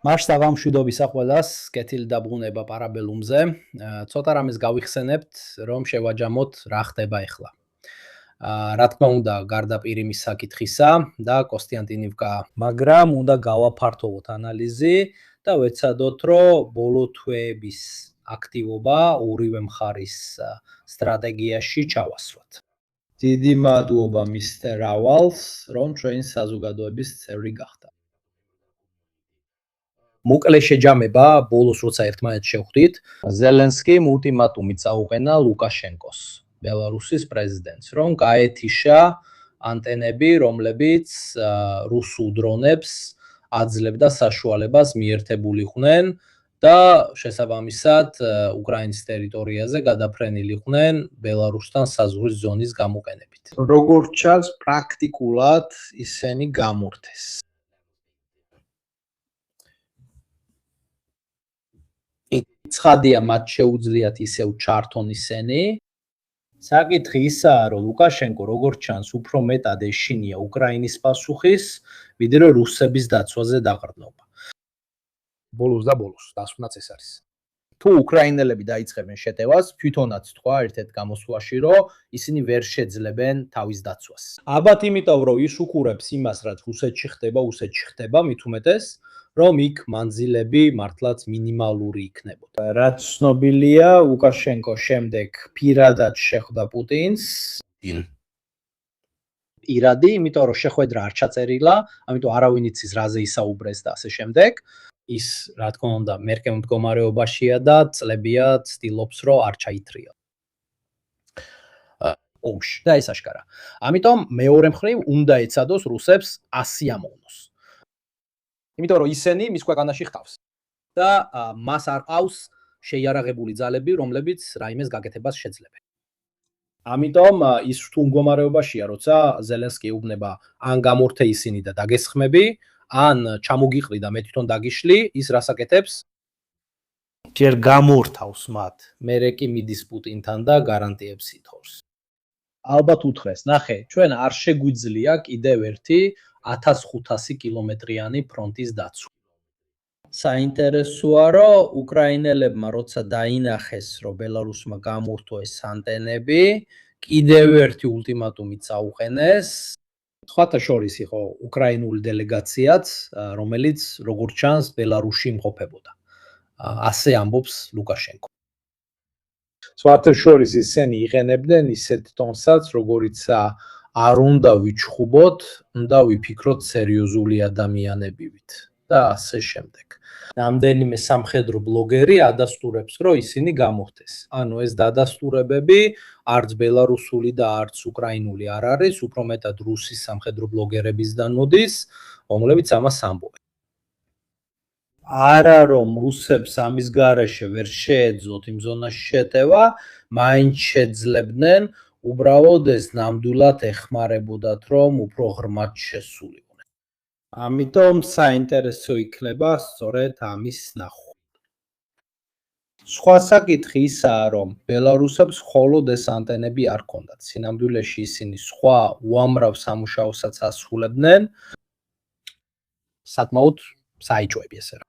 Მარშსა ვამშვიდობისა ყველას, კეთილი დაბრუნება პარაბელუმზე. ცოტა რამეს გავიხსენებთ, რომ შევაჯამოთ რა ხდება ახლა. რა თქმა უნდა, გარდა პირიმის საკითხისა და კოსტიანტინივკა, მაგრამ უნდა გავაფართოვოთ ანალიზი და ვეცადოთ, რომ ბოლო თვეების აქტივობა ორივე მხარის სტრატეგიაში ჩავასვათ. დიდი მადლობა მისტერ რავალს, რომ ჩვენი საზოგადოების წევრი გახდა. მოკლე შეჯამება ბოლოს როცა ერთმანეთს შევხვდით, ზელენსკიმ ულტიმატუმი წაუყენა ლუკაშენკოს, ბელარუსის პრეზიდენტს, რომ გაეთიშა ანტენები, რომლებიც რუსულ დრონებს აძლევდა საშუალებას მიერთებულიყვნენ და შესაბამისად უკრაინის ტერიტორიაზე გადაფრენილიყვნენ ბელარუსთან საზღვრის ზონის გამოყენებით. როგორც ჩანს, პრაქტიკულად ისინი გამორთეს. ცხადია, მათ შეუძლიათ ისევ ჩართონ ისინი. საკითხი ისაა, რომ ლუკაშენკო როგორც ჩანს, უფრო მეტად ეშინია უკრაინის პასუხის, ვიდრე რომ რუსების დაცვაზე დაყრდნობა. ბოლოს და ბოლოს, დასვნაც ეს არის. თუ უკრაინელები დაიწყებენ შეტევას, თვითონაც თქვა ერთ-ერთ გამოსვლაში, რომ ისინი ვერ შეძლებენ თავის დაცვას. ალბათ იმიტომ, რომ ის უყურებს იმას, რაც რუსეთში ხდება, მით უმეტეს, რომ იქ მანძილები მართლაც მინიმალური იქნებოდა. რაც ცნობილია, ლუკაშენკო შემდეგ პირადად შეხვდა პუტინს. პირადი, იმიტომ რომ შეხვედრა არ ჩაწერილა, ამიტომ არავინ იცის რაზე ისაუბრეს და ასე შემდეგ. ის, რა თქმა უნდა, მერკემ მდგომარეობაშია და წლებია ცდილობს, რომ არ ჩაითრია. ომში და ეს აშკარა. ამიტომ მეორე მხრივ უნდა ეცადოს რუსებს 100 ამოვნოს. იმიტომ რომ ისინი მის ქვეყანაში ხტავს და მას არ ყავს შეიარაღებული ძალები, რომლებიც რაიმეს გაკეთებას შეძლებენ. ამიტომ ის თუ მდგომარეობაშია, როცა ზელენსკი ეუბნება ან გამორთე ისინი და დაგესხმები, ან ჩამოგიყრი და მე თვითონ დაგიშლი, ის რას აკეთებს? ჯერ გამორთავს მათ. მერე კი მიდის პუტინთან და გარანტიებს ითხოვს. ალბათ უთხრეს, ნახე, ჩვენ არ შეგვიძლია კიდევ ერთი 1500 კილომეტრიანი ფრონტის დაცვა. საინტერესოა, რომ უკრაინელებმა როცა დაინახეს, რომ ბელარუსმა გამორთო ეს ანტენები, კიდევ ერთი ულტიმატუმი წაუყენეს. სხვათა შორის იყო უკრაინული დელეგაციაც, რომელიც როგორც ჩანს ბელარუსში იმყოფებოდა. ასე ამბობს ლუკაშენკო. სხვათა შორის ისინი იყენებდნენ ისეთ ტონსაც, როგორიცაა არ უნდა ვიჩხუბოთ, უნდა ვიფიქროთ სერიოზული ადამიანებივით და ასე შემდეგ. რამდენიმე სამხედრო ბლოგერი ადასტურებს, რომ ისინი გამორთეს. ანუ ეს დადასტურებები არც ბელარუსული და არც უკრაინული არ არის, უფრო მეტად რუსის სამხედრო ბლოგერებისგან მოდის, რომლებიც ამას ამბობენ. არა რომ რუსებს ამის გარეშე ვერ შეეძლოთ იმ ზონაში შეტევა, მაინც შეძლებდნენ, უბრალოდ ეს ნამდვილად ეხმარებოდათ, რომ უფრო ღრმად შესულიყვნენ. ამიტომ საინტერესო იქნება სწორედ ამის ნახვა. სხვა საკითხი ისაა, რომ ბელარუსებს მხოლოდ ეს ანტენები არ ჰქონდათ. სინამდვილეში ისინი სხვა უამრავ სამუშაოსაც ასრულებდნენ. საკმაოდ საიჭვები ესე რა.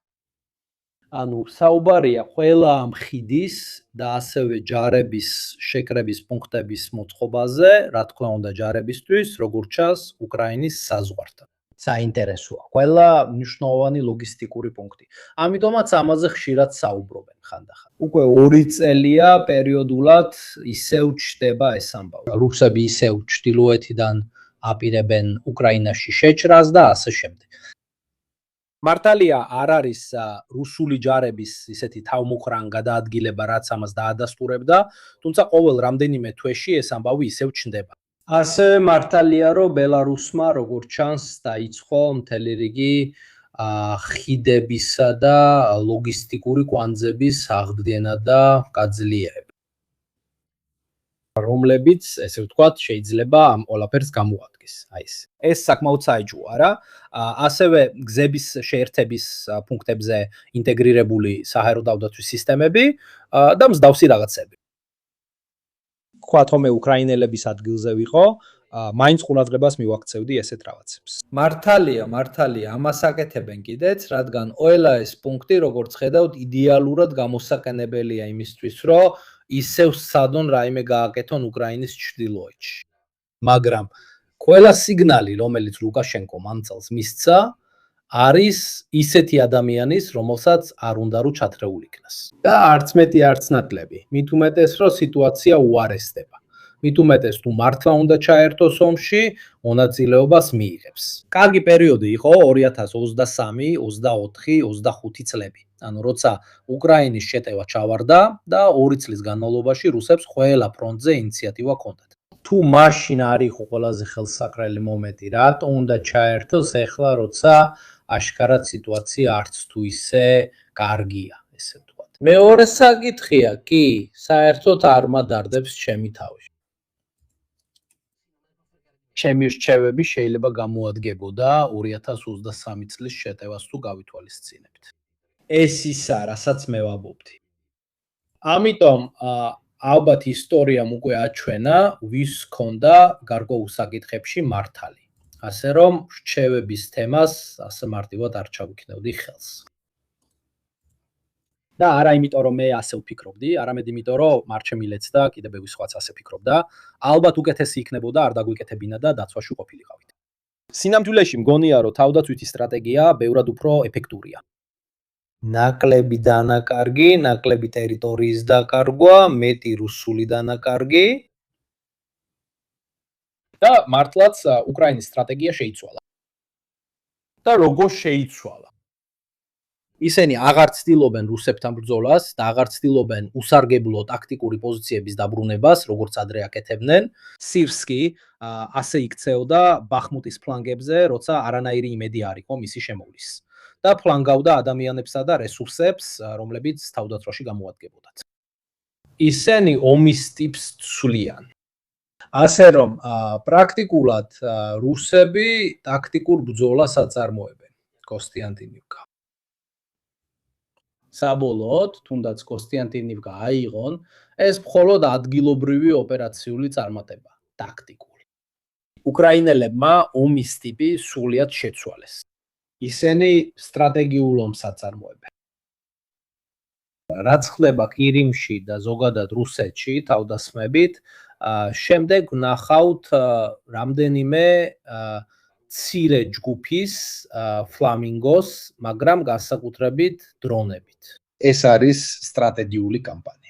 ანუ საუბარია ყველა ამ ხიდის და ასევე ჯარების შეკრების პუნქტების მოწყობაზე, რა თქმა უნდა ჯარებისთვის, როგორც ჩანს, უკრაინის საზღვართან. საინტერესოა, ყველა მნიშვნელოვანი ლოგისტიკური პუნქტი. ამიტომაც ამაზე ხშირად საუბრობენ ხანდახან. უკვე 2 წელია პერიოდულად ისევ ჩდება ეს ამბავი. რუსები ისევ ჩრდილოეთიდან აპირებენ უკრაინაში შეჭრას და ასე შემდეგ. მართალია არ არის რუსული ჯარების ისეთი თავმოყრან გადაადგილება, რაც ამას დაადასტურებდა, თუმცა ყოველ რამდენიმე თვეში ეს ამბავი ისევ ჩნდება. ასევე მართალია, რომ ბელარუსმა როგორც ჩანს დაიწყო მთელი რიგი ხიდებისა და ლოგისტიკური კვანძების აღდგენა და გაძლიერება, რომლებიც, ესე ვთქვათ, შეიძლება ამ ყველაფერს გამოადგეს. ეს საკმაოდ საიჭვოა რა. ასევე გზების შეერთების პუნქტებზე ინტეგრირებული საჰაერო დავდაცვის სისტემები და მსდავსი რაღაცები. ვთქვათ, რომ უკრაინელების ადგილზე ვიყო, მაინც ყურადღებას მივაქცევდი ესეთ რაღაცებს. მართალია, ამას აკეთებენ კიდეც, რადგან ყველა ეს პუნქტი, როგორც ხედავთ, იდეალურად გამოსაყენებელია იმისთვის, რომ ისევ სცადონ რაიმე გააკეთონ უკრაინის ჩრდილოეთში. მაგრამ ყველა სიგნალი, რომელიც ლუკაშენკომ ამ წელს მისცა, არის ისეთი ადამიანის, რომელსაც არ უნდა რომ ჩათრეული იქნას. და არც მეტი, არც ნაკლები. მით უმეტეს, რომ სიტუაცია უარესდება. მით უმეტეს, თუ მართლა უნდა ჩაერთოს ომში, მონაწილეობას მიიღებს. კარგი პერიოდი იყო 2023, 24, 25 წლები. ანუ როცა უკრაინის შეტევა ჩავარდა და 2 წლის განმავლობაში რუსებს ყველა ფრონტზე ინიციატივა ჰქონდათ. თუ მაშინ არ იყო ყველაზე ხელსაყრელი მომენტი, რატო უნდა ჩაერთოს ახლა, როცა აშკარად სიტუაცია არც თუ ისე კარგია, ესე ვთქვათ. მეორე საკითხია, კი, საერთოდ არ მადარდებს ჩემი თავი. ჩემი რჩევები შეიძლება გამოადგებოდა 2023 წლის შეტევას თუ გავითვალისწინებთ. ეს ისა, რასაც მე ვამბობდი. ამიტომ ალბათ ისტორიამ უკვე აჩვენა, ვის ჰქონდა გარკვეულ საკითხებში მართალი. ასე რომ რჩევების თემას ასე მარტივად არ ჩავიქნევდი ხელს. და არა იმიტომ რომ მე ასე ვფიქრობდი, არამედ იმიტომ რომ მარჩემილეც და კიდევ ბევრი სხვაც ასე ფიქრობდა, ალბათ უკეთესი იქნებოდა არ დაგვიკეთებინა და დაცვაში ყოფილიყავით. სინამდვილეში მგონია რომ თავდაცვითი სტრატეგია ბევრად უფრო ეფექტურია. ნაკლები დანაკარგი, ნაკლები ტერიტორიის დაკარგვა, მეტი რუსული დანაკარგი და მართლაც უკრაინის სტრატეგია შეიცვალა. და როგორ შეიცვალა? ისინი აღარ ცდილობენ რუსებთან ბრძოლას და აღარ ცდილობენ უსარგებლო ტაქტიკური პოზიციების დაბრუნებას, როგორც ადრე აკეთებდნენ. სირსკი ასე იქცეოდა ბახმუტის ფლანგებზე, როცა არანაირი იმედი არ იყო მისი შემოვლის. და ფლანგავდა ადამიანებსა და რესურსებს, რომლებიც თავდაცვაში გამოადგებოდათ. ისინი ომის ტიპს ცვლიან. ასე რომ პრაქტიკულად რუსები ტაქტიკურ ბრძოლას აწარმოებენ. კოსტიანტინივკა. საბოლოოდ, თუნდაც კოსტიანტინივკა აიღონ, ეს მხოლოდ ადგილობრივი ოპერაციული წარმატება, ტაქტიკური. უკრაინელებმა ომის ტიპი სრულიად შეცვალეს. ისინი სტრატეგიულ ომს აწარმოებენ. რაც ხდება ყირიმში და ზოგადად რუსეთში თავდასხმებით, შემდეგ ვნახავთ რამდენიმე მცირე ჯგუფის ფლამინგოს, მაგრამ განსაკუთრებით დრონებით. ეს არის სტრატეგიული კამპანია.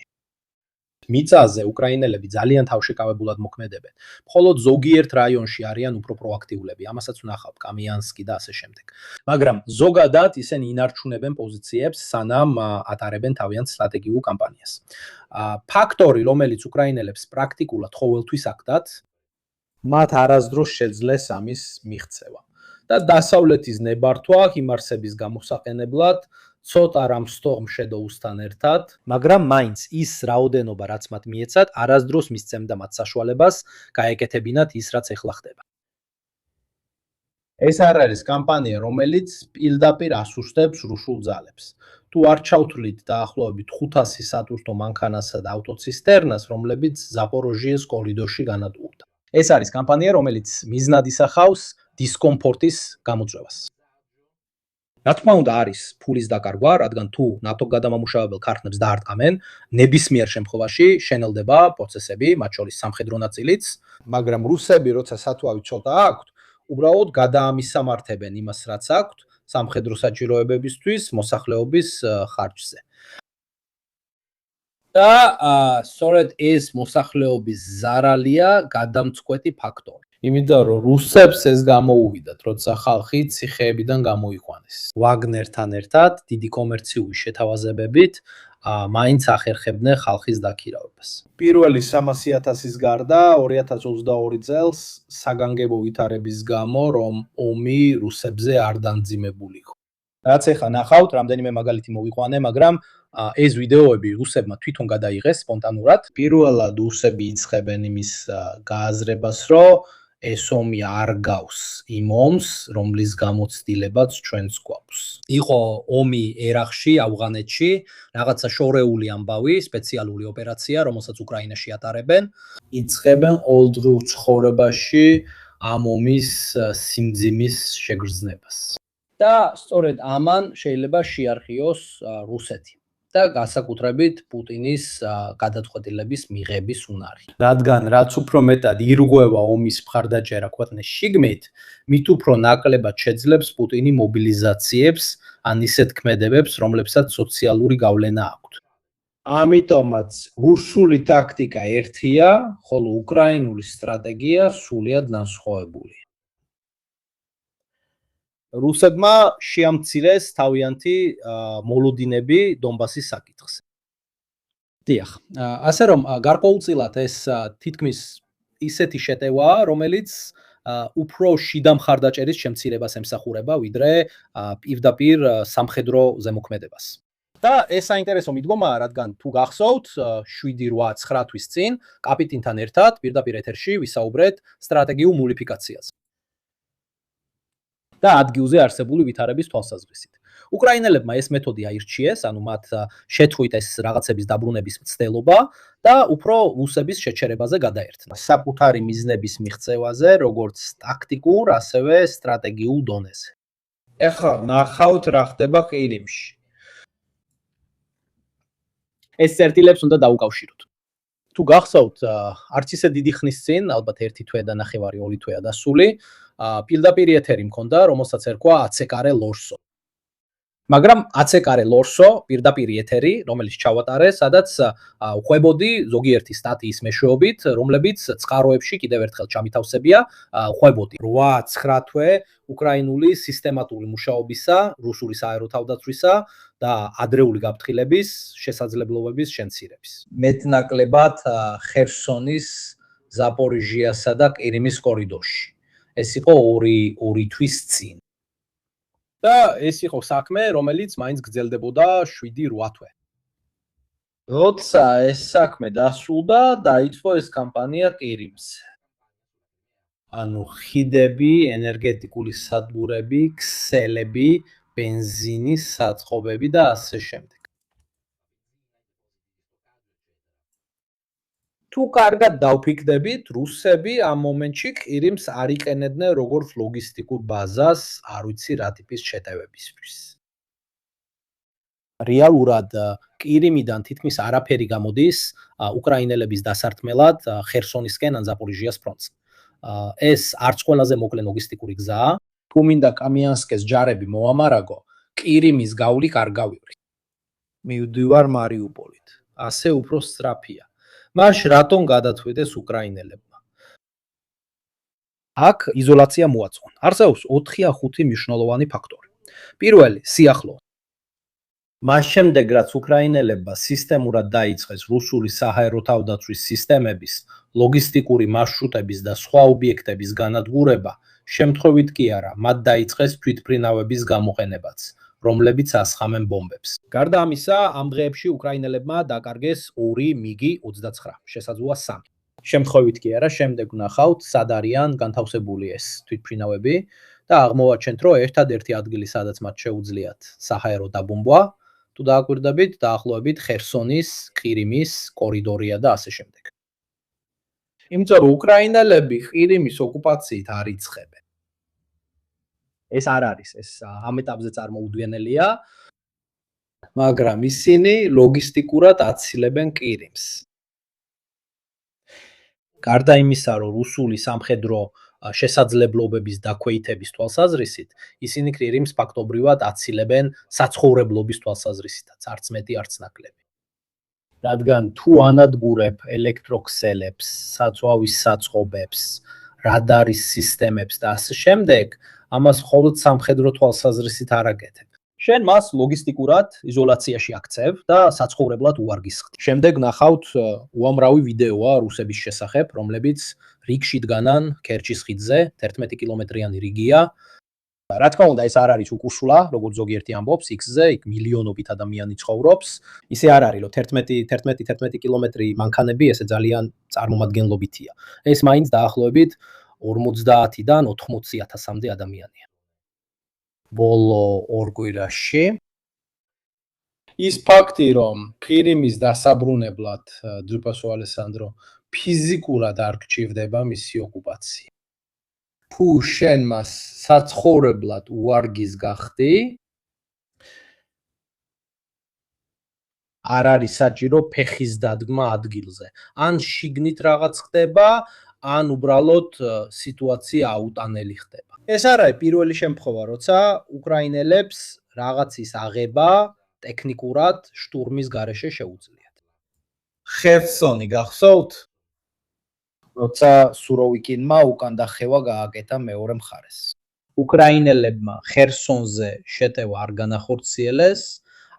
მიწაზე უკრაინელები ძალიან თავშეკავებულად მოქმედებენ. მხოლოდ ზოგიერთ რაიონში არიან უფრო პროაქტიულები, ამასაც ვნახავთ კამიანსკი და ასე შემდეგ. მაგრამ ზოგადად ისინი ინარჩუნებენ პოზიციებს, სანამ ატარებენ თავიანთ სტრატეგიულ კამპანიას. ფაქტორი, რომელიც უკრაინელებს პრაქტიკულად ყოველთვის აკლდათ, მათ არასდროს შეძლეს ამის მიღწევა. და დასავლეთის ნებართვა იმარსების გამოსაყენებლად ცოტა რამ სტორმ შედოუსთან ერთად, მაგრამ მაინც ის რაოდენობა, რაც მათ მიეცათ, არასდროს მისცემდა მათ საშუალებას გაეკეთებინათ ის, რაც ეხლა ხდება. ეს არ არის კამპანია, რომელიც პირდაპირ ასუსტებს რუსულ ძალებს. თუ არ ჩავთვლით დაახლოებით 500 სატვირთო მანქანასა და ავტოცისტერნას, რომლებიც ზაპოროჟიეს კორიდორში განადგურდა. ეს არის კამპანია, რომელიც მიზნად ისახავს დისკომფორტის გამოწვევას. რა თქმა უნდა არის ფულის დაკარგვა, რადგან თუ ნატო გადამამუშავებელ ქარხნებს დაარტყამენ, ნებისმიერ შემთხვევაში შენელდება პროცესები, მათ შორის სამხედრო ნაწილიც, მაგრამ რუსები როცა სათვავი ცოტა აქვთ, უბრალოდ გადაამისამართებენ იმას, რაც აქვთ სამხედრო საჭიროებებისთვის მოსახლეობის ხარჯზე. და სწორედ ეს მოსახლეობის ზარალია გადამწყვეტი ფაქტორი. იმიტომ რომ რუსებს ეს გამოუვიდათ, როცა ხალხი ციხეებიდან გამოიყვანეს. ვაგნერთან ერთად დიდი კომერციული შეთავაზებებით მაინც ახერხებდნენ ხალხის დაქირავებას. პირველი 300,000-ის გარდა 2022 წელს საგანგებო ვითარების გამო, რომ ომი რუსებზე არ დამძიმებულიყო. რაც ეხლა ნახავთ, რამდენიმე მაგალითი მოვიყვანე, მაგრამ ეს ვიდეოები რუსებმა თვითონ გადაიღეს სპონტანურად. პირველად რუსები იწყებენ იმის გააზრებას, რომ ეს ომი არ გავს იმ ომს, რომლის გამოცდილებაც ჩვენს გვაქვს. იყო ომი ერაყში, ავღანეთში, რაღაცა შორეული ამბავი, სპეციალური ოპერაცია, რომელსაც უკრაინაში ატარებენ. იწყებენ ყოველდღიურ ცხოვრებაში ამ ომის სიმძიმის შეგრძნებას. და სწორედ ამან შეიძლება შეარყიოს რუსეთი და განსაკუთრებით პუტინის გადაწყვეტილების მიღების უნარი. რადგან რაც უფრო მეტად ირღვევა ომის მხარდაჭერა ქვეყნის შიგნით, მით უფრო ნაკლებად შეძლებს პუტინი მობილიზაციებს ან ისეთ ქმედებებს, რომლებსაც სოციალური გავლენა აქვთ. ამიტომაც რუსული ტაქტიკა ერთია, ხოლო უკრაინული სტრატეგია სრულიად განსხვავებული. რუსებმა შეამცირეს თავიანთი მოლოდინები დონბასის საკითხზე. დიახ, ასე რომ გარკვეულწილად ეს თითქმის ისეთი შეტევაა, რომელიც უფრო შიდა მხარდაჭერის შემცირებას ემსახურება, ვიდრე პირდაპირ სამხედრო ზემოქმედებას. და ეს საინტერესო მიდგომაა, რადგან თუ გახსოვთ, 7-8-9 თვის წინ კაპიტინთან ერთად პირდაპირ ეთერში ვისაუბრეთ სტრატეგიულ მულიფიკაციაზე. და ადგილზე არსებული ვითარების თვალსაზრისით. უკრაინელებმა ეს მეთოდი აირჩიეს, ანუ მათ შეთხვით ეს რაღაცების დაბრუნების მცდელობა და უფრო რუსების შეჩერებაზე გადაერთნა. საკუთარი მიზნების მიღწევაზე, როგორც ტაქტიკურ, ასევე სტრატეგიულ დონეზე. ეხლა ნახავთ რა ხდება ყირიმში. ეს წერტილებს უნდა დაუკავშიროთ. თუ გახსოვთ, არც ისე დიდი ხნის წინ, ალბათ 1 თვე და ნახევარი, 2 თვეა დასული, პირდაპირ ეთერი მქონდა, რომელსაც ერქვა აცეკარე ლორსო. მაგრამ აცეკარე ლორსო პირდაპირ ეთერი, რომელიც ჩავატარე, სადაც ხვებოდი ზოგიერთი სტატიის მეშვეობით, რომლებიც წყაროებში კიდევ ერთხელ ჩამითავსებია, ხვებოდი 8-9 თვე უკრაინული სისტემატური მუშაობისა, რუსული საერო თავდაცვისა და ადრეული გაფრთხილების შესაძლებლობების შემცირების. მეტნაკლებად ხერსონის, ზაპორიჟიასა და ყირიმის კორიდორში. ეს იყო 2 თვის წინ. და ეს იყო საქმე, რომელიც მაინც გრძელდებოდა 7-8 თვე. როცა ეს საქმე დასრულდა, დაიწყო ეს კამპანია ყირიმზე. ანუ ხიდები, ენერგეტიკული სადგურები, ქსელები, ბენზინის საწყობები და ასე შემდეგ. თუ კარგად დავფიქრდებით, რუსები ამ მომენტში ყირიმს არ იყენებდნენ როგორც ლოგისტიკურ ბაზას, არ ვიცი რა ტიპის შეტევებისთვის. რეალურად ყირიმიდან თითქმის არაფერი გამოდის უკრაინელების დასარტყმელად ხერსონისკენ ან ზაპორიჟიას ფრონტზე. ეს არც ყველაზე მოკლე ლოგისტიკური გზაა. თუ მინდა კამიანსკეს ჯარები მოამარაგო, ყირიმის გავლით არ გავივრი. მივდივარ მარიუპოლით. ასე უფრო სწრაფია. მაშ რატომ გადაწყვიტეს უკრაინელებმა? აქ იზოლაცია მოაწყონ. არსებობს 4-5 მნიშვნელოვანი ფაქტორი. პირველი, სიახლოვე. მას შემდეგ, რაც უკრაინელებმა სისტემურად დაიწყეს რუსული საჰაერო თავდაცვის სისტემების, ლოგისტიკური მარშრუტების და სხვა ობიექტების განადგურება, შემთხვევით კი არა, მათ დაიწყეს თვითმფრინავების გამოყენებაც, რომლებიც ასხამენ ბომბებს. გარდა ამისა, ამ დღეებში უკრაინელებმა დაკარგეს 2 მიგი 29, შესაძლოა 3. შემთხვევით კი არა, შემდეგ ვნახავთ, სად არიან განთავსებული ეს თვითმფრინავები და აღმოვაჩენთ, რომ ერთადერთი ადგილი, სადაც მათ შეუძლიათ საჰაერო დაბომბვა, თუ დააკვირდებით, დაახლოებით ხერსონის, ყირიმის კორიდორია და ასე შემდეგ. იმიტომ რომ უკრაინელები ყირიმის ოკუპაციით არ იწყებენ. ეს არ არის, ეს ამ ეტაპზე წარმოუდგენელია, მაგრამ ისინი ლოგისტიკურად აცილებენ ყირიმს. გარდა იმისა, რომ რუსული სამხედრო შესაძლებლობების დაქვეითების თვალსაზრისით, ისინი ყირიმს ფაქტობრივად აცილებენ საცხოვრებლობის თვალსაზრისითაც, არც მეტი, არც ნაკლები. რადგან თუ ანადგურებ ელექტროქსელებს, საწვავის საწყობებს, რადარის სისტემებს და ასე შემდეგ, ამას მხოლოდ სამხედრო თვალსაზრისით არ აკეთებ. შენ მას ლოგისტიკურად იზოლაციაში აქცევ და საცხოვრებლად უვარგისხდი. შემდეგ ნახავთ უამრავი ვიდეოა რუსების შესახებ, რომლებიც რიგში დგანან ქერჩის ხიდზე, 11 კილომეტრიანი რიგია. რა თქმა უნდა, ეს არ არის უკუსვლა, როგორც ზოგიერთი ამბობს, X-ზე, იქ მილიონობით ადამიანი ცხოვრობს. ისე არ არის, რომ 11 კილომეტრი მანქანები ესე ძალიან წარმომადგენლობითია. ეს მაინც დაახლოებით 50-დან 80,000-მდე ადამიანია. ბოლო 2 კვირაში. ის ფაქტი, რომ ყირიმის დასაბრუნებლად ძუპასო ალესანდრო ფიზიკურად არ გჭირდება მისი ოკუპაცია. თუ შენ მას საცხოვრებლად უარგის გახდი, არ არის საჭირო ფეხის დადგმა ადგილზე. ან შიგნით რაღაც ხდება, ან უბრალოდ სიტუაცია აუტანელი ხდება. ეს არ არის პირველი შემთხვევა, როცა უკრაინელებს რაღაცის აღება ტექნიკურად შტურმის გარეშე შეუძლიათ. ხერსონი გახსოვთ? როცა სუროვიკინმა უკან დახევა გააკეთა მეორე მხარეს. უკრაინელებმა ხერსონზე შეტევა არ განახორციელეს,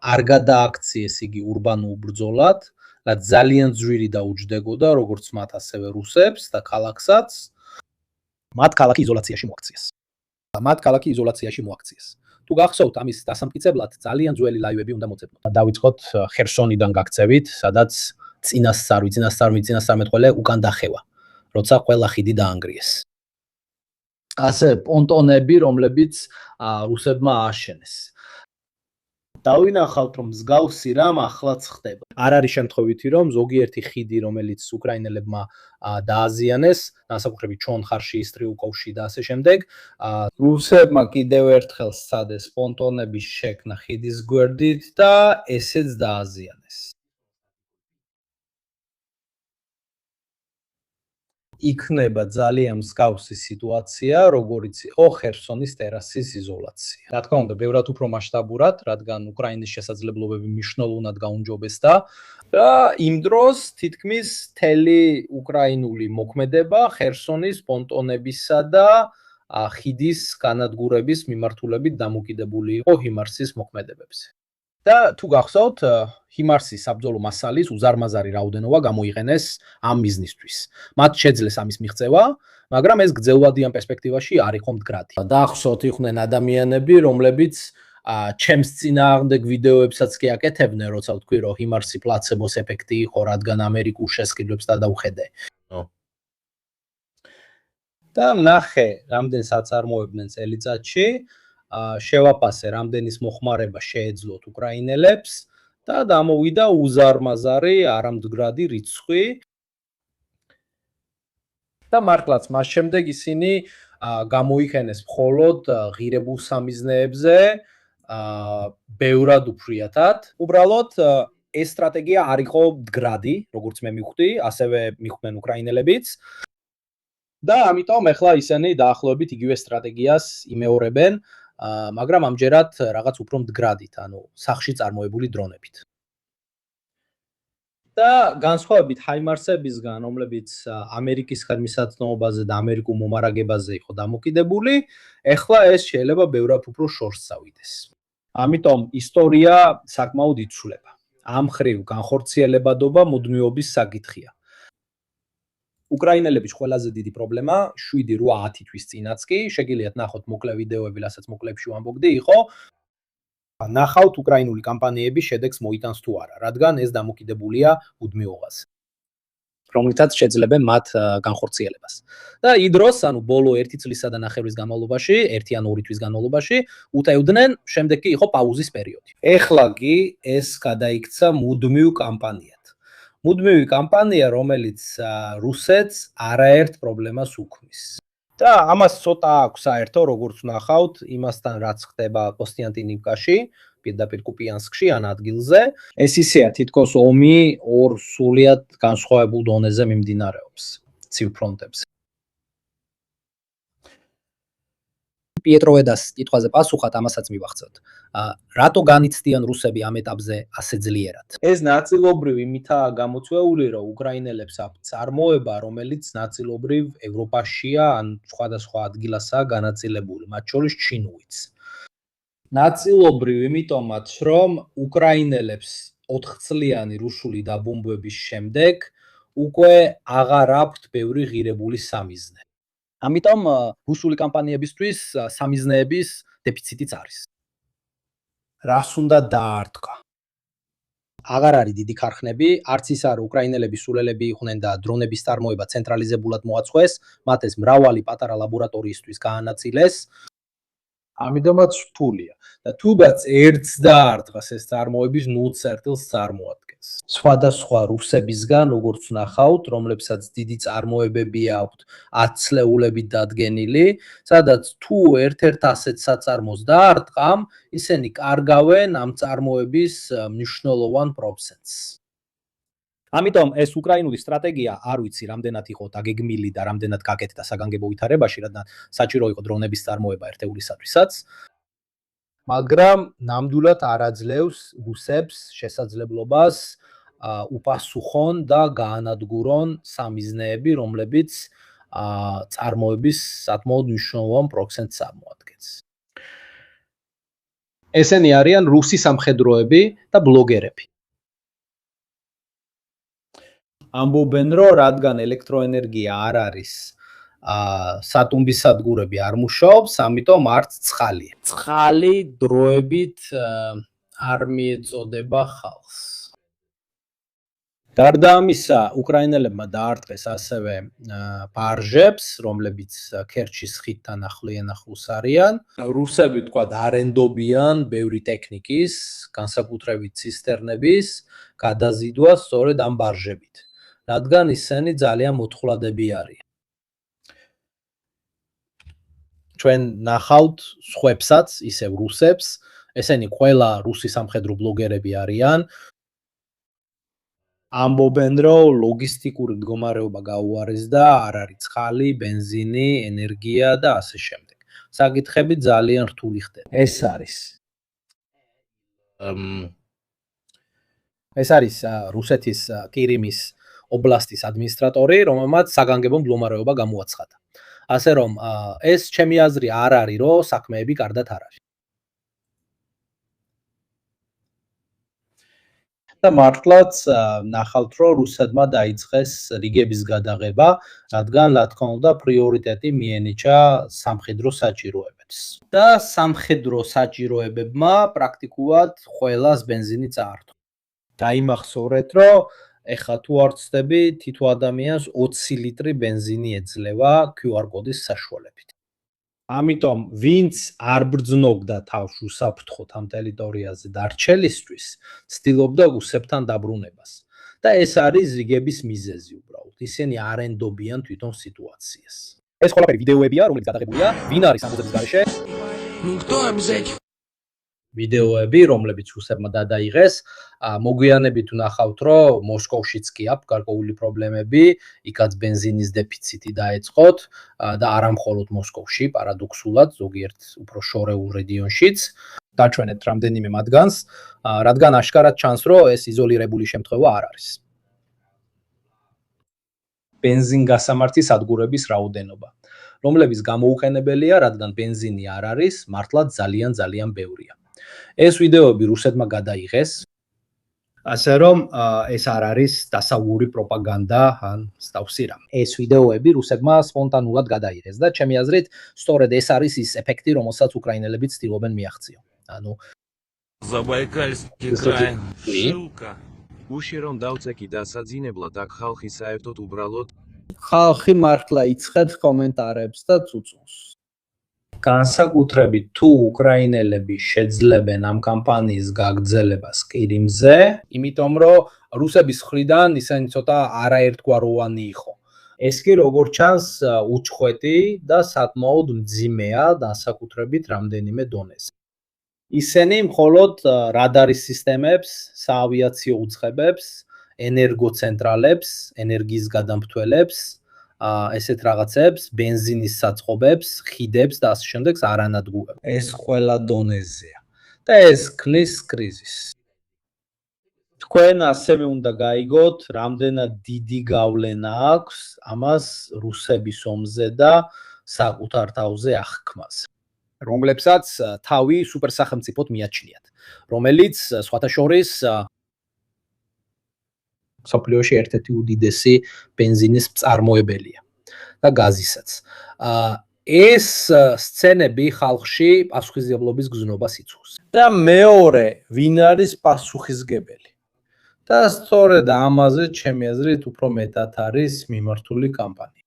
არ გადააქციეს იგი ურბანულ ბრძოლად, რაც ძალიან ძვირი დაუჯდებოდა როგორც მათ ასევე რუსებს და ქალაქსაც. მათ ქალაქი იზოლაციაში მოაქციეს. თუ გახსოვთ, ამის დასამტკიცებლად ძალიან ძველი ლაივები უნდა მოწებნოთ. დავიწყოთ ხერსონიდან გაქცევით, სადაც წინასწარმეტყველე უკან დახევა, როცა ყველა ხიდი დაანგრიეს. ასე პონტონები, რომლებიც რუსებმა ააშენეს. დავინახავთ, რომ მსგავსი რამ ახლაც ხდება. არ არის შემთხვევითი, რომ ზოგიერთი ხიდი, რომელიც უკრაინელებმა დააზიანეს, განსაკუთრებით ჩონხარში, ისტრიუკოვში და ასე შემდეგ, რუსებმა კიდევ ერთხელ სცადეს პონტონების შექმნა ხიდის გვერდით და ესეც დააზიანეს. იქნება ძალიან მსგავსი სიტუაცია, როგორიც იყო ხერსონის ტერასის იზოლაცია. რა თქმა უნდა, ბევრად უფრო მასშტაბურად, რადგან უკრაინის შესაძლებლობები მნიშვნელოვნად გაუმჯობესდა და იმ დროს თითქმის მთელი უკრაინული მოქმედება ხერსონის პონტონებისა და ხიდის განადგურების მიმართულებით დამოკიდებული იყო ჰიმარსის მოქმედებებზე. და თუ გახსოვთ, ჰიმარსის საბრძოლო მასალის უზარმაზარი რაოდენობა გამოიყენეს ამ მიზნისთვის. მათ შეძლეს ამის მიღწევა, მაგრამ ეს გრძელვადიან პერსპექტივაში არ იყო მდგრადი. დაახსოვთ, იყვნენ ადამიანები, რომლებიც ჩემს წინააღმდეგ ვიდეოებსაც კი აკეთებდნენ, როცა ვთქვი, რომ ჰიმარსი პლაცებოს ეფექტი იყო, რადგან ამერიკულ შესყიდვებს გადავხედე. და ნახე, რამდენ საწარმოებდნენ წელიწადში, შევაფასე, რამდენის მოხმარება შეეძლოთ უკრაინელებს და დამოვიდა უზარმაზარი არამდგრადი რიცხვი. და მართლაც მას შემდეგ ისინი გამოიყენეს მხოლოდ ღირებულ სამიზნეებზე, ბევრად უფრიათად. უბრალოდ ეს სტრატეგია არ იყო მდგრადი, როგორც მე მივხვდი, ასევე მიხვდნენ უკრაინელებიც. და ამიტომ ახლა ისინი დაახლოებით იგივე სტრატეგიას იმეორებენ, მაგრამ ამჯერად რაღაც უფრო მდგრადით, ანუ სახში წარმოებული დრონებით. და განსხვავებით ჰაიმარსებისგან, რომლებიც ამერიკის ხელმისაწვდომობაზე და ამერიკულ მომარაგებაზე იყო დამოკიდებული, ახლა ეს შეიძლება ბევრად უფრო შორს წავიდეს. ამიტომ ისტორია საკმაოდ იცვლება. ამ ხრივ განხორციელებადობა მუდმივობის საკითხია. უკრაინელების ყველაზე დიდი პრობლემა 7-8 თვის წინაც კი, შეგიძლიათ ნახოთ მოკლე ვიდეოები, რასაც მოკლეებში ვამბობდი, იყო ნახავთ უკრაინული კამპანიები შედეგს მოიტანს თუ არა, რადგან ეს დამოკიდებულია მუდმივობაზე, რომლითაც შეძლებენ მათ განხორციელებას. და იდროს, ანუ ბოლო 1 წლისა და ნახევრის განმავლობაში, 1 ან 2 თვის განმავლობაში უტევდნენ, შემდეგ კი იყო პაუზის პერიოდი. ეხლა კი ეს გადაიქცა მუდმივ კამპანიად. მუდმივი კამპანია, რომელიც რუსეთს არაერთ პრობლემას უქმნის. და ამას ცოტა აქვს საერთო, როგორც ნახავთ, იმასთან რაც ხდება კოსტიანტინივკაში, პირდაპირ კუპიანსკში ან ადგილზე. ეს ისეა, თითქოს ომი ორ სრულიად განსხვავებულ დონეზე მიმდინარეობს, ცივ ფრონტებზე. პიეტროვედას კითხვაზე პასუხად ამასაც მივახცევთ. რატო განიცდიან რუსები ამ ეტაპზე ასე ძლიერად? ეს ნაწილობრივ იმითაა გამოწვეული, რომ უკრაინელებს აქვს წარმოება, რომელიც ნაწილობრივ ევროპაშია ან სხვადასხვა ადგილასაა განაწილებული, მათ შორის ჩინურიც. ნაწილობრივ იმიტომაც, რომ უკრაინელებს 4 წლიანი რუსული დაბომბვების შემდეგ უკვე აღარ აქვთ ბევრი ღირებული სამიზნე. ამიტომ რუსული კამპანიებისთვის სამიზნეების დეფიციტიც არის. რას უნდა დაარტყა? აღარ არის დიდი ქარხნები, არც ის არა უკრაინელების სულელები იყვნენ და დრონების წარმოება ცენტრალიზებულად მოაწყვეს, მათ ეს მრავალი პატარა ლაბორატორიისთვის გაანაწილეს. ამიტომაც რთულია და თუნდაც ერთს და არ დღას ეს წარმოების 0 წერტილს წარმოადგენს. სხვადასხვა რუსებისგან, როგორც ნახავთ, რომლებსაც დიდი წარმოებები აქვთ 10 წლეულებით დადგენილი, სადაც თუ ერთ-ერთ ასეთ საწარმოს დაარტყამ, ისინი კარგავენ ამ წარმოების მნიშვნელოვან პროცენტს. ამიტომ ეს უკრაინული სტრატეგია არ ვიცი რამდენად იყო დაგეგმილი და რამდენად გაკეთდა საგანგებო ვითარებაში, რადგან საჭირო იყო დრონების წარმოება ერთეულისათვისაც, მაგრამ ნამდვილად არ აძლევს რუსებს შესაძლებლობას უპასუხონ და გაანადგურონ სამიზნეები, რომლებიც წარმოების საკმაოდ მნიშვნელოვან პროცენტს წარმოადგენს. ესენი არიან რუსი სამხედროები და ბლოგერები. ამბობენ, რომ რადგან ელექტროენერგია არ არის სატუმბის სადგურები არ მუშაობს, ამიტომ არც წყალია. წყალი დროებით არ მიეწოდება ხალხს. გარდა ამისა, უკრაინელებმა დაარტყეს ასევე ბარჟებს, რომლებიც ქერჩის ხიდთან ახლოს არიან. რუსები თქვა არენდობიან ბევრი ტექნიკის, განსაკუთრებით ცისტერნების გადაზიდვა სწორედ ამ ბარჟებით, რადგან ისინი ძალიან მოთხვლადები არიან. ჩვენ ნახავთ სხვებსაც, ისევ რუსებს, ესენი ყველა რუსი სამხედრო ბლოგერები არიან. ამბობენ, რომ ლოგისტიკური მდგომარეობა გაუარესდა, არ არის წყალი, ბენზინი, ენერგია და ასე შემდეგ. საკითხები ძალიან რთული ხდება. ეს არის რუსეთის კირიმის ობლასტის ადმინისტრატორი, რომელმაც საგანგებო მდგომარეობა გამოაცხადა. ასე რომ ეს ჩემი აზრი არ არის, რომ საქმეები კარგად არ არის. და მართლაც ნახავთ, რომ რუსებმა დაიწყეს რიგების გადაღება, რადგან რა თქმა უნდა პრიორიტეტი მიენიჭა სამხედრო საჭიროებებს. და სამხედრო საჭიროებებმა პრაქტიკულად ყველას ბენზინი წაართვა. დაიმახსოვრეთ, რომ ეხლა თუ არ ვცდები, თითო ადამიანს 20 ლიტრი ბენზინი ეძლევა QR კოდის საშუალებით. ამიტომ ვინც არ ბრძნობდა თავს უსაფრთხოდ ამ ტერიტორიაზე დარჩელისთვის, ცდილობდა რუსებთან დაბრუნებას. და ეს არის რიგების მიზეზი უბრალოდ. ისინი არენდობიან თვითონ სიტუაციას. ეს ყველაფერი ვიდეოებია, რომლებიც გადაღებულია, ვინ არის ამბოძების გარეშე? ვიდეოები, რომლებიც რუსებმა დადაიღეს, მოგვიანებით ვნახავთ, რომ მოსკოვშიც კი აქვს გარკვეული პრობლემები, იქაც ბენზინის დეფიციტი დაეწყოთ და არა მხოლოდ მოსკოვში, პარადოქსულად, ზოგიერთ უფრო შორეულ რეგიონშიც. დაჩვენეთ რამდენიმე მათგანს, რადგან აშკარად ჩანს, რომ ეს იზოლირებული შემთხვევა არ არის. ბენზინგასამართი სადგურების რაოდენობა, რომლებიც გამოუყენებელია, რადგან ბენზინი არ არის, მართლაც ძალიან ბევრია. ეს ვიდეოები რუსებმა გადაიღეს, ასე რომ ეს არ არის დასავლური პროპაგანდა ან მსგავსი რამ. ეს ვიდეოები რუსებმა სპონტანურად გადაიღეს და ჩემი აზრით, სწორედ ეს არის ის ეფექტი, რომელსაც უკრაინელები ცდილობენ მიაღწიონ. ანუ Забайкальский край. Ссылка. Уши რომ დავწეკი დასაძინებლად აქ ხალხი საერთოდ უბრალოდ ხალხი მართლა იცხეთ კომენტარებს და წუწუნს. განსაკუთრებით თუ უკრაინელები შეძლებენ ამ კამპანიის გაგრძელებას კირიმზე, იმიტომ რომ რუსების მხრიდან ისინი ცოტა არაერთგვაროვანი იყო. ეს კი როგორც ჩანს უჩხვეტი და საკმაოდ მძიმეა განსაკუთრებით რამდენიმე დონეზე. ისინი მხოლოდ რადარის სისტემებს, საავიაციო უწყებებს, ენერგოცენტრალებს, ენერგიის გადამფრთველებს, ესეთ რაღაცებს, ბენზინის საწყობებს, ხიდებს და ასე შემდეგ არ ანადგურებს. ეს ყველა დონეზეა და ეს ქმნის კრიზისს. თქვენ ასევე უნდა გაიგოთ, რამდენად დიდი გავლენა აქვს ამას რუსების ომზე და საკუთარ თავზე აღქმაზე, რომლებსაც თავი სუპერსახელმწიფოდ მიაჩნიათ, რომელიც სხვათა შორის მსოფლიოში ერთ-ერთი უდიდესი ბენზინის მწარმოებელია და გაზისაც. ეს სცენები ხალხში პასუხისმგებლობის გზნობას იწვევს. და მეორე, ვინ არის პასუხისმგებელი? და სწორედ ამაზე ჩემი აზრით უფრო მეტად არის მიმართული კამპანია.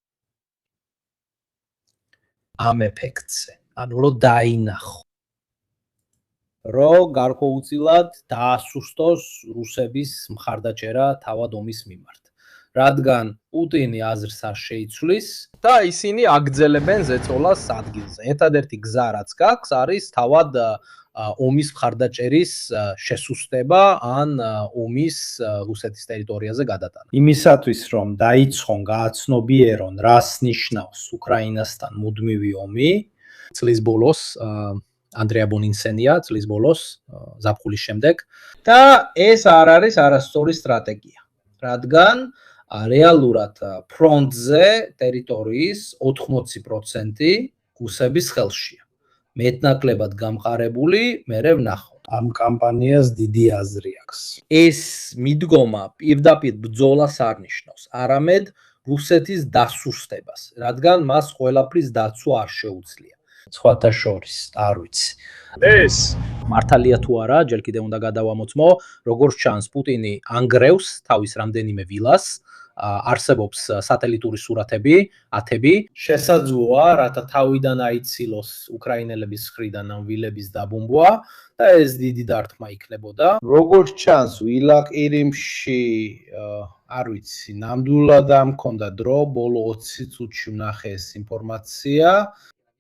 ამ ეფექტზე, ანუ რომ დაინახო. რომ გარკვეულწილად დაასუსტოს რუსების მხარდაჭერა თავად ომის მიმართ. რადგან პუტინი აზრს არ შეიცვლის და ისინი აგრძელებენ ზეწოლას ადგილზე. ერთადერთი გზა რაც გაქვს არის თავად ომის მხარდაჭერის შესუსტება ან ომის რუსეთის ტერიტორიაზე გადატანა. იმისათვის რომ დაიცხონ, გააცნობიერონ, რას ნიშნავს უკრაინასთან მუდმივი ომი, წლის ბოლოს ანდრეა ბონინსენია წლის ბოლოს ზაფხულის შემდეგ და ეს არ არის არასწორი სტრატეგია, რადგან რეალურად ფრონტზე ტერიტორიის 80% რუსების ხელშია. მეტნაკლებად გამყარებული, მერე ვნახავთ. ამ კამპანიას დიდი აზრი აქვს. ეს მიდგომა პირდაპირ ბრძოლას არ ნიშნავს, არამედ რუსეთის დასუსტებას, რადგან მას ყველაფრის დაცვა არ შეუძლია. სხვათა შორის, არ ვიცი. ეს მართალია თუ არა, ჯერ კიდევ უნდა გადავამოწმო, როგორც ჩანს, პუტინი ანგრევს თავის რამდენიმე ვილას, არსებობს სატელიტური სურათები, ათები. შესაძლოა, რათა თავიდან აიცილოს უკრაინელების მხრიდან ამ ვილების დაბომბვა და ეს დიდი დარტყმა იქნებოდა. როგორც ჩანს, ვილა ყირიმში, არ ვიცი, ნამდვილად არ მქონდა დრო, ბოლო 20 წუთში ვნახე ეს ინფორმაცია.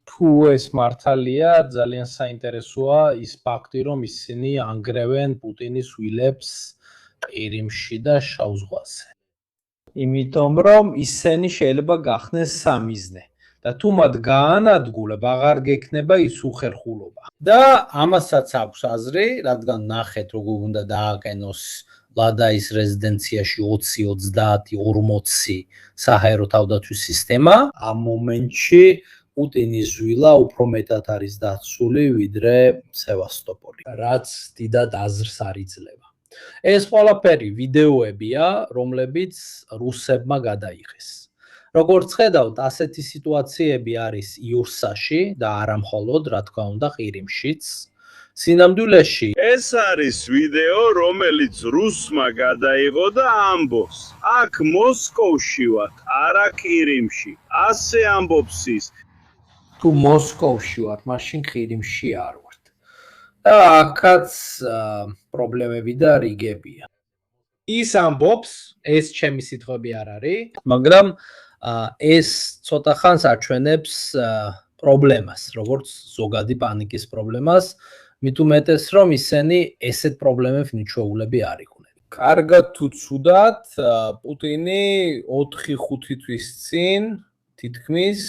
თუ ეს მართალია, ძალიან საინტერესოა ის ფაქტი, რომ ისინი ანგრევენ პუტინის ვილებს ყირიმში და შავ ზღვაზე. იმიტომ რომ ისინი შეიძლება გახნეს სამიზნე და თუ მათ გაანადგურებ, აღარ გექნება ის უხერხულობა. და ამასაც აქვს აზრი, რადგან ნახეთ, როგორ უნდა დააყენოს ლადაის რეზიდენციაში 20, 30, 40 საჰაერო თავდაცვის სისტემა. ამ მომენტში პუტინის ვილა უფრო მეტად არის დაცული, ვიდრე სევასტოპოლი, რაც დიდად აზრს არ იძლევა. ეს ყველაფერი ვიდეოებია, რომლებიც რუსებმა გადაიღეს. როგორც ხედავთ, ასეთი სიტუაციები არის იურსაში და არა მხოლოდ, რა თქმა უნდა, ყირიმშიც. სინამდვილეში ეს არის ვიდეო, რომელიც რუსმა გადაიღო და ამბობს: აქ მოსკოვში ვარ, არა ყირიმში. ასე ამბობს ის. თუ მოსკოვში ვარ, მაშინ ყირიმში არ ვარ. და აქაც პრობლემები და რიგებია. ის ამბობს, ეს ჩემი სიტყვები არ არის, მაგრამ ეს ცოტა ხანს აჩვენებს პრობლემას, როგორც ზოგადი პანიკის პრობლემას, მით უმეტეს რომ ისინი ესეთ პრობლემებს მიჩვეულები არ იყვნენ. კარგად თუ ცუდად, პუტინი 4-5 თვის წინ თითქმის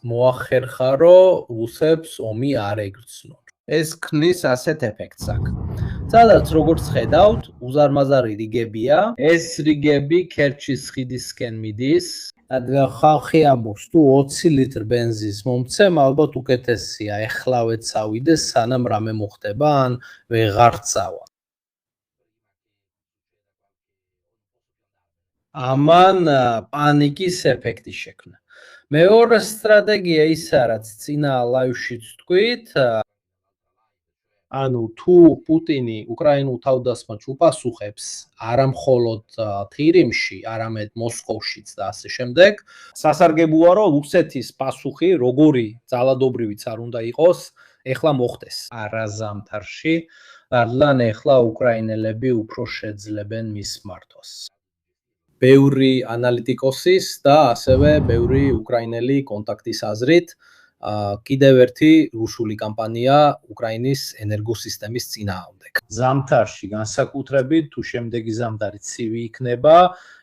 მოახერხა, რომ რუსებს ომი არ ეგრძნონ. ეს ქმნის ასეთ ეფექტს აქ. სადაც როგორც ხედავთ, უზარმაზარი რიგებია. ეს რიგები ქერჩის ხიდისკენ მიდის. რადგან ხალხი ამბობს, თუ 20 ლიტრ ბენზინს მომცემ, ალბათ უკეთესია, ეხლავე წავიდე, სანამ რამე მოხდება, ან ვეღარ წავა. ამან პანიკის ეფექტი შექმნა. მეორე სტრატეგია ისა, რაც წინა ლაივშიც თქვით, ანუ თუ პუტინი უკრაინულ თავდასხმას უპასუხებს არა მხოლოდ ყირიმში, არამედ მოსკოვშიც და ასე შემდეგ, სასარგებლოა რომ რუსეთის პასუხი, როგორი ძალადობრივიც არ უნდა იყოს, ეხლა მოხდეს არაზამთარში, რადგან ეხლა უკრაინელები უფრო შეძლებენ მის მართვას. ბევრი ანალიტიკოსის და ასევე ბევრი უკრაინელი კონტაქტის აზრით, კიდევ ერთი რუსული კამპანია უკრაინის ენერგოსისტემის წინააღმდეგ. ზამთარში განსაკუთრებით თუ შემდეგი ზამთარი ცივი იქნება,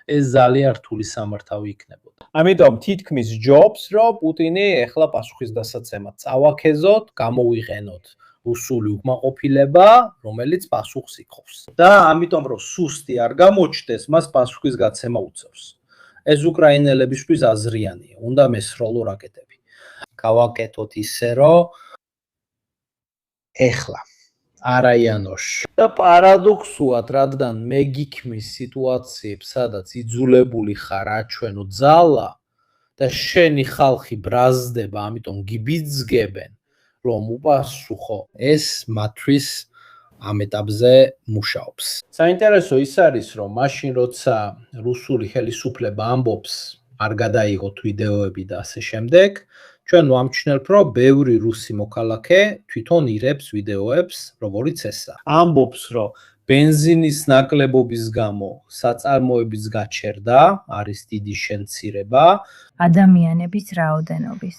ეს ძალიან რთული სამართავი იქნებოდა. ამიტომ თითქმის ჯობს, რომ პუტინი ეხლა პასუხისგასაცემად წავაქეზოთ, გამოვიყენოთ რუსული უკმაყოფილება, რომელიც პასუხს იღებს. და ამიტომ რომ სუსტი არ გამოჩნდეს, მას პასუხისგაცემა უწევს. ეს უკრაინელებისთვის აზრიანია, უნდა მესროლო რაკეტები. გავაკეთოთ ისე, რომ ეხლა არა იანოში. და პარადოქსულად, რადგან მე გიქმნის სიტუაციებს, სადაც იძულებული ხარ აჩვენო ძალა და შენი ხალხი ბრაზდება, ამიტომ გიბიძგებენ, რომ უპასუხო, ეს მათთვის ამ ეტაპზე მუშაობს. საინტერესო ის არის, რომ მაშინ როცა რუსული ხელისუფლება ამბობს, არ გადაიღოთ ვიდეოები და ასე შემდეგ, ჩვენ ვამჩნევთ, რომ ბევრი რუსი მოქალაქე თვითონ ირებს ვიდეოებს, როგორიც ესა. ამბობს, რომ ბენზინის ნაკლებობის გამო საწარმოების გაჩერდა არის დიდი შემცირება ადამიანების რაოდენობის,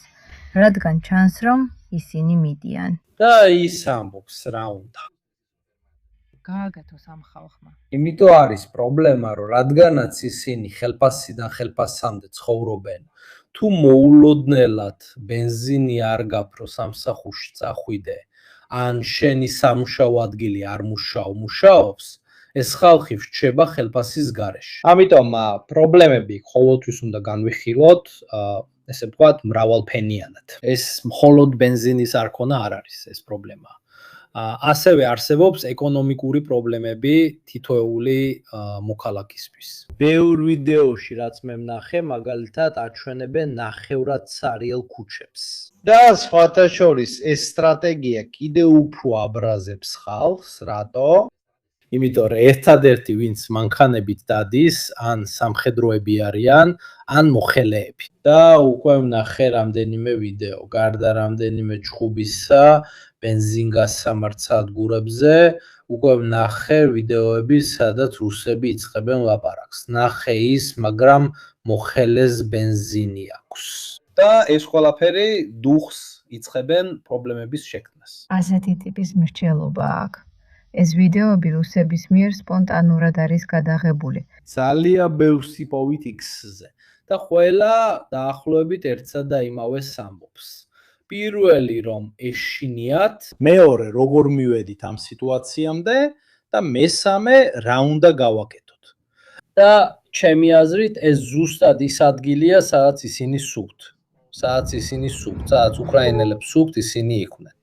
რადგან ჩანს, რომ ისინი მიდიან. და ის ამბობს, რა უნდა. გააგათოს ამ ხალხმა. იმიტომ არის პრობლემა, რომ რადგანაც ისინი ხელფასიდან ხელფასამდე ცხოვრობენ, თუ მოულოდნელად ბენზინი არ გაფრო სამსახურში წახვიდე, ან შენი სამუშაო ადგილი არ მუშაობს, ეს ხალხი რჩება ხელფასის გარეშე. ამიტომ პრობლემები ყოველთვის უნდა განვიხილოთ, ესე ვთქვათ, მრავალფენიანად. ეს მხოლოდ ბენზინის არქონა არ არის ეს პრობლემა. ასევე არსებობს ეკონომიკური პრობლემები თითოეული მოქალაქისთვის. ბევრ ვიდეოში, რაც მე ვნახე, მაგალითად აჩვენებენ ნახევრად ცარიელ ქუჩებს. და სხვათა შორის ეს სტრატეგია კიდევ უფრო აბრაზებს ხალხს, რატო? იმიტომ რომ ერთადერთი ვინც მანქანებით დადის, ან სამხედროები არიან, ან მოხელეები. და უკვე ვნახე რამდენიმე ვიდეო, გარდა რამდენიმე ჭხუბისა ბენზინგასამართ სადგურებზე, უკვე ვნახე ვიდეოები, სადაც რუსები იწყებენ ლაპარაკს. ნახე ის, მაგრამ მოხელეს ბენზინი აქვს. და ეს ყველაფერი დუხს იწყებენ პრობლემების შექმნას. ასეთი ტიპის მრჩევლობა აქვს. ეს ვიდეოები რუსების მიერ სპონტანურად არის გადაღებული. ძალიან ბევრს იპოვით X-ზე და ყველა დაახლოებით ერთსა და იმავეს ამბობს. პირველი რომ ეშინიათ, მეორე როგორ მივედით ამ სიტუაციამდე და მესამე რა უნდა გავაკეთოთ. და ჩემი აზრით ეს ზუსტად ის ადგილია, სადაც ისინი სუგთ. სადაც უკრაინელებს სუგთ ისინი იყვნენ.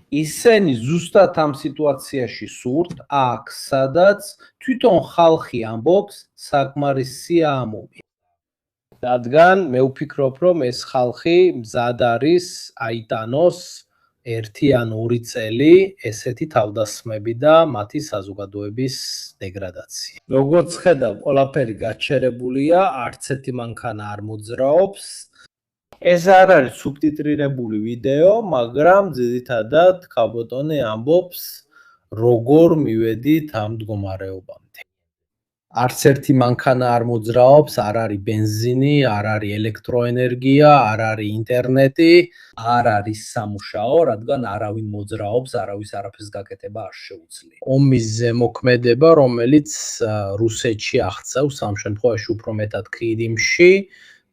ისინი ზუსტად ამ სიტუაციაში სურთ, აქ სადაც თვითონ ხალხი ამბობს საკმარისია ამომი. რადგან მე ვფიქრობ, რომ ეს ხალხი მზად არის აიტანოს 1 ან 2 წელი ესეთი თავდასხმები და მათი საზოგადოების დეგრადაცია. როგორც ხედავ, ყველაფერი გაჩერებულია, არც ერთი მანქანა არ მოძრაობს. ეს არ არის სუბტიტრირებული ვიდეო, მაგრამ ძირითადად ქალბატონი ამბობს, როგორ მივედით ამ მდგომარეობამდე. არც ერთი მანქანა არ მოძრაობს, არ არის ბენზინი, არ არის ელექტროენერგია, არ არის ინტერნეტი, არ არის სამუშაო, რადგან არავინ მოძრაობს, არავის არაფერს გაკეთება არ შეუძლია. ომის ზემოქმედება, რომელიც რუსეთში აღწევს, ამ შემთხვევაში უფრო მეტად ქრიმში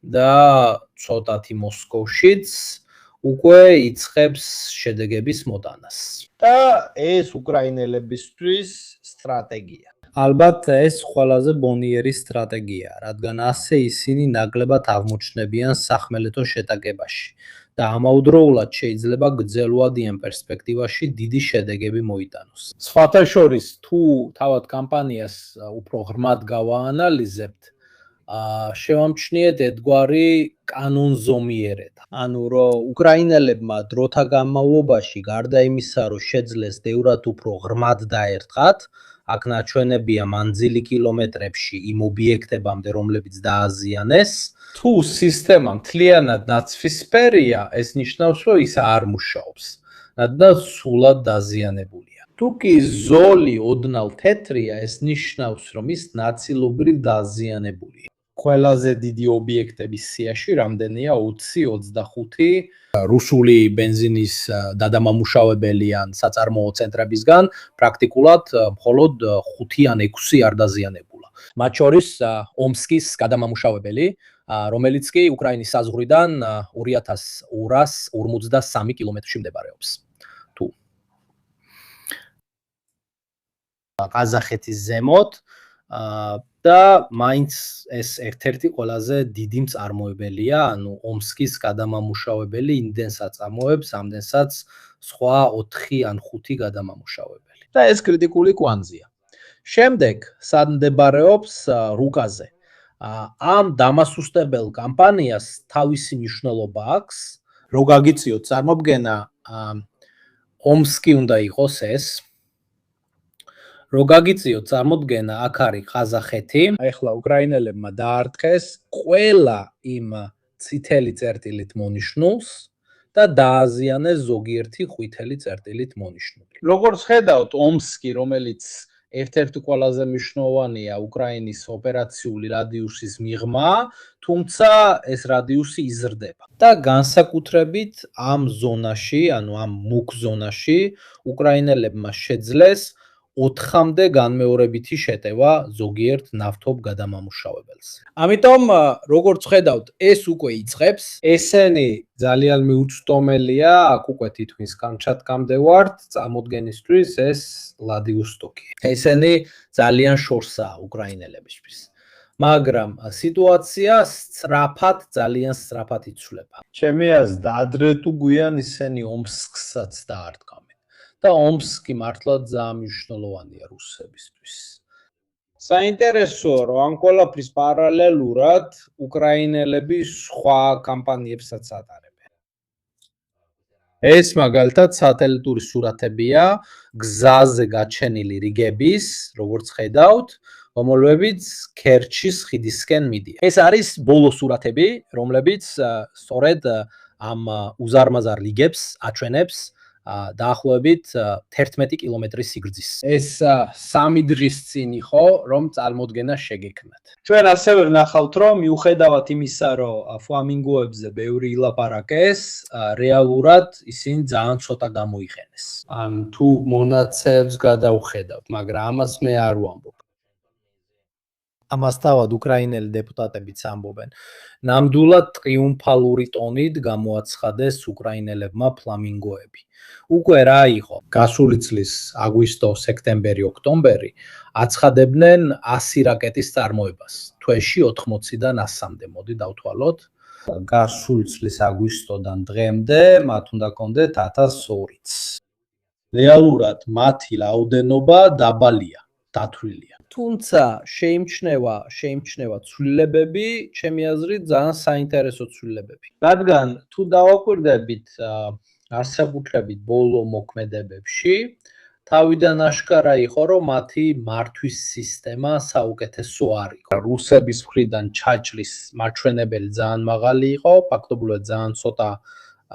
და ცოტათი მოსკოვშიც უკვე იწყებს შედეგების მოტანას. და ეს უკრაინელებისთვის სტრატეგია. ალბათ ეს ყველაზე ბონიერი სტრატეგიაა, რადგან ასე ისინი ნაკლებად აღმოჩნდებიან სახმელეთო შეტაკებაში და ამავდროულად შეიძლება გრძელვადიან პერსპექტივაში დიდი შედეგები მოიტანოს. სხვათა შორის, თუ თავად კამპანიას უფრო ღრმად გავაანალიზებთ, შევამჩნიეთ ერთგვარი კანონზომიერება. ანუ რომ უკრაინელებმა დროთა განმავლობაში გარდა იმისა, რომ შეძლეს ბევრად უფრო ღრმად დაერტყათ, აქ ნაჩვენებია მანძილი კილომეტრებში იმ ობიექტებამდე, რომლებიც დააზიანეს. თუ სისტემა მთლიანად ნაცრისფერია, ეს ნიშნავს, რომ ის არ მუშაობს, რადგან სულად დაზიანებულია. თუ კი ზოლი ოდნავ თეთრია, ეს ნიშნავს, რომ ის ნაწილობრივ დაზიანებულია. ყველაზე დიდი ობიექტების სიაში რამდენია 20-25 რუსული ბენზინის დადამამუშავებელი ან საწარმოო ცენტრებისგან პრაქტიკულად მხოლოდ 5 ან 6 არ დაზიანებულა. მათ შორის ომსკის გადამამუშავებელი, რომელიც კი უკრაინის საზღვრიდან 2253 კილომეტრში მდებარეობს. თუ ყაზახეთის ზემოთ და მაინც ეს ერთ-ერთი ყველაზე დიდი მწარმოებელია, ანუ ომსკის გადამამუშავებელი იმდენსაც აწარმოებს, ამდენსაც სხვა 4 ან 5 გადამამუშავებელი. და ეს კრიტიკული კვანძია. შემდეგ სად მდებარეობს რუკაზე. ამ დამასუსტებელ კამპანიას თავისი მნიშვნელობა აქვს, რო გაგიწიოთ წარმოდგენა, ომსკი უნდა იყოს ეს. რო გაგიწიოთ წარმოდგენა, აქ არის ყაზახეთი. ახლა უკრაინელებმა დაარტყეს ყველა იმ წითელი წერტილით მონიშნულს და დააზიანეს ზოგიერთი ყვითელი წერტილით მონიშნული. როგორც ხედავთ, ომსკი, რომელიც ერთ-ერთი ყველაზე მნიშვნელოვანია უკრაინის ოპერაციული რადიუსის მიღმა, თუმცა ეს რადიუსი იზრდება. და განსაკუთრებით ამ ზონაში, ანუ ამ მუქ ზონაში, უკრაინელებმა შეძლეს 4-მდე განმეორებითი შეტევა ზოგიერთ ნავთობ გადამამუშავებელს. ამიტომ, როგორც ხედავთ, ეს უკვე იწყებს. ესენი ძალიან მიუწვდომელია, აქ უკვე თითქმის კამჩატკამდე ვართ, წარმოდგენისთვის ეს ვლადივოსტოკი. ესენი ძალიან შორსაა უკრაინელებისთვის. მაგრამ სიტუაცია ძალიან სწრაფად იცვლება. ჩემი აზრით, ადრე თუ გვიან ისინი ომსკსაც დაარტყამენ. და ომსკი მართლა ძალიან მნიშვნელოვანია რუსებისთვის. საინტერესოა, რომ ამ ყველაფრის პარალელურად უკრაინელები სხვა კამპანიებსაც ატარებენ. ეს მაგალითად სატელიტური სურათებია გზაზე გაჩენილი რიგების, როგორც ხედავთ, რომელებიც ქერჩის ხიდისკენ მიდიან. ეს არის ბოლო სურათები, რომლებიც სწორედ ამ უზარმაზარ რიგებს აჩვენებს დაახლოებით 11 კილომეტრის სიგრძის. ეს 3 დღის წინ იყო, რომ წარმოდგენა შეგექმნათ. ჩვენ ასევე ვნახავთ, რომ მიუხედავად იმისა, რომ ფლამინგოებზე ბევრი ილაპარაკეს, რეალურად ისინი ძალიან ცოტა გამოიყენეს. ან თუ მონაცემებს გადავხედავთ, მაგრამ ამას მე არ ვამბობ. ამას თავად უკრაინელი დეპუტატებიც ამბობენ. ნამდვილად ტრიუმფალური ტონით გამოაცხადეს უკრაინელებმა ფლამინგოები. უკვე რა იყო? გასული წლის აგვისტო, სექტემბერი, ოქტომბერი აცხადებდნენ 100 რაკეტის წარმოებას. თვეში 80-დან 100-მდე, მოდი დავთვალოთ. გასული წლის აგვისტოდან დღემდე მათ უნდა კონდეთ 1200-იც. რეალურად მათი რაოდენობა დაბალია, დათვლილია. თუმცა შეიმჩნევა ცვლილებები, ჩემი აზრით, ძალიან საინტერესო ცვლილებები. რადგან თუ დავაკვირდებით განსაკუთრებით ბოლო მოქმედებებში, თავიდან აშკარა იყო, რომ მათი მართვის სისტემა საუკეთესო არ იყო. რუსების მხრიდან ჩაჭრის მაჩვენებელი ძალიან მაღალი იყო, ფაქტობრივად ძალიან ცოტა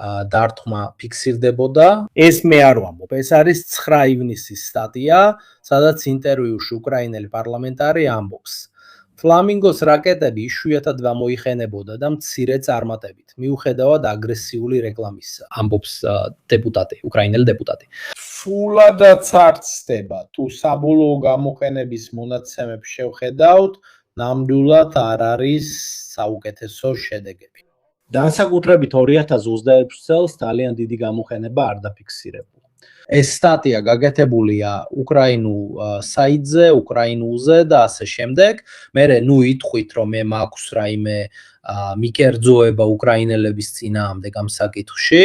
დარტყმა ფიქსირდებოდა. ეს მე არ ვამბობ, ეს არის 9 ივნისის სტატია, სადაც ინტერვიუში უკრაინელი პარლამენტარი ამბობს. ფლამინგოს რაკეტები იშვიათად გამოიყენებოდა და მცირე წარმატებით, მიუხედავად აგრესიული რეკლამისა, ამბობს დეპუტატი, უკრაინელი დეპუტატი. სულადაც არ ცდება, თუ საბოლოო გამოყენების მონაცემებს შევხედავთ, ნამდვილად არ არის საუკეთესო შედეგები. განსაკუთრებით 2021 წელს ძალიან დიდი გამოყენება არ დაფიქსირებულა. ეს სტატია გაკეთებულია უკრაინულ საიტზე, უკრაინულზე და ასე შემდეგ. მე იტყვით, რომ მე მაქვს რაიმე მიკერძოება უკრაინელების წინააღმდეგ ამ საკითხში,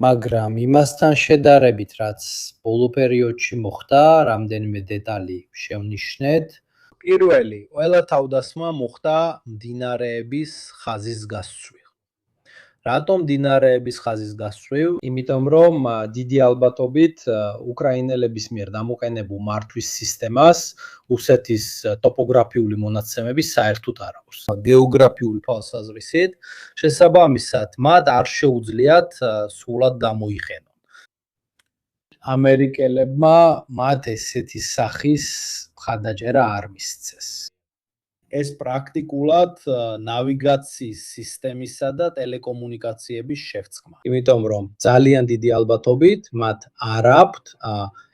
მაგრამ იმასთან შედარებით, რაც ბოლო პერიოდში მოხდა, რამდენიმე დეტალი შევნიშნეთ. პირველი, ყველა თავდასხმა მოხდა მდინარეების ხაზის გასწვრივ. რატომ მდინარეების ხაზის გასწვრივ? იმიტომ რომ დიდი ალბათობით უკრაინელების მიერ გამოყენებულ მართვის სისტემას რუსეთის ტოპოგრაფიული მონაცემები საერთოდ არ აქვს. გეოგრაფიული თვალსაზრისით, შესაბამისად, მათ არ შეუძლიათ სრულად გამოიყენონ. ამერიკელებმა მათ ესეთი სახის მხარდაჭერა არ მისცეს. ეს პრაქტიკულად ნავიგაციის სისტემისა და ტელეკომუნიკაციების შევწყმა. იმიტომ რომ ძალიან დიდი ალბათობით მათ არ აქვთ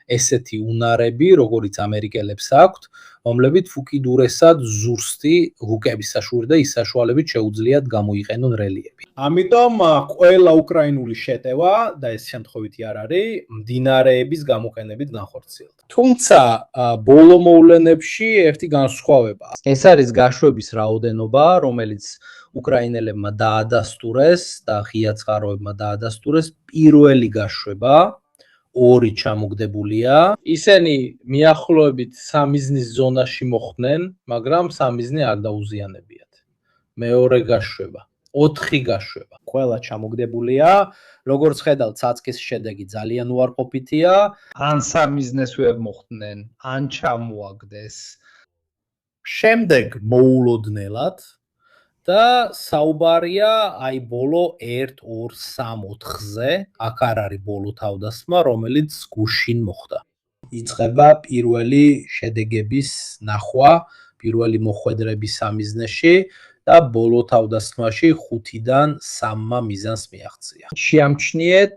ესეთი უნარები, როგორიც ამერიკელებს აქვთ, რომლებიც უკიდურესად ზუსტი რუკების საშუალებით და ის საშუალებით შეუძლიათ გამოიყენონ რელიეფი. ამიტომ ყველა უკრაინული შეტევა და ეს შემთხვევითი არ არის მდინარეების გამოყენებით განხორციელდა. თუმცა ბოლო მოვლენებში ერთი განსხვავებაა. ეს არის გაშვების რაოდენობა, რომელიც უკრაინელებმა დაადასტურეს და ღია წყაროებმა დაადასტურეს. პირველი გაშვება 2 ჩამოგდებულია. ისინი მიახლოებით სამიზნის ზონაში მოხვდნენ, მაგრამ სამიზნე არ დაუზიანებიათ. მეორე გაშვება, 4 გაშვება. ყველა ჩამოგდებულია, როგორც ხედავთ, საწყის შედეგი ძალიან უარყოფითია. ან სამიზნეს ვერ მოხვდნენ, ან ჩამოაგდეს. შემდეგ მოულოდნელად და საუბარია აი ბოლო 1 2 3 4-ზე, აქ არ არის ბოლო თავდასხმა, რომელიც გუშინ მოხდა. იწყება პირველი შედეგების ნახვა, პირველი მოხვედრების სამიზნეში და ბოლო თავდასხმაში 5-დან 3-მა მიზანს მიაღწია. შეამჩნიეთ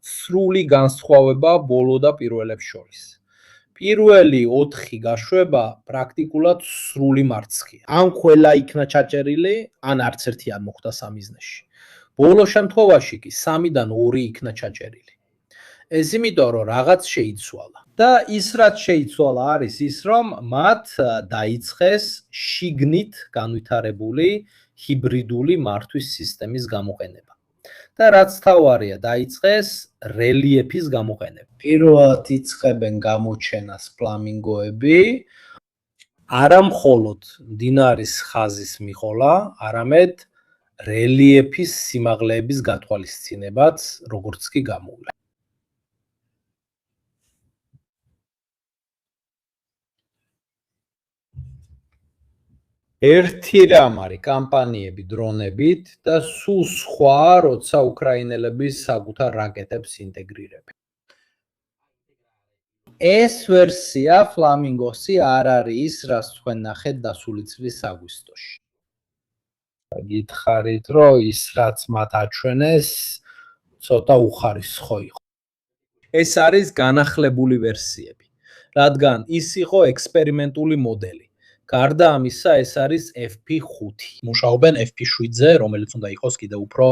სრული განსხვავება ბოლო და პირველებს შორის. პირველი 4 გაშვება პრაქტიკულად სრული მარცხია. ან ყველა იქნა ჩაჭერილი, ან არც ერთი არ მოხდა სამიზნეში. ბოლო შემთხვევაში კი 3-დან 2 იქნა ჩაჭერილი. ეს იმიტომ რომ რაღაც შეიცვალა. და ის რაც შეიცვალა არის ის რომ მათ დაიწყეს შიგნით განვითარებული ჰიბრიდული მართვის სისტემის გამოყენება. და რაც თავარია დაიწყეს რელიეფის გამოყენება. პირველად იწყებენ გამოჩენას ფლამინგოები, არა მხოლოდ მდინარის ხაზის მიყოლა, არამედ რელიეფის სიმაღლეების გათვალისწინებაც, როგორც კი გამოვლენ. ერთი რამ არის კამპანიები დრონებით და სულ სხვა, როცა უკრაინელები საკუთარ რაკეტებს ინტეგრირებენ. ეს ვერსია ფლამინგოსი არ არის ის, რაც თქვენ ნახეთ დასული წლის აგვისტოში. გითხარით, რომ ის რაც მათ აჩვენეს, ცოტა უხარისხო იყო. ეს არის განახლებული ვერსიები, რადგან ის იყო ექსპერიმენტული მოდელი. გარდა ამისა, ეს არის FP5. მუშაობენ FP7-ზე, რომელიც უნდა იყოს კიდევ უფრო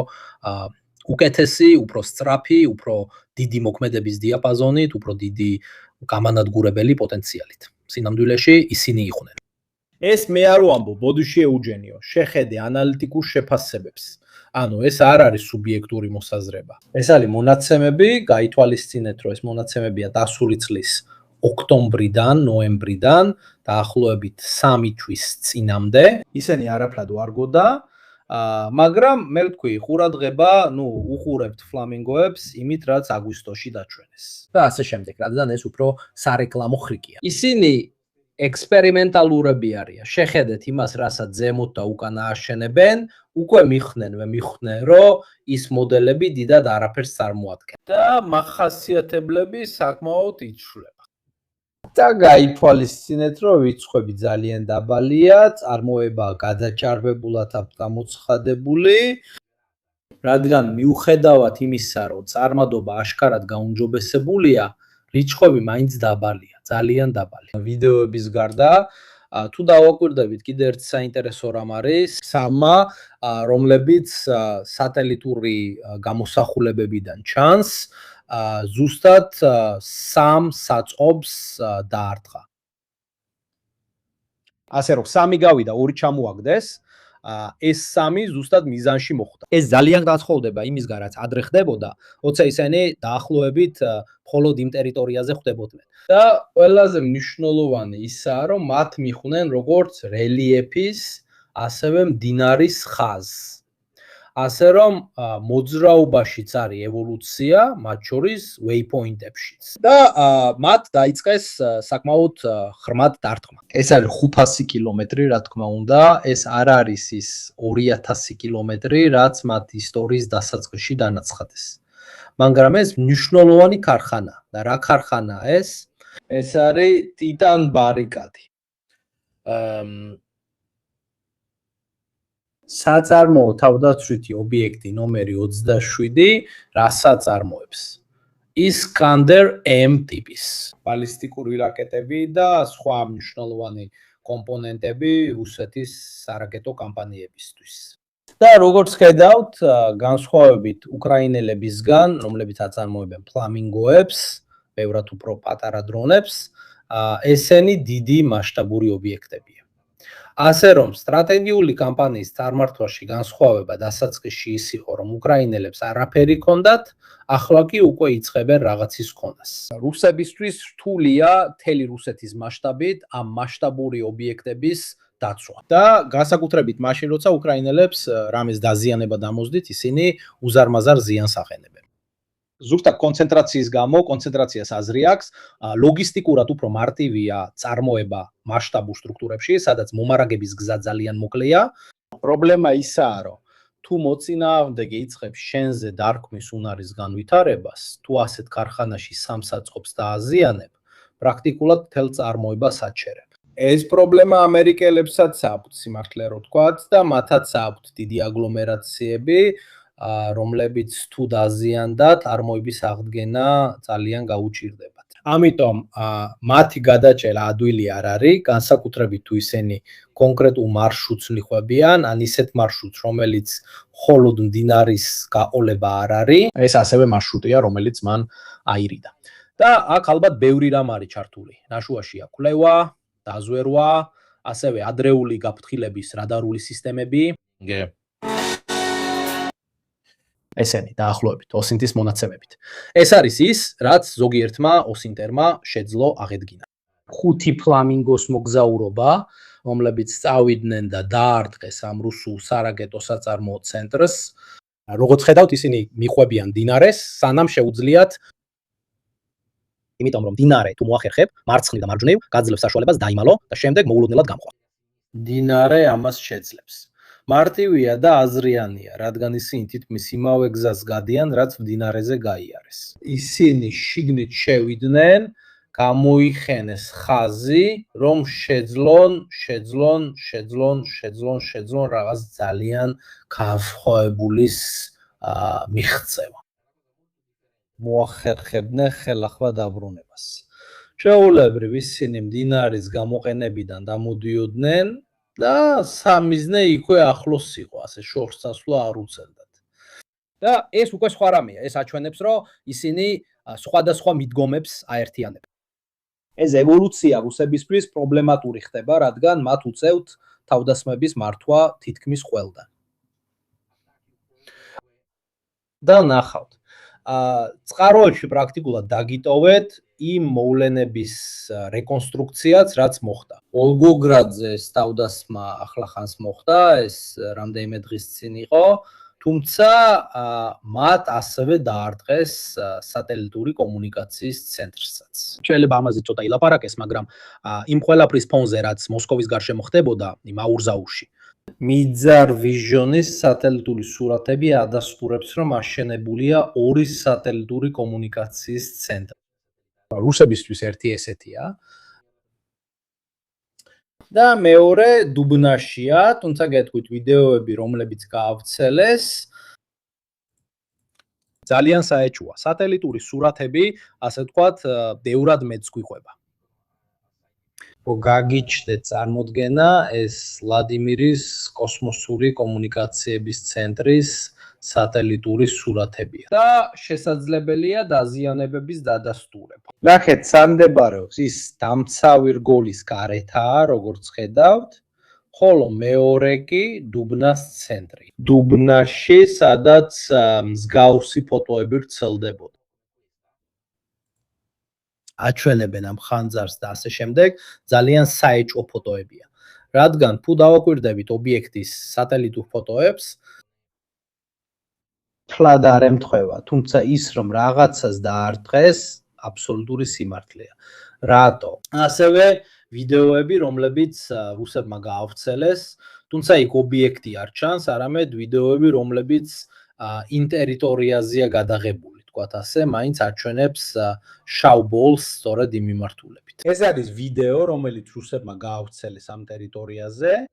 უკეთესი, უფრო სწრაფი, უფრო დიდი მოქმედების დიაპაზონით, უფრო დიდი გამანადგურებელი პოტენციალით. სინამდვილეში ისინი იყვნენ. ეს მე არ ვამბობ, ბოდიში ეუჯენიო, შეხედე ანალიტიკურ შეფასებებს. ანუ ეს არ არის სუბიექტური მოსაზრება. ეს არის მონაცემები, გაითვალისწინეთ, რომ ეს მონაცემებია დასული წლის ოქტომბრიდან, ნოემბრიდან, დაახლოებით 3 თვის წინამდე. ისინი არაფრად ვარგოდა, მაგრამ მე ვთქვი, ყურადღება, უყურებთ ფლამინგოებს იმით, რაც აგვისტოში დაჩვენეს. და ასე შემდეგ, რადგან ეს უფრო სარეკლამო ხრიკია. ისინი ექსპერიმენტალურები არიან. შეხედეთ იმას, რასაც ზემოთ და უკან ააშენებენ, უკვე მიხვდნენ, რომ ის მოდელები დიდად არაფერს წარმოადგენენ. და მახასიათებლები საკმაოდ იცვლება. და გაითვალისწინეთ, რომ რიცხვები ძალიან დაბალია, წარმოება გადაჭარბებულად აქვს გამოცხადებული, რადგან მიუხედავად იმისა, რომ წარმადობა აშკარად გაუმჯობესებულია, რიცხვები მაინც დაბალია, ძალიან დაბალი. ვიდეოების გარდა, თუ დავაკვირდებით, კიდე ერთ საინტერესო რამ არის, სამა, რომლებიც სატელიტური გამოსახულებებიდან ჩანს, ზუსტად 3 საწყობს დაარტყა. ასე რომ 3 გავიდა, 2 ჩამოაგდეს, ეს 3 ზუსტად მიზანში მოხვდა. ეს ძალიან განსხვავდება იმისგან, რაც ადრე ხდებოდა, როცა ისინი დაახლოებით მხოლოდ იმ ტერიტორიაზე ხდებოდნენ. და ყველაზე მნიშვნელოვანი ისაა, რომ მათ მიხვდნენ როგორც რელიეფის, ასევე მდინარის ხაზს. ასე რომ მოძრაობაშიც არის ევოლუცია, მათ შორის waypoint-ებშიც. და მათ დაიწყეს საკმაოდ ხრმად დარტყმა. ეს არის 500 კილომეტრი, რა თქმა უნდა, ეს არ არის ის 2000 კილომეტრი, რაც მათ ისტორიის დასაწყისში დანაცხადეს. მაგრამ ეს მნიშვნელოვანი ქარხანა და რა ქარხანაა ეს? ეს არის ტიტან ბარიკადი. საწარმოო თავდაცვითი ობიექტი ნომერი 27, რას აწარმოებს? Iskander M ტიპის ბალისტიკური რაკეტები და სხვა მნიშვნელოვანი კომპონენტები რუსეთის სარაკეტო კამპანიებისთვის. და როგორც ხედავთ, განსხვავებით უკრაინელებისგან, რომლებიც აწარმოებენ ფლამინგოებს, ბევრად უფრო პატარა დრონებს, ესენი დიდი მასშტაბური ობიექტებია. ასე რომ სტრატეგიული კამპანიის წარმართვაში განსხვავება დასაწყისში ის იყო, რომ უკრაინელებს არაფერი ჰქონდათ, ახლა კი უკვე იწყებენ რაღაცის ქონას. რუსებისთვის რთულია მთელი რუსეთის მასშტაბით ამ მასშტაბური ობიექტების დაცვა. და განსაკუთრებით მაშინ, როცა უკრაინელებს რამეს დაზიანება დამოздით, ისინი უზარმაზარ ზიანს აყენებენ. ზუსტად კონცენტრაციის გამო, კონცენტრაციას აზრი აქვს, ლოგისტიკურად უფრო მარტივია წარმოება მასშტაბურ სტრუქტურებში, სადაც მომარაგების გზა ძალიან მოკლეა. პრობლემა ისაა, რომ თუ მოწინააღმდეგე იწყებს შენზე დარქმის უნარის განვითარებას, თუ ასეთ ქარხანაში სამსაწყობს დააზიანებ, პრაქტიკულად მთელ წარმოებას აჩერებ. ეს პრობლემა ამერიკელებსაც აქვთ, სიმართლე რო ვთქვათ, და მათაც აქვთ დიდი აგლომერაციები, რომლებიც თუ დაზიანდათ, წარმოების აღდგენა ძალიან გაუჭირდებათ. ამიტომ მათი გადაჭერა ადვილი არ არის, განსაკუთრებით თუ ისინი კონკრეტულ მარშრუტს მიხვებიან, ან ისეთ მარშრუტს, რომელიც მხოლოდ მდინარის გაყოლება არ არის. ეს ასევე მარშრუტია, რომელიც მან აირიდა. და აქ ალბათ ბევრი რამ არის ჩართული. ნაშუაშია კვლევა, დაზვერვა, ასევე ადრეული გაფრთხილების რადარული სისტემები. ესენი დაახლოებით ოსინთის მონაცემებით. ეს არის ის, რაც ზოგიერთმა ოსინტერმა შეძლო აღედგინა. 5 ფლამინგოს მოგზაურობა, რომლებიც წავიდნენ და დაარტყეს ამ რუსულ სარაკეტო საწარმოო ცენტრს. როგორც ხედავთ, ისინი მიხვებიან მდინარეს, სანამ შეუძლიათ, იმიტომ რომ მდინარე თუ მოახერხებ, მარცხნივ და მარჯვნივ გაძლევს საშუალებას დაიმალო და შემდეგ მოულოდნელად გამყვა. მდინარე ამას შეძლებს. მარტივია და აზრიანია, რადგან ისინი თითქმის იმავე გზას გადიან, რაც მდინარეზე გაიარეს. ისინი შიგნით შევიდნენ, გამოიხენეს ხაზი, რომ შეძლონ რაღაც ძალიან განსხვავებულის მიღწევა. მოახერხებდნენ ხელახლა დაბრუნებას. ჩვეულებრივ ისინი მდინარის გამოყენებიდან დამოდიოდნენ და სამიზნე იქვე ახლოს იყო, ასე შორს წასვლა არ უწევდათ. და ეს უკვე სხვა რამეა, ეს აჩვენებს, რომ ისინი სხვადასხვა მიდგომებს აერთიანებენ. ეს ევოლუცია რუსებისთვის პრობლემატური ხდება, რადგან მათ უწევთ თავდასხმების მართვა თითქმის ყველგან. და ნახავთ, წყაროებში პრაქტიკულად დაგიტოვეთ იმ მოვლენების რეკონსტრუქციაც, რაც მოხდა. ვოლგოგრადზე ეს თავდასხმა ახლახანს მოხდა, ეს რამდენიმე დღის წინ იყო, თუმცა მათ ასევე დაარტყეს სატელიტური კომუნიკაციის ცენტრსაც. შეიძლება ამაზე ცოტა ილაპარაკეს, მაგრამ იმ ყველაფრის ფონზე, რაც მოსკოვის გარშემო ხდებოდა, იმ აურზაუში, მიძარ ვიჟონის სატელიტური სურათები ადასტურებს, რომ აშენებულია 2 სატელიტური კომუნიკაციის ცენტრი. რუსებისთვის ერთი ესეთია. და მეორე დუბნაშია, თუმცა გეტყვით ვიდეოები, რომლებიც გაავრცელეს, ძალიან საეჭვოა. სატელიტური სურათები, ასე ვთქვათ, ბევრად მეც გვიყვება. გაგიჩნდეთ წარმოდგენა, ეს ვლადიმირის კოსმოსური კომუნიკაციების ცენტრის სატელიტური სურათებია და შესაძლებელია დაზიანებების დადასტურება. ნახეთ, სამდებარეობს ის დამცავი რგოლის გარეთაა, როგორც ხედავთ, ხოლო მეორე კი დუბნას ცენტრი. დუბნაში, სადაც მსგავსი ფოტოები ვრცელდებოდა. აჩვენებენ ამ ხანძარს და ასე შემდეგ, ძალიან საეჭვო ფოტოებია. რადგან თუ დავაკვირდებით ობიექტის სატელიტურ ფოტოებს, თლად არ ემთხვევა, თუმცა ის რომ რაღაცას დაარტყეს, აბსოლუტური სიმართლეა. რატო? ასევე ვიდეოები, რომლებიც რუსებმა გაავრცელეს, თუმცა იქ ობიექტი არ ჩანს, არამედ ვიდეოები, რომლებიც იმ ტერიტორიაზეა გადაღებული, თქვათ ასე, მაინც აჩვენებს შავ ბოლს სწორედ იმ მიმართულებით. ეს არის ვიდეო, რომელიც რუსებმა გაავრცელეს ამ ტერიტორიაზე.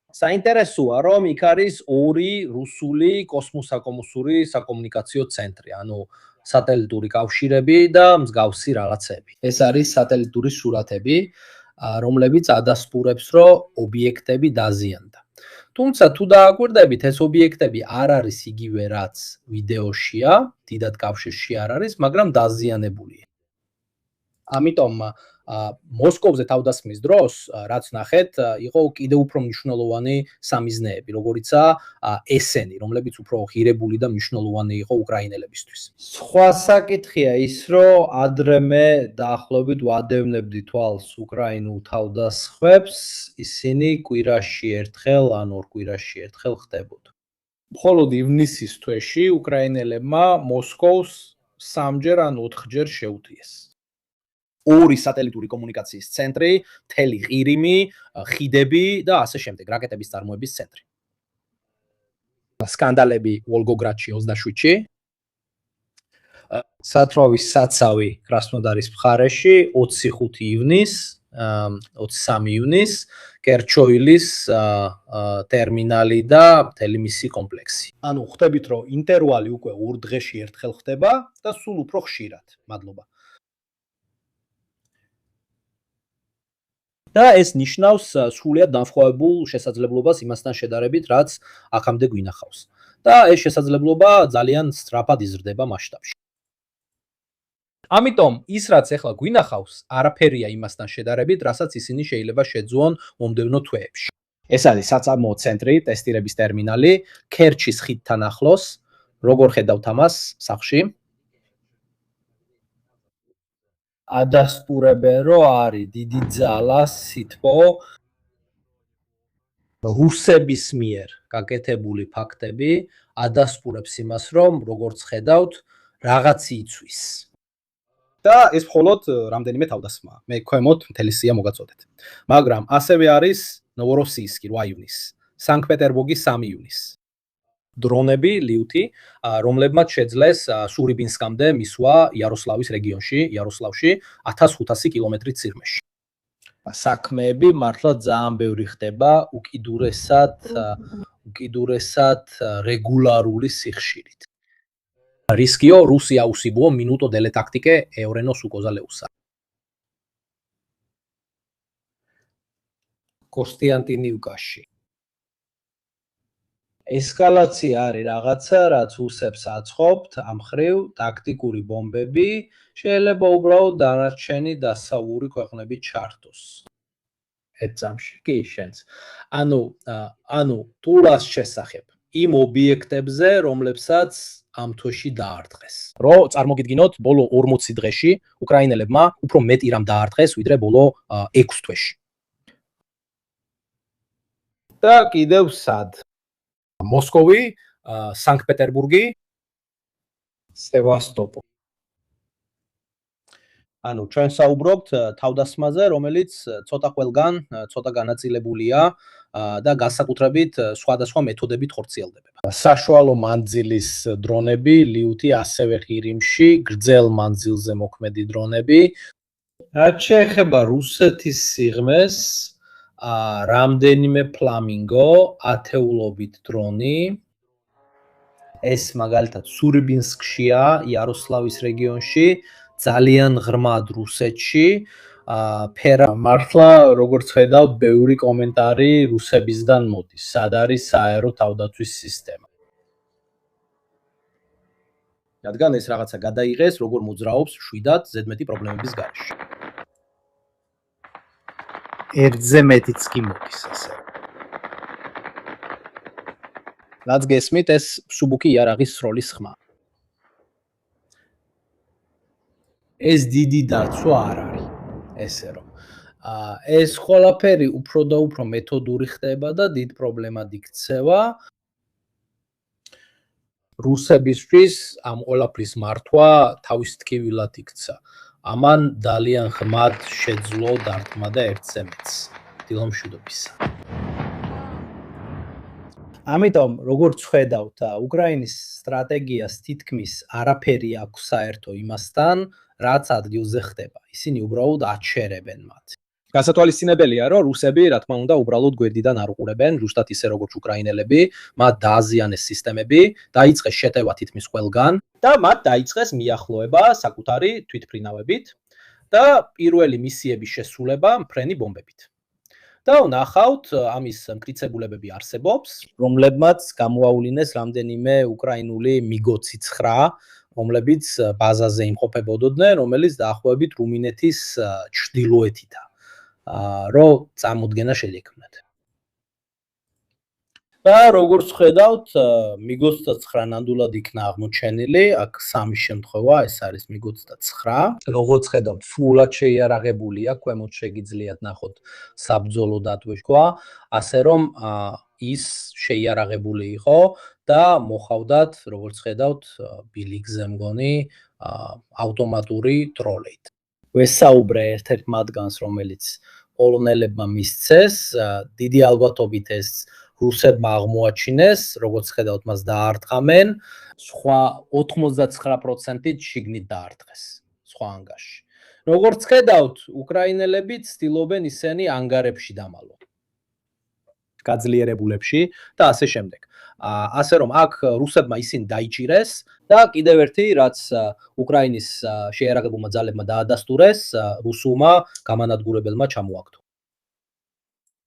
საინტერესოა, რომ იქ არის 2 რუსული კოსმოსაკომოსური საკომუნიკაციო ცენტრი, ანუ სატელიტური კავშირები და მსგავსი რაღაცები. ეს არის სატელიტური სურათები, რომლებიც ადასტურებს, რომ ობიექტები დაზიანდა. თუმცა თუ დააკვირდებით, ეს ობიექტები არ არის იგივე, რაც ვიდეოშია, დიდად კავშირში არ არის, მაგრამ დაზიანებულია. ამიტომ მოსკოვზე თავდასხმის დროს, რაც ნახეთ, იყო კიდევ უფრო მნიშვნელოვანი სამიზნეები, როგორიცაა ესენი, რომლებიც უფრო ღირებული და მნიშვნელოვანი იყო უკრაინელებისთვის. სხვა საკითხია ის, რომ ადრემე დაახლოებით ვადევნებდი თვალს უკრაინულ თავდასხმებს, ისინი კვირაში ერთხელ ან 2 კვირაში ერთხელ ხდებოდა. მხოლოდ ივნისის თვეში უკრაინელებმა მოსკოვს 3-ჯერ ან 4-ჯერ შეუტიეს. ორი სატელიტური კომუნიკაციის ცენტრი, მთელი ყირიმი, ხიდები და ასე შემდეგ, რაკეტების წარმოების ცენტრი. სკანდალები ვოლგოგრადში 27-ში, სათროვის საცავი კრასნოდარის მხარეში 25 ივნის, 23 ივნის, კერჩოილის ტერმინალი და მთელი მისი კომპლექსი. ანუ ხვდებით, რომ ინტერვალი უკვე 2 დღეში ერთხელ ხდება და სულ უფრო ხშირად. მადლობა. და ეს ნიშნავს სრულიად განსხვავებულ შესაძლებლობას იმასთან შედარებით, რაც აქამდე გვინახავს. და ეს შესაძლებლობა ძალიან სწრაფად იზრდება მასშტაბში. ამიტომ ის რაც ახლა გვინახავს, არაფერია იმასთან შედარებით, რასაც ისინი შეიძლება შეძუონ მომდევნო თვეებში. ეს არის საწარმოო ცენტრი, ტესტირების ტერმინალი, ქერჩის ხიდთან ახლოს. როგორ ხედავთ ამას სახში? ადასტურებენ, რომ არის დიდი ძალა, სითბო რუსების მიერ გაკეთებული ფაქტები ადასტურებს იმას, რომ როგორც ხედავთ, რაღაცი იცვის. და ეს მხოლოდ რამდენიმე თავდასხმაა. მე ქვემოთ მთელი სია მოგაწოდეთ. მაგრამ ასევე არის ნოვოროსიისკი 8 ივნის, სანქტ-პეტერბურგი 3 ივნის. დრონები, ლიუთი, რომლებმაც შეძლეს სურიბინსკამდე მისვლა იაროსლავის რეგიონში, იაროსლავში 1500 კილომეტრის სიღრმეში. საქმეები მართლა ძალიან ბევრი ხდება უკიდურესად რეგულარული სიხშირით. Rischio Russia usibuo minuto delle tattiche Eureno su cosa le usa. კოსტიანტინივკაში. ესკალაცია არის რაღაცა, რაც უსებს აწყობთ ამ ხრივ ტაქტიკური ბომბები, შეიძლება უბრალოდ დანარჩენი დასავლური ქვეყნები ჩართოს. ეცამში კი შენს. ანუ თულას შესახებ იმ ობიექტებზე, რომლებსაც ამ თვეში დაარტყეს. რო წარმოგიდგინოთ, ბოლო 40 დღეში უკრაინელებმა უფრო მეტი რამ დაარტყეს, ვიდრე ბოლო 6 თვეში. და კიდევ სად? მოსკოვი, სანქტ-პეტერბურგი, სევასტოპოლი. ანუ ჩვენ საუბრობთ თავდასხმაზე, რომელიც ცოტა ყველგან, ცოტა განაწილებულია და განსაკუთრებით სხვადასხვა მეთოდებით ხორციელდება. საშუალო მანძილის დრონები, ლიუთი ასევე ყირიმში, გრძელ მანძილზე მოქმედი დრონები. რაც შეეხება რუსეთის სიღრმეს, რამდენიმე ფლამინგო, ათეულობით დრონი. ეს მაგალითად სურიბინსკშია, იაროსლავის რეგიონში, ძალიან ღრმად რუსეთში. მართლა როგორც ხედავთ, ბევრი კომენტარი რუსებისგან მოდის. სად არის საერო თავდაცვის სისტემა? რადგან ეს რაღაცა გადაიღეს, როგორ მოძრაობს შვიდად ზედმეტი პრობლემების გარეშე. ერთზე მეტიც კი მოდის ასე. რაც გესმით, ეს სუბუქი იარაღის სროლის ხმა. ეს დიდი დაცვა არ არის. ესე რომ ეს ყველაფერი უფრო და უფრო მეთოდური ხდება და დიდ პრობლემად იქცევა. რუსებისთვის ამ ყველაფრის მართვა თავის ტკივილად იქცა. ამან ძალიან ღრმად შეძლო დარტყმა და ერთზე მეტს. დილომშვიდობისა. ამიტომ, როგორც ხედავთ, უკრაინის სტრატეგიას თითქმის არაფერი აქვს საერთო იმასთან, რაც ადგილზე ხდება. ისინი უბრალოდ აჩერებენ მათ. გასათვალისწინებელია, რომ რუსები, რა თქმა უნდა, უბრალოდ გვერდიდან არ უყურებენ, ზუსტად ისე როგორც უკრაინელები, მათ დააზიანეს სისტემები, დაიწყეს შეტევა თითქმის ყველგან და მათ დაიწყეს მიახლოება საკუთარი თვითმფრინავებით და პირველი მისიების შესრულება მფრენი ბომბებით. და ვნახავთ, ამის მტკიცებულებები არსებობს, რომლებმაც გამოავლინეს რამდენიმე უკრაინული MiG-29, რომლებიც ბაზაზე იმყოფებოდნენ, რომელიც დაახლოებით რუმინეთის ჩრდილოეთიდან, რომ წარმოდგენა შეექმნათ. და როგორც ხედავთ, MiG-29 ნამდვილად იქნა აღმოჩენილი, აქ სამი შემთხვევა, ეს არის MiG-29. როგორც ხედავთ, ფულად შეიარაღებულია, ქვემოთ შეგიძლიათ ნახოთ საბრძოლო დატვირთვა, ასე რომ ის შეიარაღებული იყო და მოხავდათ, როგორც ხედავთ, ბილიკზე მგონი ავტომატური ტროლით. ვესაუბრე ერთ-ერთ მათგანს, რომელიც პოლონელებმა მისცეს, დიდი ალბათობით ეს რუსებმა აღმოაჩინეს, როგორც ხედავთ, მას დაარტყამენ, სხვა 99%-ით შიგნით დაარტყეს სხვა ანგარში. როგორც ხედავთ, უკრაინელები ცდილობენ ისინი ანგარებში დამალონ. გაძლიერებულებში და ასე შემდეგ. ასე რომ აქ რუსებმა ისინი დაიჭირეს და კიდევ ერთი რაც უკრაინის შეიარაღებულმა ძალებმა დაადასტურეს, რუსულმა გამანადგურებელმა ჩამოაგდო.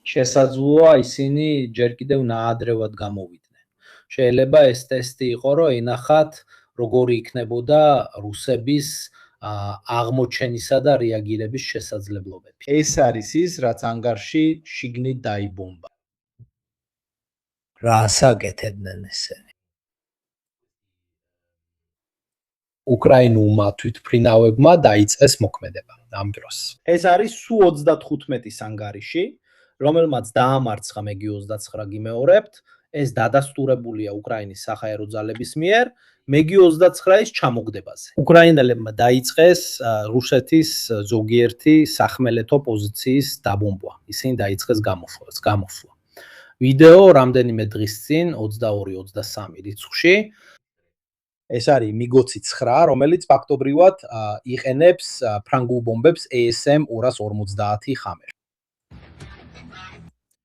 შესაძლოა ისინი ჯერ კიდევ ნაადრევად გამოვიდნენ. შეიძლება ეს ტესტი იყო, რომ ენახათ როგორი იქნებოდა რუსების აღმოჩენისა და რეაგირების შესაძლებლობები. ეს არის ის, რაც ანგარში შიგნით დაიბომბა. რას აკეთებდნენ ესენი? უკრაინულმა თვითმფრინავებმა დაიწყეს მოქმედება ამ დროს. ეს არის სუ 35-ის ანგარიში, რომელმაც დაამარცხა მეგი-29 გიმეორებთ, ეს დადასტურებულია უკრაინის საჰაერო ძალების მიერ მეგი-29-ის ჩამოგდებაზე. უკრაინელებმა დაიწყეს რუსეთის ზოგიერთი სახმელეთო პოზიციის დაბომბვა. ისინი დაიწყეს გამოსვლა. ვიდეო რამდენიმე დღის წინ 22-23 რიცხვში ეს არის MiG-29, რომელიც ფაქტობრივად იყენებს ფრანგულ ბომბებს ASM-250 Hammer.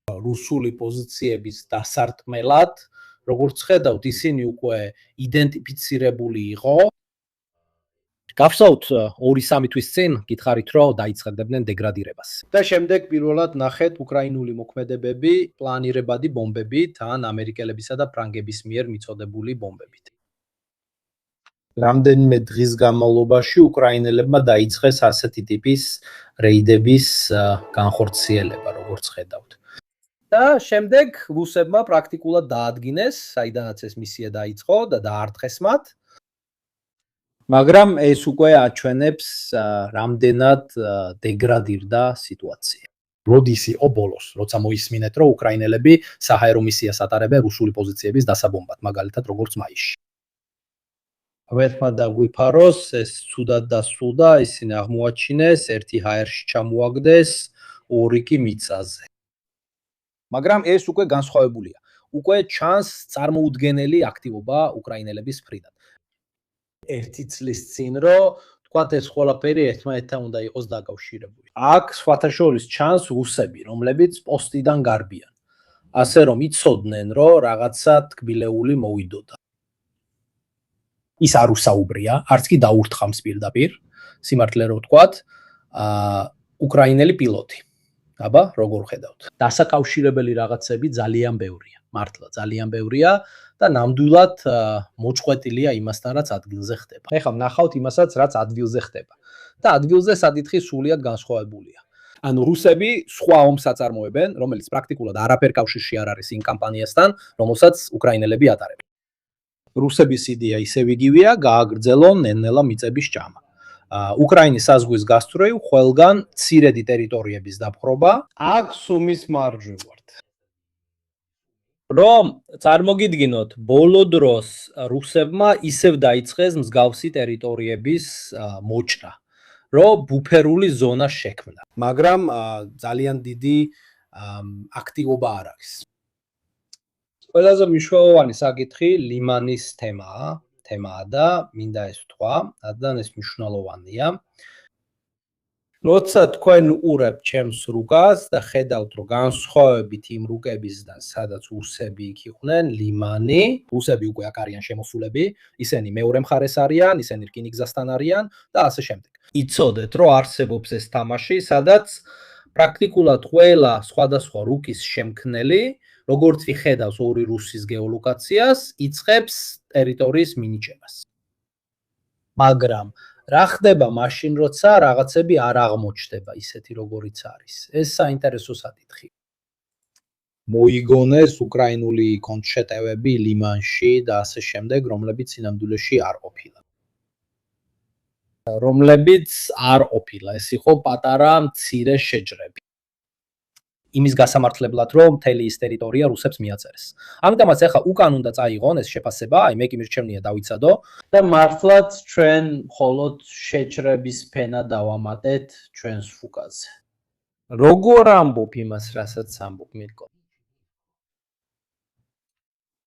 რუსული პოზიციების დასარტყმელად, როგორც ხედავთ, ისინი უკვე იდენტიფიცირებული იყო. გახსოვთ 2-3 თვის წინ გითხარით, რომ დაიწყებდნენ დეგრადირებას. და შემდეგ პირველად ნახეთ უკრაინული მოქმედებები პლანირებადი ბომბებით ან ამერიკელებისა და ფრანგების მიერ მიწოდებული ბომბებით. რამდენიმე დღის განმავლობაში უკრაინელებმა დაიწყეს ასეთი ტიპის რეიდების განხორციელება, როგორც ხედავთ. და შემდეგ რუსებმა პრაქტიკულად დაადგინეს, საიდანაც ეს მისია დაიწყო და დაარტყეს მათ. მაგრამ ეს უკვე აჩვენებს რამდენად დეგრადირდა სიტუაცია. როდის იყო ბოლოს, როცა მოისმინეთ, რომ უკრაინელები საჰაერო მისიას ატარებენ რუსული პოზიციების დასაბომბად, მაგალითად როგორც მაისში. ვერთმა დაგვიფაროს, ეს ცუდად დასრულდა, ისინი აღმოაჩინეს, ერთი ჰაერში ჩამოაგდეს, ორი კი მიწაზე. მაგრამ ეს უკვე განსხვავებულია. უკვე ჩანს წარმოუდგენელი აქტივობა უკრაინელების მხრიდან. ერთი წლის წინ, რომ თქვათ ეს ყველაფერი ერთმანეთთან უნდა იყოს დაკავშირებული. აქ სხვათა შორის ჩანს რუსები, რომლებიც პოსტიდან გარბიან. ასე რომ იცოდნენ, რომ რაღაცა თკბილეული მოვიდოდა. ის არ უსაუბრია, არც კი დაურთხამს პირდაპირ, სიმართლე რო ვთქვათ, უკრაინელი პილოტი. აბა, როგორ ხედავთ? დასაკავშირებელი რაღაცები ძალიან ბევრია, მართლა ძალიან ბევრია და ნამდვილად მოწყვეტილია იმასთან, რაც ადგილზე ხდება. ეხლა ვნახავთ იმასაც, რაც ადგილზე ხდება. და ადგილზე საკითხი სრულიად განსხვავებულია. ანუ რუსები სხვა ომს აწარმოებენ, რომელიც პრაქტიკულად არაფერ კავშირში არ არის იმ კამპანიასთან, რომელსაც უკრაინელები ატარებენ. რუსების იდეა ისევ იგივეა, გააგრძელონ ნელ-ნელა მიწების ჭამა. უკრაინის საზღვრის გასწვრივ ყველგან მცირედი ტერიტორიების დაპყრობა, აქ სუმის მარჯვე ვართ. რომ წარმოგიდგინოთ, ბოლო დროს რუსებმა ისევ დაიწყეს მსგავსი ტერიტორიების მოჭრა, რომ ბუფერული ზონა შექმნა. მაგრამ ძალიან დიდი აქტივობა არ არის. ყველაზე მნიშვნელოვანი საკითხი ლიმანის თემაა და მინდა ეს ვთქვა, რადგან ეს მნიშვნელოვანია. როცა თქვენ უყურებთ ჩემს რუკას და ხედავთ, რომ განსხვავებით იმ რუკებისგან, სადაც რუსები იქ იყვნენ, ლიმანი, რუსები უკვე აქ არიან შემოსულები, ისინი მეორე მხარეს არიან, ისინი რკინიგზასთან არიან და ასე შემდეგ. იცოდეთ, რომ არსებობს ეს თამაში, სადაც პრაქტიკულად ყველა სხვადასხვა რუკის შემქმნელი, როგორც იხედავს ორი რუსის გეოლოკაციას, იწყებს ტერიტორიის მინიჭებას. მაგრამ რა ხდება მაშინ, როცა რაღაცები არ აღმოჩნდება ისეთი, როგორიც არის? ეს საინტერესო საკითხია. მოიგონეს უკრაინული კონტრშეტევები ლიმანში და ასე შემდეგ, რომლებიც სინამდვილეში არ ყოფილა. ეს იყო პატარა მცირე შეჯრები. იმის გასამართლებლად, რომ მთელი ის ტერიტორია რუსებს მიაწერეს. ამიტომაც ახლა უკან უნდა წაიღონ ეს შეფასება, აი მე კი მირჩევნია დავიცადო და მართლაც ჩვენ მხოლოდ შეჭრების ფენა დავამატეთ ჩვენს ფუკაზე. როგორ ამბობ იმას, რასაც ამბობ მილკო?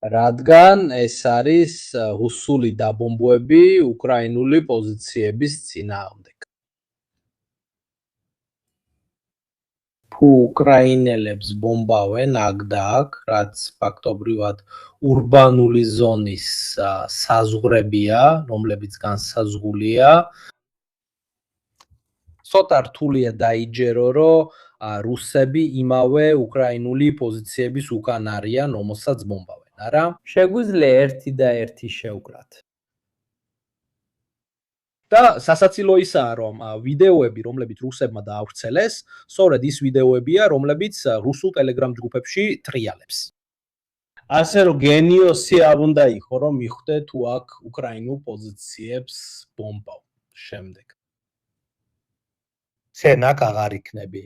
რადგან ეს არის რუსული დაბომბვები უკრაინული პოზიციების წინააღმდეგ. თუ უკრაინელებს ბომბავენ აქ და აქ, რაც ფაქტობრივად ურბანული ზონის საზღვრებია, რომლებიც განსაზღვრულია, ცოტა რთულია დაიჯერო, რომ რუსები იმავე უკრაინული პოზიციების უკან არიან, რომელსაც ბომბავენ, არა? შეგვიძლია ერთი და ერთი შევკრათ. და სასაცილო ისაა, რომ ვიდეოები, რომლებიც რუსებმა დაავრცელეს, სწორედ ის ვიდეოებია, რომლებიც რუსულ ტელეგრამ ჯგუფებში ტრიალებს. ასე რომ გენიოსი არ უნდა იყო, რომ მიხვდე თუ აქ უკრაინულ პოზიციებს ბომბავ შემდეგ. შენ აქ აღარ იქნები.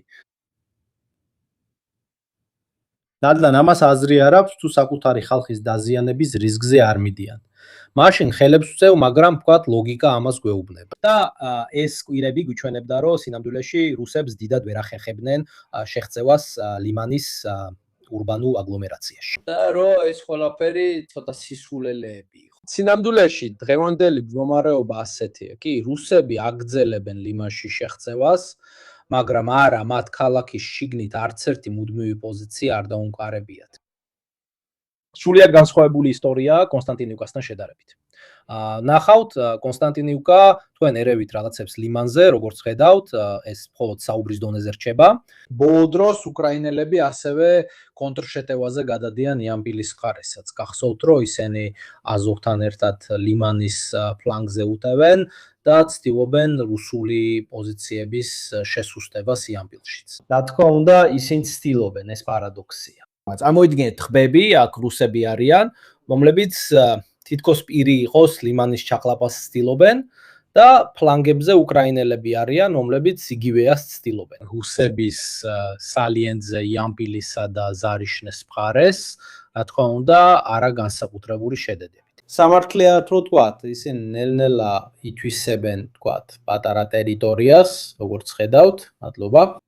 ნადლან ამას აზრი არ აქვს, თუ საკუთარი ხალხის დაზიანების რისკზე არ მიდიან. მაშინ ხელებს ვწევ, მაგრამ ვთქვათ ლოგიკა ამას გვეუბნება. და ეს კვირები გვიჩვენებდა, რომ სინამდვილეში რუსებს დიდად ვერ ახერხებდნენ შეღწევას ლიმანის ურბანულ აგლომერაციაში. და რომ ეს ყველაფერი ცოტა სისულელეები იყო. სინამდვილეში დღევანდელი მდგომარეობა ასეთია, კი, რუსები აგრძელებენ ლიმანში შეღწევას, მაგრამ არა მათ ქალაქის შიგნით არც ერთი მუდმივი პოზიცია არ დაუმყარებიათ. სრულიად განსხვავებული ისტორიაა კონსტანტინივკასთან შედარებით. ნახავთ კონსტანტინივკა თქვენ ერევით რაღაცებს ლიმანზე, როგორც ხედავთ, ეს მხოლოდ საუბრის დონეზე რჩება. ბოლო დროს უკრაინელები ასევე კონტრშეტევაზე გადადიან იამბილის მხარესაც. გახსოვთ, რომ ისინი აზოვთან ერთად ლიმანის ფლანგზე უტევენ და ცდილობენ რუსული პოზიციების შესუსტებას იამბილშიც. რა თქმა უნდა, ისინი ცდილობენ, ეს პარადოქსია. წარმოიდგინეთ, ხბები, აქ რუსები არიან, რომლებიც თითქოს პირი იყოს ლიმანის ჩაყლაპას ცდილობენ და ფლანგებზე უკრაინელები არიან, რომლებიც იგივეას ცდილობენ. რუსების სალიენზე იამბილისა და ზარიშნეს მხარეს, რა თქმა უნდა, არა განსაკუთრებული შედედებით. სამართლიანად რო ვთქვათ, ისინი ნელ-ნელა ითვისებენ, ვთქვათ, პატარა ტერიტორიას, როგორც ხედავთ, მადლობა.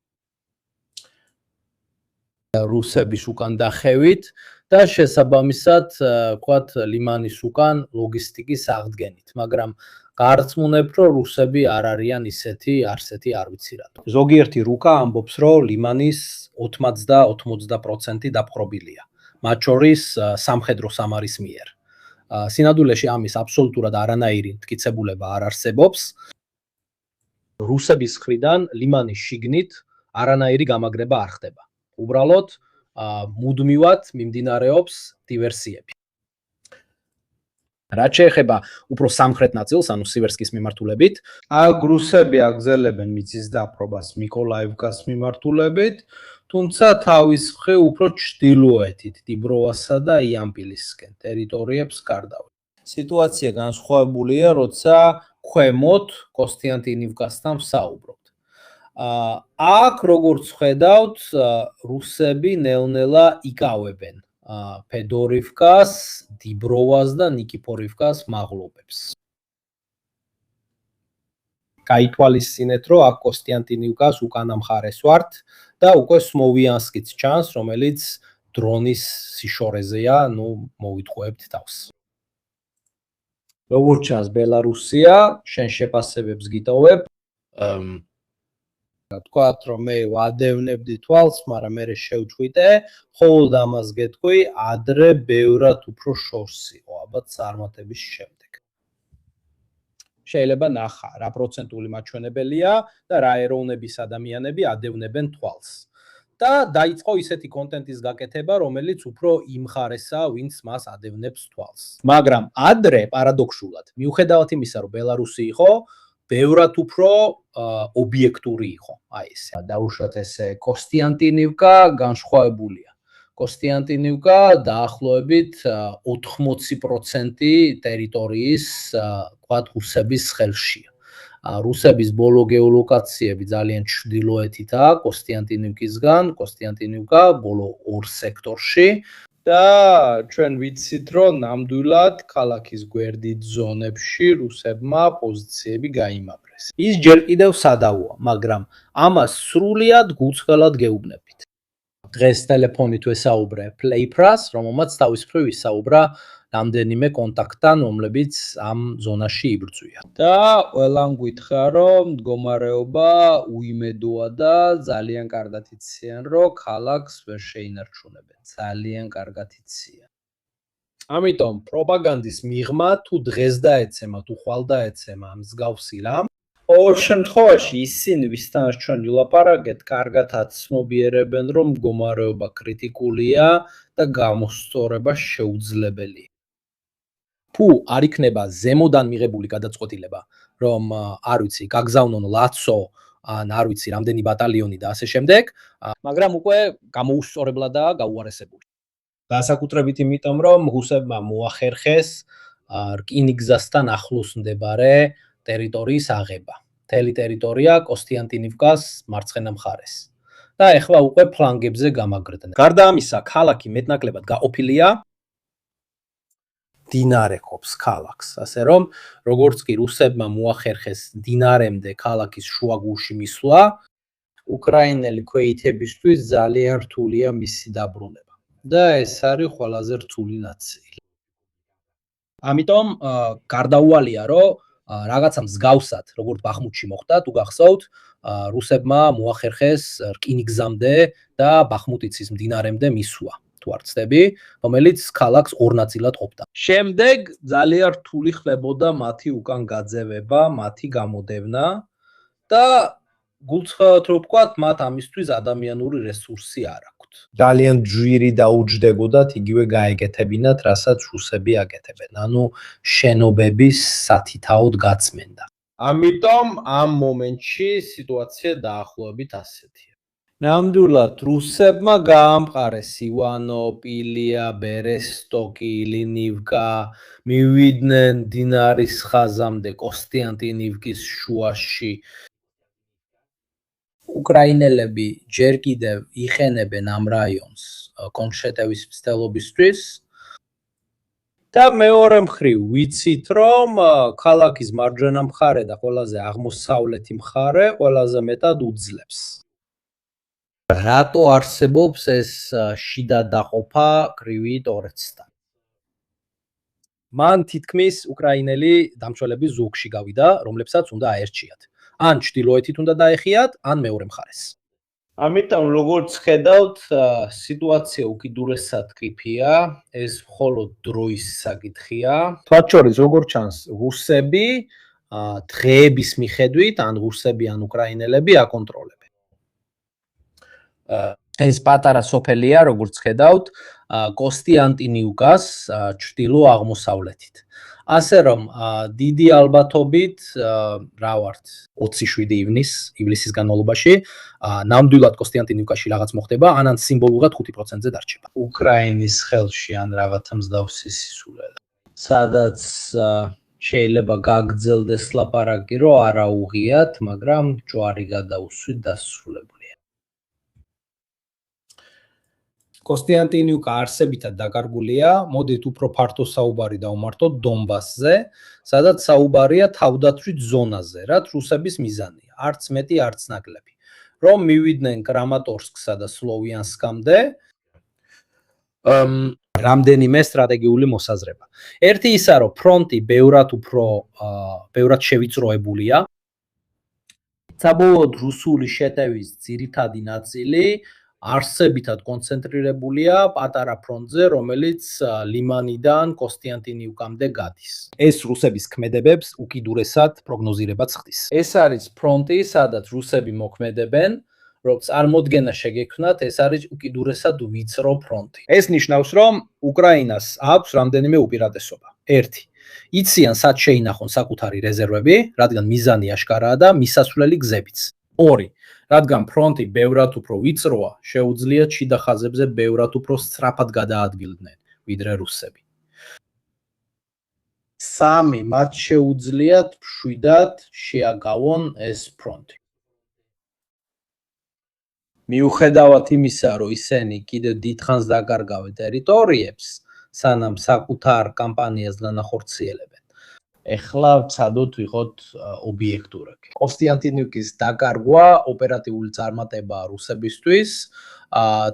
რუსების უკან დახევით და შესაბამისად, ვთქვათ, ლიმანის უკან ლოგისტიკის აღდგენით, მაგრამ გარწმუნებ, რომ რუსები არ არიან ისეთი არსეთი არ ვიცი რატო. ზოგიერთი რუკა ამბობს, რომ ლიმანის 80-90% დაპყრობილია, მათ შორის სამხედრო სამარის მიერ. სინამდვილეში ამის აბსოლუტურად არანაირი მტკიცებულება არ არსებობს. რუსების მხრიდან ლიმანის შიგნით არანაირი გამაგრება არ ხდება. უბრალოდ მუდმივად მიმდინარეობს დივერსიები. რაც შეეხება უფრო სამხრეთ ნაწილს, ანუ სივერსკის მიმართულებით, აქ რუსები აგზელებენ მიწის დაპყრობას მიკოლაევკას მიმართულებით, თუმცა თავის მხრივ უფრო ჩრდილოეთით, დიბროვასა და იამპილისკენ ტერიტორიებს კარდავენ. სიტუაცია განსხვავებულია, როცა ქვემოთ კონსტანტინივკასთან ვსაუბრობთ. აქ როგორც ხედავთ, რუსები ნელ-ნელა იკავებენ ფედორივკას, დიბროვას და ნიკიფორივკას მაღლობებს. გაითვალისწინეთ, რომ აქ კონსტანტინივკას უკანა მხარეს ვართ და უკვე სმოვიანსკიც ჩანს, რომელიც დრონის სიშორეზეა, მოვიტყუებთ თავს. როგორც ჩანს, ბელარუსია, შენ შეფასებებს გიტოვებ. თქვათ, რომ მე ვადევნებდი თვალს, მაგრამ მე შევჭვიდე, ხოლოდ ამას გეტყვი, ადრე ბევრად უფრო შორს იყო, ალბათ წარმატების შემდეგ. შეიძლება ნახა, რა პროცენტული მაჩვენებელია და რა ეროვნების ადამიანები ადევნებენ თვალს. და დაიწყო ისეთი კონტენტის გაკეთება, რომელიც უფრო იმ ხარესაა, ვინც მას ადევნებს თვალს. მაგრამ ადრე პარადოქსულად, მიუხედავად იმისა, რომ ბელარუსი იყო, ბევრად უფრო ობიექტური იყო. აი ესე. დაუშვათ ესე, კონსტანტინივკა განსხვავებულია. კონსტანტინივკა დაახლოებით 80% ტერიტორიის, ვთქვათ, რუსების ხელშია. რუსების ბოლო გეოლოკაციები ძალიან ჩრდილოეთითაა, კოსტიანტინივკისგან, კოსტიანტინივკა ბოლო 2 სექტორში და ჩვენ ვიცით, რომ ნამდვილად ქალაქის გვერდით ზონებში რუსებმა პოზიციები გაიმაგრეს. ის ჯერ კიდევ სადავოა, მაგრამ ამას სრულიად გულწრფელად გეუბნებით. დღეს ტელეფონით ვესაუბრე Playpras, რომელმაც თავის მხრივ ისაუბრა რამდენიმე კონტაქტთან, რომლებიც ამ ზონაში იბრძვიან. და ყველამ გითხრა, რომ მდგომარეობა უიმედოა და ძალიან კარგად იციან, რომ ქალაქს ვერ შეინარჩუნებენ. ძალიან კარგად იციან. ამიტომ პროპაგანდის მიღმა თუ დღეს დაეცემა, თუ ხვალ დაეცემა მსგავსი რამ, ყოველ შემთხვევაში ისინი ვისთანაც ჩვენ ვილაპარაკეთ, კარგადაც ცნობიერებენ, რომ მდგომარეობა კრიტიკულია და გამოსწორება შეუძლებელია. თუ არ იქნება ზემოდან მიღებული გადაწყვეტილება, რომ არ ვიცი, გაგზავნონ ლაცო, ან არ ვიცი, რამდენი ბატალიონი და ასე შემდეგ, მაგრამ უკვე გამოუსწორებლადაა გაუარესებული. განსაკუთრებით იმიტომ, რომ რუსებმა მოახერხეს რკინიგზასთან ახლოს მდებარე ტერიტორიის აღება. მთელი ტერიტორია კოსტიანტინივკას მარცხენა მხარეს. და ეხლა უკვე ფლანგებზე გამაგრდნენ. გარდა ამისა, ქალაქი მეტნაკლებად გაყოფილია. დინარე ყოფს ქალაქს, ასე რომ როგორც კი რუსებმა მოახერხეს დინარემდე ქალაქის შუაგულში მისვლა, უკრაინელი ქვეითებისთვის ძალიან რთულია მისი დაბრუნება. და ეს არის ყველაზე რთული ნაწილი. ამიტომ გარდაუვალია, რომ რაღაცა მსგავსად, როგორც ბახმუტში მოხდა, თუ გახსოვთ, რუსებმა მოახერხეს რკინიგზამდე და ბახმუტიც ის მდინარემდე მისვლა. თუ არ ვცდები, რომელიც ქალაქს 2 ნაწილად ყოფდა. შემდეგ ძალიან რთული ხდებოდა მათი უკან გაძევება, მათი გამოდევნა და გულწრფელად რო ვთქვათ, მათ ამისთვის ადამიანური რესურსი არ აქვთ. ძალიან ჯვირი დაუჯდებოდათ იგივე გაეკეთებინათ, რასაც რუსები აკეთებენ. ანუ შენობების სათითაოდ გაწმენდა. ამიტომ ამ მომენტში სიტუაცია დაახლოებით ასეთია. ნამდვილად რუსებმა გაამყარეს ივანო, პილია, ბერესტოკი, ლინივკა, მივიდნენ დინარის ხაზამდე კოსტიანტინივკის შუაში. უკრაინელები ჯერ კიდევ იყენებენ ამ რაიონს კონშეტევის მცდელობისთვის და მეორე მხრივ ვიცით, რომ ქალაქის მარჯვენა მხარე და ყველაზე აღმოსავლეთი მხარე ყველაზე მეტად უძლებს. რატო არსებობს ეს შიდა დაყოფა კრივი ტორეცთან? მან თითქმის უკრაინელი დამცველების ზურგში გავიდა, რომლებსაც უნდა აერჩიათ. ან ჩრდილოეთით უნდა დაეხიათ, ან მეორე მხარეს. ამიტომ როგორც ხედავთ, სიტუაცია უკიდურესად ტკიფია, ეს მხოლოდ დროის საკითხია. თქვათ შორის, როგორც ჩანს, რუსები დღეების მიხედვით, ან რუსები, ან უკრაინელები აკონტროლებენ. ეს პატარა სოფელია, როგორც ხედავთ, კოსტიანტინივკას ჩრდილო-აღმოსავლეთით. ასე რომ დიდი ალბათობით, რა ვართ, 27 ივლისის განმავლობაში, ნამდვილად კოსტიანტინივკაში რაღაც მოხდება, ან სიმბოლურად 5%-ზე დარჩება. უკრაინის ხელში ან რაღაცა მსგავსი სისულელე. სადაც შეიძლება გაგრძელდეს ლაპარაკი, რომ არა უღიათ, მაგრამ ჯვარი გადაუსვით დასრულებულია. კოსტიანტინივკა არსებითად დაკარგულია, მოდით უფრო ფართო საუბარი დავმართოთ დონბასზე, სადაც საუბარია თავდაცვით ზონაზე, რაც რუსების მიზანია, არც მეტი, არც ნაკლები. რომ მივიდნენ კრამატორსკსა და სლოვიანსკამდე, რამდენიმე სტრატეგიული მოსაზრება. ერთი ისა, რომ ფრონტი ბევრად შევიწროებულია. საბოლოოდ რუსული შეტევის ძირითადი ნაწილი არსებითად კონცენტრირებულია პატარა ფრონტზე, რომელიც ლიმანიდან კოსტიანტინივკამდე გადის. ეს რუსების ქმედებებს უკიდურესად პროგნოზირებაც ხდის. ეს არის ფრონტი, სადაც რუსები მოქმედებენ, რომ წარმოდგენა შეგექმნათ, ეს არის უკიდურესად ვიწრო ფრონტი. ეს ნიშნავს, რომ უკრაინას აქვს რამდენიმე უპირატესობა. 1. იციან, სად შეინახონ საკუთარი რეზერვები, რადგან მიზანი აშკარაა და მისასვლელი გზებიც. 2. რადგან ფრონტი ბევრად უფრო ვიწროა, შეუძლიათ შიდა ხაზებზე ბევრად უფრო სწრაფად გადაადგილდნენ, ვიდრე რუსები. 3 მათ შეუძლიათ მშვიდად შეაგავონ ეს ფრონტი. მიუხედავად იმისა, რომ ისინი კიდევ დიდხანს დაკარგავენ ტერიტორიებს, სანამ საკუთარ კამპანიას განახორციელებენ. ეხლა ვცადოთ ვიყოთ ობიექტურები. კონსტანტინივკის დაკარგვა ოპერატიული წარმატებაა რუსებისთვის,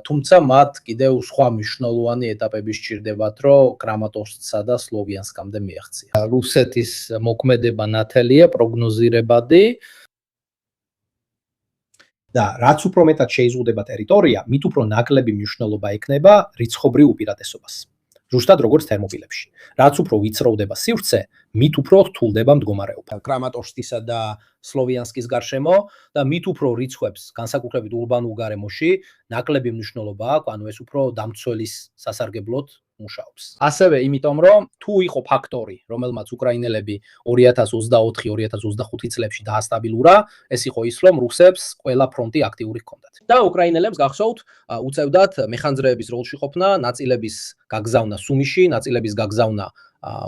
თუმცა მათ კიდევ სხვა მნიშვნელოვანი ეტაპები სჭირდებათ, რომ კრამატორსკსა და სლოვიანსკამდე მიაღწიონ. რუსეთის მოქმედება ნათელია, პროგნოზირებადი. და რაც უფრო მეტად შეიზღუდება ტერიტორია, მით უფრო ნაკლები მნიშვნელობა ექნება რიცხობრივ უპირატესობას. ზუსტად როგორც თერმოპილებში. რაც უფრო ვიწროვდება სივრცე, მით უფრო რთულდება მდგომარეობა. კრამატორსკისა და სლოვიანსკის გარშემო და მით უფრო რიცხვებს, განსაკუთრებით ურბანულ გარემოში, ნაკლები მნიშვნელობა აქვს, ანუ ეს უფრო დამცველის სასარგებლოდ მუშაობს. ასევე იმიტომ, რომ თუ იყო ფაქტორი, რომელმაც უკრაინელები 2024-2025 წლებში დაასტაბილურა, ეს იყო ის, რომ რუსებს ყველა ფრონტი აქტიური ჰქონდათ. და უკრაინელებს გახსოვთ, უწევდათ მეხანძრეების როლში ყოფნა, ნაწილების გაგზავნა სუმიში, ნაწილების გაგზავნა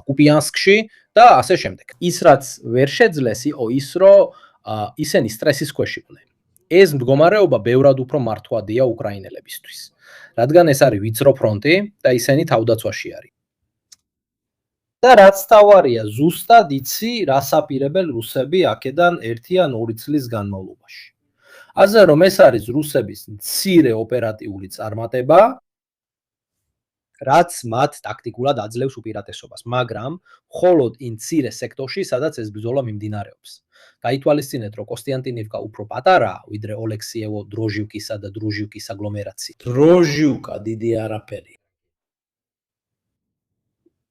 კუპიანსკში და ასე შემდეგ. ის რაც ვერ შეძლეს იყო ის, რომ ისინი სტრესის ქვეშ იყვნენ. ეს მდგომარეობა ბევრად უფრო მართვადია უკრაინელებისთვის. რადგან ეს არის ვიწრო ფრონტი და ისინი თავდაცვაში არის. და რაც თავარია, ზუსტად იცი, რას აპირებენ რუსები აქედან 1 ან 2 წლის განმავლობაში. ასე რომ ეს არის რუსების მცირე ოპერატიული წარმატება, რაც მათ ტაქტიკულად აძლევს უპირატესობას, მაგრამ მხოლოდ იმ მცირე სექტორში, სადაც ეს ბრძოლა მიმდინარეობს. გაითვალისწინეთ, რომ კონსტანტინივკა უფრო პატარაა, ვიდრე ოლექსიევო, დროჟივკისა და დრუჟივკის აგლომერაცია. დროჟივკა დიდი არაფერია.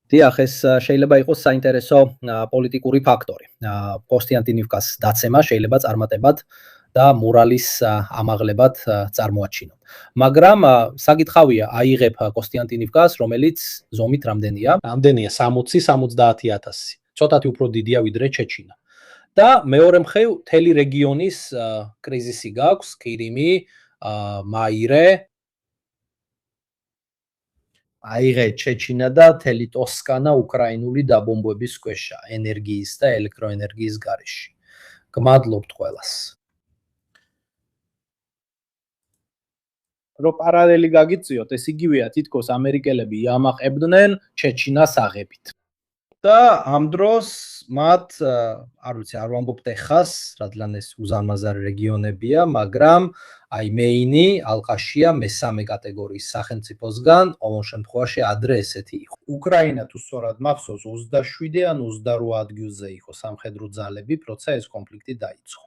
დიახ, ეს შეიძლება იყოს საინტერესო პოლიტიკური ფაქტორი. კონსტანტინივკას დაცემა შეიძლება წარმატებად და მორალის ამაღლებად წარმოაჩინონ. მაგრამ საკითხავია, აიღებ კონსტანტინივკას, რომელიც ზომით რამდენია? რამდენია 60-70,000. ცოტათი უფრო დიდია ვიდრე ჩეჩინა. და მეორე მხრივ მთელი რეგიონის კრიზისი გაქვს, კირიმი, მაირე, აიღე ჩეჩინა და მთელი ტოსკანა უკრაინული დაბომბვების ქვეშა, ენერგიის და ელექტროენერგიის გარეშე. გმადლობთ ყველას. რომ პარალელი გაგიწიოთ, ეს იგივეა თითქოს ამერიკელები იამაყებდნენ ჩეჩინას აღებით. და ამ დროს მათ, არ ვიცი, არ ვამბობ ტეხას, რადგან ეს უზარმაზარი რეგიონებია, მაგრამ აი მეინი, ალყაშია მესამე კატეგორიის სახელმწიფოსგან, ყოველ შემთხვევაში ადრე ესეთი იყო. უკრაინა თუ სწორად მახსოვს 27 ან 28 ადგილზე იყო სამხედრო ძალები, როცა ეს კონფლიქტი დაიწყო.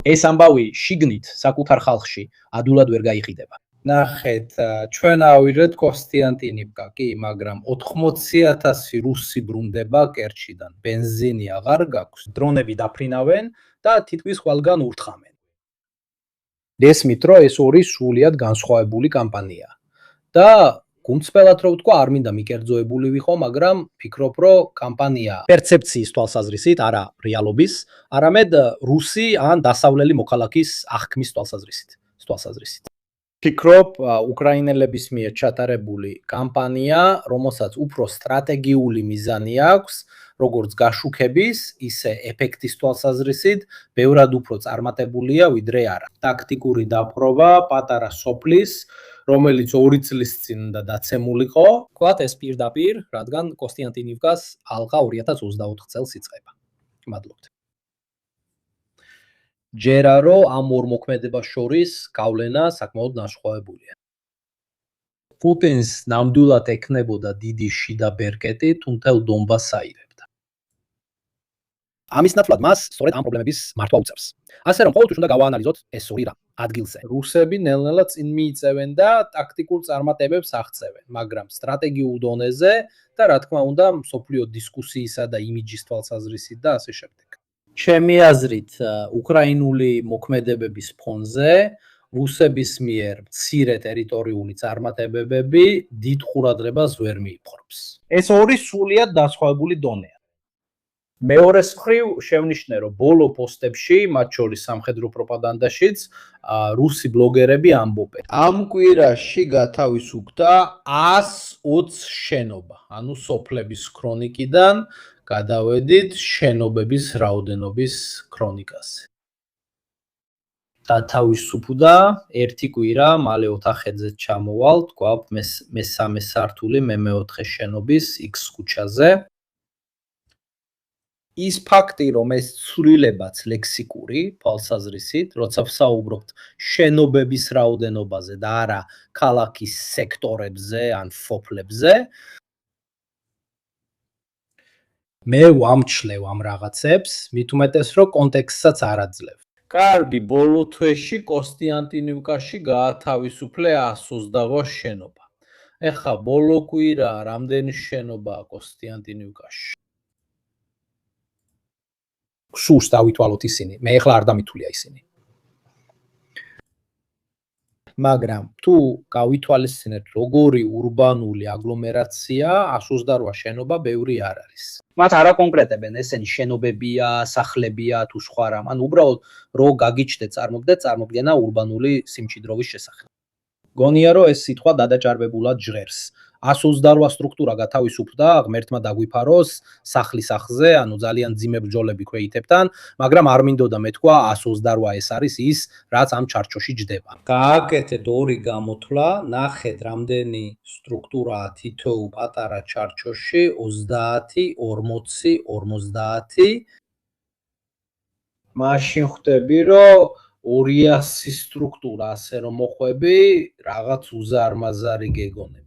ეს ამბავი შიგნით საკუთარ ხალხში ადულად ვერ გაიყიდება. ნახეთ, ჩვენ ავირეთ კონსტანტინივკა, კი, მაგრამ 80,000 რუსი ბრუნდება კერჩიდან. ბენზინი აღარ გაქვს, დრონები დაფრინავენ და თითქმის ყველგან ურთხამენ. ესმით, რომ ეს ორი სრულიად განსხვავებული კამპანია. და გულწრფელად რო ვთქვა, არ მინდა მიკერძოებული ვიყო, მაგრამ ფიქრობ, რომ კამპანია პერცეფციის თვალსაზრისით, არა რეალობის, არამედ რუსი ან დასავლელი მოქალაქის აღქმის თვალსაზრისით. ფიქრობ, უკრაინელების მიერ ჩატარებული კამპანია, რომელსაც უფრო სტრატეგიული მიზანი აქვს, როგორც გაშუქების, ისე ეფექტის თვალსაზრისით, ბევრად უფრო წარმატებულია ვიდრე არა. ტაქტიკური დაპყრობა პატარა სოფლის, რომელიც 2 წლის წინ უნდა დაცემულიყო, ვთქვათ ეს პირდაპირ, რადგან კონსტანტინივკას ალყა 2024 წელს იწყება. მადლობთ. ჯერა რომ ამ ორ მოქმედებას შორის გავლენა საკმაოდ ნაშხოვებულია. პუტინს ნამდვილად ეკნებოდა დიდი შიდა ბერკეტი, თუ მთელ დონბასს აირებდა. ამის ნაცვლად მას სწორედ ამ პრობლემების მართვა უწევს. ასე რომ ყოველთვის უნდა გავაანალიზოთ ეს ორი რამ ადგილზე. რუსები ნელ-ნელა წინ მიიწევენ და ტაქტიკულ წარმატებებს აღწევენ, მაგრამ სტრატეგიულ დონეზე და რა თქმა უნდა, მსოფლიო დისკუსიისა და იმიჯის თვალსაზრისით და ასე შემდეგ. ჩემი აზრით, უკრაინული მოქმედებების ფონზე რუსების მიერ მცირე ტერიტორიული წარმატებები დიდ ყურადღებას ვერ მიიპყრობს. ეს ორი სრულიად განსხვავებული დონეა. მეორეს მხრივ შევნიშნე, რომ ბოლო პოსტებში, მათ შორის სამხედრო პროპაგანდაშიც, რუსი ბლოგერები ამბობენ. ამ კვირაში გათავისუფლდა 120 შენობა. ანუ სოფლების ქრონიკიდან გადავედით შენობების რაოდენობის ქრონიკაზე. გათავისუფლდა ერთი კვირა, მალე ოთახეძე ჩამოვალთ, გვაქვს მესამე სართული, მე-4 შენობის X ქუჩაზე. ის ფაქტი, რომ ეს ცვლილებაც ლექსიკური, თვალსაზრისით, როცა ვსაუბრობთ შენობების რაოდენობაზე და არა ქალაქის სექტორებზე ან ფოფლებზე, მე ვამჩლევ ამ რაღაცებს, მით უმეტეს, რომ კონტექსტსაც არ აძლევ. კარგი, ბოლო თვეში კოსტიანტინივკაში გაათავისუფლე 128 შენობა. ეხლა ბოლო კვირა რამდენი შენობაა კოსტიანტინივკაში? სურს დავითვალოთ ისინი. მე ეხლა არ დამითვლია ისინი. მაგრამ თუ გავითვალისწინებთ როგორი урბანული აგლომერაცია, 128 შენობა ბევრი არ არის. მათ არა კონკრეტებენ, ესენი შენობებია, სახლებია თუ სხვა რამ. ანუ უბრალოდ რო გაგიჩნდეთ წარმოგდგენა урბანული სიმჭიდროვის შესახებ. გონია რომ ეს სიტყვა დადაჭარბებულად ჟღერს. 128 სტრუქტურა გათავისუფლდა, ღმერთმა დაგვიფაროს სახლის ახზე, ანუ ძალიან ძიმე ბრძოლები ქვეითებთან, მაგრამ არ მინდოდა მეთქვა 128 ეს არის ის, რაც ამ ჩარჩოში ჯდება. გააკეთეთ ორი გამოთვლა, ნახეთ რამდენი სტრუქტურაა თითოეულ პატარა ჩარჩოში, 30, 40, 50. მაშინ ხვდები, რომ 200 სტრუქტურა, ასე რომ მოხვები, რაღაც უზარმაზარი გეგონება.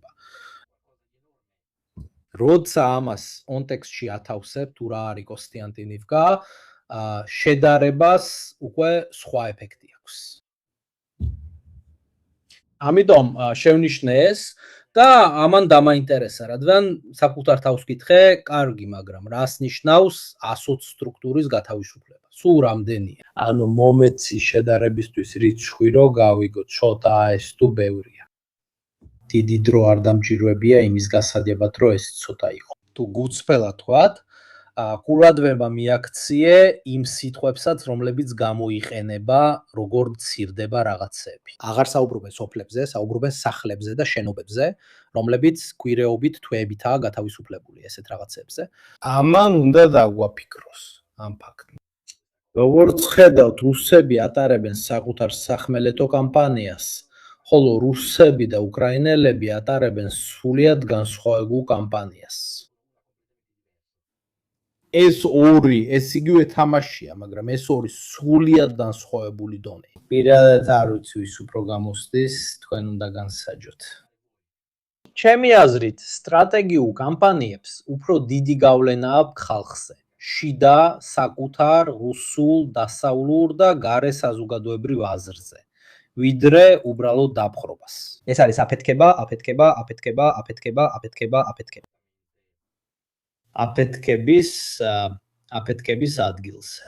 როცა ამას კონტექსტში ათავსებ, თუ რა არის კოსტიანტინივკა, შედარებას უკვე სხვა ეფექტი აქვს. ამიტომ შევნიშნე ეს და ამან დამაინტერესა, რადგან საკუთარ თავს ვკითხე, კარგი, მაგრამ რას ნიშნავს 120 სტრუქტურის გათავისუფლება? სულ რამდენია? ანუ მომეცი შედარებისთვის რიცხვი რო გავიგო, ცოტა ეს თუ ბევრია. დიდი დრო არ დამჭირვებია იმის გასადებად, რომ ეს ცოტა იყო. თუ გუწფელად ვთქვათ, ყურადღება მიაქციე იმ სიტყვებსაც, რომლებიც გამოიყენება, როგორ მცირდება რაღაცები. აღარ საუბრობენ სოფლებზე, საუბრობენ სახლებზე და შენობებზე, რომლებიც კვირეობით თვეებითაა გათავისუფლებული ესეთ რაღაცებზე. ამან უნდა დაგვაფიქროს ამ ფაქტს. როგორც ხედავთ, რუსები ატარებენ საკუთარ სახმელეთო კამპანიას, ხოლო რუსები და უკრაინელები ატარებენ სრულიად განსხვავებულ კამპანიას. ეს ორი, ეს იგივე თამაშია, მაგრამ ეს ორი სრულიად განსხვავებული დონე. პირადად არ ვიცი ვის უფრო გამოსდის, თქვენ უნდა განსაჯოთ. ჩემი აზრით, სტრატეგიულ კამპანიებს უფრო დიდი გავლენა აქვს ხალხზე. შიდა, საკუთარ, რუსულ, დასავლურ და გარე საზოგადოებრივ აზრზე. ვიდრე უბრალოდ დაპყრობას. ეს არის აფეთქება. აფეთქების ადგილზე.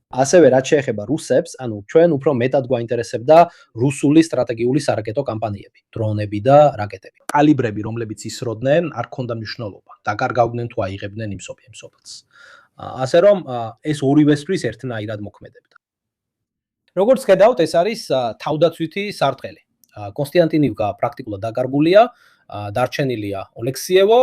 ასევე რაც შეეხება რუსებს, ანუ ჩვენ უფრო მეტად გვაინტერესებდა რუსული სტრატეგიული სარაკეტო კამპანიები, დრონები და რაკეტები. კალიბრები, რომლებიც ისროდნენ, არ ქონდა მნიშვნელობა. დაკარგავდნენ თუ აიღებდნენ იმ სოფლს. ასე რომ ეს ორივესთვის ერთნაირად მოქმედებდა. როგორც ხედავთ, ეს არის თავდაცვითი სარტყელი. კონსტანტინივკა პრაქტიკულად დაკარგულია, დარჩენილია ოლექსიევო,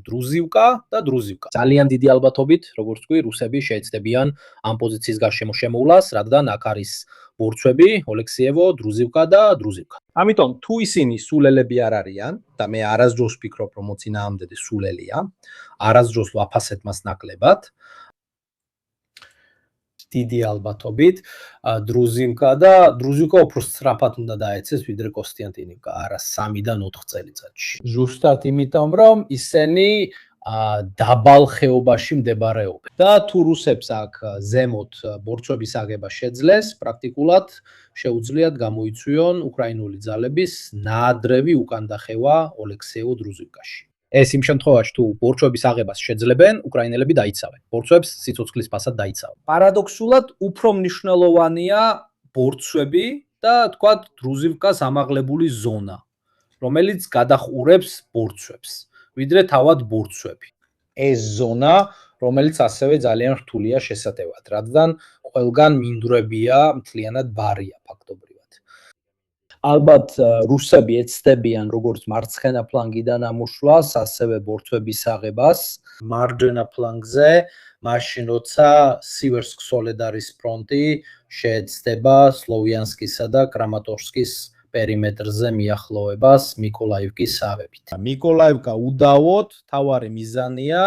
დრუზივკა და დრუზივკა. ძალიან დიდი ალბათობით, როგორც თქვი, რუსები შეეცდებიან ამ პოზიციის გარშემო შემოვლას, რადგან აქ არის ბორცვები, ოლექსიევო, დრუზივკა და დრუზივკა. ამიტომ თუ ისინი სულელები არ არიან და მე არასდროს ვფიქრობ, რომ მოწინააღმდეგე სულელია, არასდროს ვაფასებ მას ნაკლებად. დიდი ალბათობით დრუზივკა უფრო სწრაფად უნდა დაეცეს ვიდრე კოსტიანტინივკა, არა 3-დან 4 წელიწადში. ზუსტად იმიტომ, რომ ისინი დაბალ ხეობაში მდებარეობენ. და თუ რუსებს აქ ზემოთ ბორცვების აგება შეძლეს, პრაქტიკულად შეუძლიათ გამოიწვიონ უკრაინული ძალების ნაადრევი უკანდახევა ოლექსიევო-დრუზივკაში. ეს იმ შემთხვევაში თუ ბორცვების აღებას შეძლებენ, უკრაინელები დაიცავენ. ბორცვებს სიცოცხლის ფასად დაიცავენ. პარადოქსულად უფრო მნიშვნელოვანია ბორცვები და თქვათ დრუზივკას ამაღლებული ზონა, რომელიც გადახურებს ბორცვებს. ვიდრე თავად ბურცვები. ეს ზონა, რომელიც ასევე ძალიან რთულია შესატევად, რადგან ყველგან მინდვრებია, მთლიანად ბარია ფაქტობრივად. ალბათ რუსები ეცდებიან როგორც მარცხენა ფლანგიდან ამოშლას, ასევე ბორცვების აღებას მარჯვენა ფლანგზე, მაშინ როცა სივერსკ-სოლედარის ფრონტი შეეცდება სლოვიანსკისა და კრამატორსკის პერიმეტრზე მიახლოებას მიკოლაივკის სავებით. მიკოლაივკა უდავოდ თავარი მიზანია,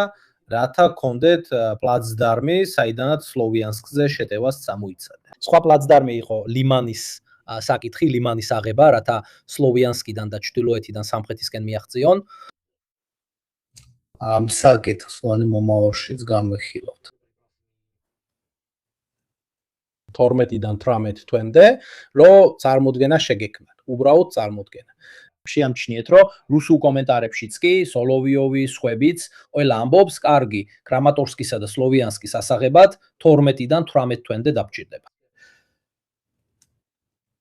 რათა გქონდეთ პლაცდარმი, საიდანაც სლოვიანსკზე შეტევას წამოიცადეთ. სხვა პლაცდარმი იყო ლიმანის საკითხი, ლიმანის აღება, რათა სლოვიანსკიდან და ჩრდილოეთიდან სამხრეთისკენ მიაღწიონ. ამ საკითხს მომავალშიც განვიხილავთ. 12-დან 18 თვემდე, რომ წარმოდგენა შეგექმნათ. უბრალოდ წარმოდგენა. შეამჩნიეთ, რომ რუსულ კომენტარებშიც კი სოლოვიოვი, სხვებიც ყველა ამბობს, კარგი, კრამატორსკისა და სლოვიანსკის ასაღებად 12-დან 18 თვემდე დაგჭირდება.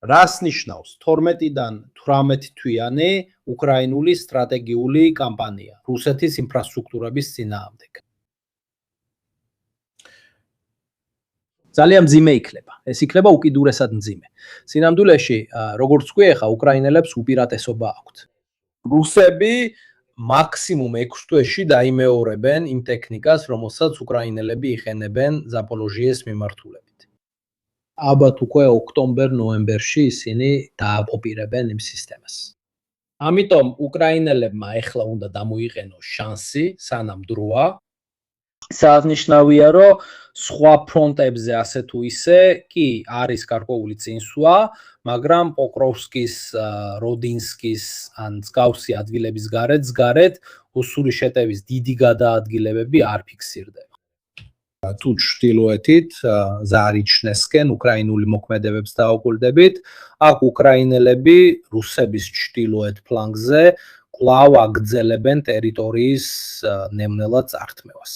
რას ნიშნავს 12-დან 18 თვიანი უკრაინული სტრატეგიული კამპანია რუსეთის ინფრასტრუქტურების წინააღმდეგ? ძალიან მძიმე იქნება. ეს იქნება უკიდურესად მძიმე. სინამდვილეში, როგორც ვქვი, ახლა უკრაინელებს უპირატესობა აქვთ. რუსები მაქსიმუმ 6 თვეში დაიმეორებენ იმ ტექნიკას, რომელსაც უკრაინელები იხენებენ ზაპოროჟიეს მიმართულებით. ალბათ უკვე ოქტომბერ-ნოემბერში ისინი დააპოპირებენ იმ სისტემას. ამიტომ უკრაინელებმა ახლა უნდა დამოიყენოს შანსი, სანამ დროა. სააღნიშნავია, რომ სხვა ფრონტებზე ასე თუ ისე კი არის გარკვეული წინსვლა, მაგრამ პოკროვსკის, როდინსკის ან მსგავსი ადგილების გარეთ რუსული შეტევის დიდი გადაადგილებები არ ფიქსირდება. თუ ჩრდილოეთით ზარიჩნესკენ უკრაინული მოქმედებებს დააკვირდებით, აქ უკრაინელები რუსების ჩრდილოეთ ფლანგზე კვლავ აგრძელებენ ტერიტორიის ნევნელად წართმევას.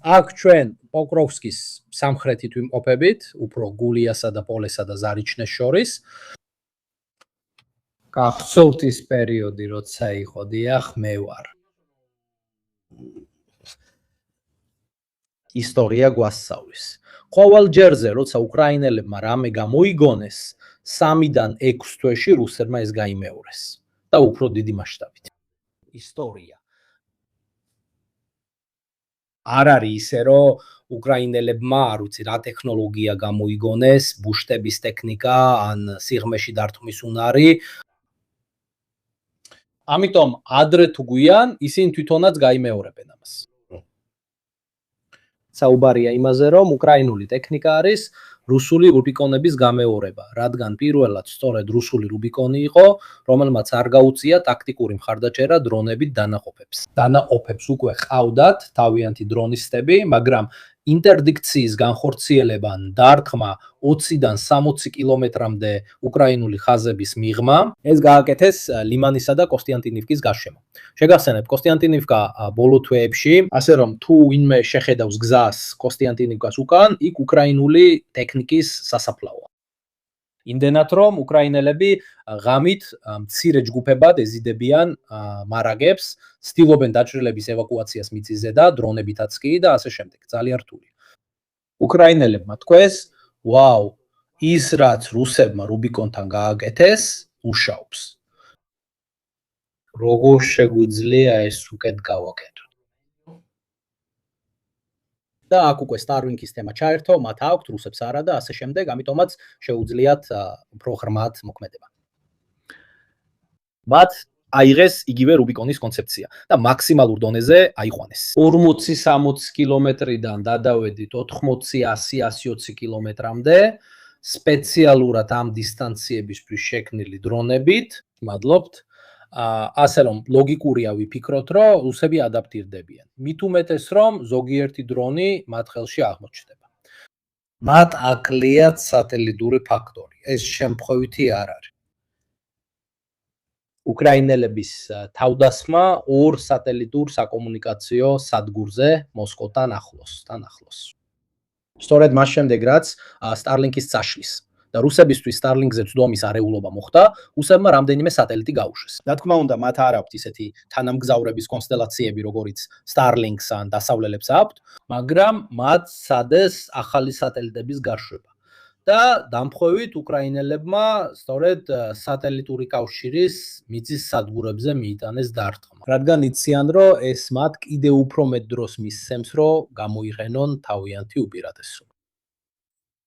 აქ ჩვენ პოკროვსკის სამხრეთით ვიმყოფებით, უფრო გულიასა და პოლესა და ზარიჩნეს შორის. გახსოვთ ის პერიოდი, როცა იყო, დიახ, მე ვარ. ისტორია გვასწავლის. ყოველ ჯერზე, როცა უკრაინელებმა რამე გამოიგონეს, 3-დან 6 თვეში რუსებმა ეს გაიმეორეს და უფრო დიდი მასშტაბით. ისტორია. არ არის ისე, რომ უკრაინელებმა, არ ვიცი, რა ტექნოლოგია გამოიგონეს, ბუშტების ტექნიკა ან სიღრმეში დარტყმის უნარი. ამიტომ ადრე თუ გვიან, ისინი თვითონაც გაიმეორებენ ამას. საუბარია იმაზე, რომ უკრაინული ტექნიკა არის რუსული რუბიკონების გამეორება, რადგან პირველად სწორედ რუსული რუბიკონი იყო, რომელმაც არ გაუწია ტაქტიკური მხარდაჭერა დრონებით დანაყოფებს. დანაყოფებს უკვე ყავდათ თავიანთი დრონისტები, მაგრამ ინტერდიქციის განხორციელებამ დარტყმა 20-დან 60 კილომეტრამდე უკრაინული ხაზების მიღმა, ეს გააკეთეს ლიმანისა და კოსტიანტინივკის გარშემო. შეგახსენებთ, კოსტიანტინივკა ბოლო თვეებში, ასე რომ თუ ვინმე შეხედავს გზას კოსტიანტინივკას უკან, იქ უკრაინული ტექნიკის სასაფლაოა. იმდენად რომ უკრაინელები ღამით მცირე ჯგუფებად ეზიდებიან მარაგებს, ცდილობენ დაჭრილების ევაკუაციას მიწისზე და დრონებითაც კი და ასე შემდეგ. ძალიან რთული. უკრაინელებმა თქვეს, ვაუ, ის რაც რუსებმა რუბიკონთან გააკეთეს, მუშაობს. როგორ შეგვიძლია ეს უკეთ გავაკეთოთ? და აქ უკვე სტარვინგის თემა ჩაერთო, მათ აქვთ რუსებს არა და ასე შემდეგ, ამიტომაც შეუძლიათ უფრო ღრმად მოქმედება. მათ აიღეს იგივე რუბიკონის კონცეფცია და მაქსიმალურ დონეზე აიყვანეს. 40-60 კილომეტრიდან დადავედით 80-100-120 კილომეტრამდე სპეციალურად ამ დისტანციებისთვის შექმნილი დრონებით, მადლობთ. ასე რომ ლოგიკურია ვიფიქროთ, რომ რუსები ადაპტირდებიან. მით უმეტეს რომ ზოგიერთი დრონი მათ ხელში აღმოჩნდება. მათ აკლიათ სატელიტური ფაქტორი. ეს შემთხვევითი არ არის. უკრაინელების თავდასხმა ორ სატელიტურ საკომუნიკაციო სადგურზე მოსკოვთან ახლოს. სწორედ მას შემდეგ რაც Starlink-ის წაშლის და რუსებისთვის Starlink-ზე წვდომის არეულობა მოხდა, რუსებმა რამდენიმე სატელიტი გაუშვეს. რა თქმა უნდა, მათ არ აქვთ ისეთი თანამგზავრების კონსტელაციები, როგორიც Starlink-ს ან დასავლელებს აქვთ, მაგრამ მათ სადეს ახალი სატელიტების გაშვება. და დამხვევით უკრაინელებმა სწორედ სატელიტური კავშირის მიწის სადგურებზე მიიტანეს დარტყმა. რადგან იციან, რომ ეს მათ კიდევ უფრო მეტ დროს მისცემს, რომ გამოიყენონ თავიანთი უპირატესობა.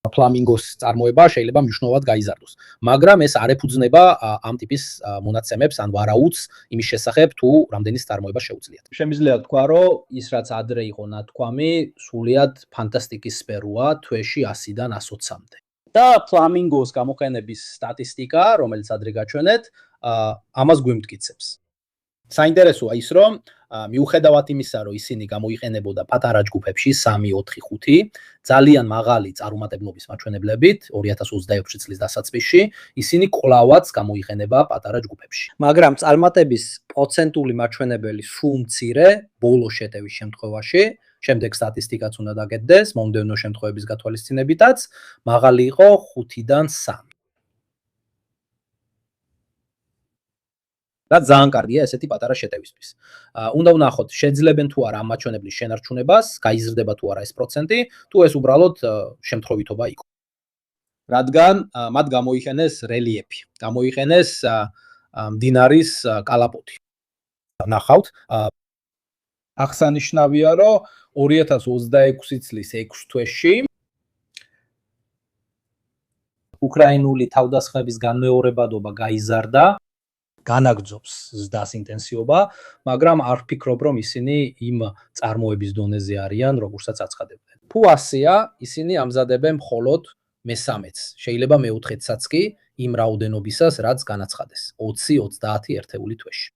ფლამინგოს წარმოება შეიძლება მნიშვნელოვნად გაიზარდოს, მაგრამ ეს არ ეფუძნება ამ ტიპის მონაცემებს ან ვარაუდს იმის შესახებ, თუ რამდენი წარმოება შეუძლიათ. შემიძლია თქვა, რომ ის რაც ადრე იყო ნათქვამი, სრულიად ფანტასტიკის სფეროა თვეში 100-დან 120-მდე. და ფლამინგოს გამოყენების სტატისტიკა, რომელიც ადრე გაჩვენეთ, ამას გვიმტკიცებს. საინტერესოა ის, რომ მიუხედავად იმისა, რომ ისინი გამოიყენებოდა პატარა ჯგუფებში 3, 4, 5, ძალიან მაღალი წარუმატებლობის მაჩვენებლებით 2026 წლის დასაწყისში, ისინი კვლავაც გამოიყენება პატარა ჯგუფებში. მაგრამ წარმატების პროცენტული მაჩვენებელი სულ მცირე ბოლო შეტევის შემთხვევაში, შემდეგ სტატისტიკაც უნდა დაგეთდეს, მომდევნო შემთხვევების გათვალისწინებითაც, მაღალი იყო 5-დან 3. და ძალიან კარგია ესეთი პატარა შეტევისთვის. უნდა ვნახოთ, შეძლებენ თუ არა ამ მაჩვენებლის შენარჩუნებას, გაიზრდება თუ არა ეს პროცენტი, თუ ეს უბრალოდ შემთხვევითობა იყო. რადგან მათ გამოიყენეს რელიეფი, გამოიყენეს მდინარის კალაპოტი. ნახავთ, აღსანიშნავია, რომ 2026 წლის 6 თვეში უკრაინული თავდასხმების განმეორებადობა გაიზარდა, განაგრძობს ზრდას ინტენსივობა, მაგრამ არ ვფიქრობ, რომ ისინი იმ წარმოების დონეზე არიან, როგორცაც აცხადებდნენ. თუ ასეა, ისინი ამზადებენ მხოლოდ მესამეც, შეიძლება მეოთხეცაც კი იმ რაოდენობისას, რაც განაცხადეს, 20-30 ერთეული თვეში.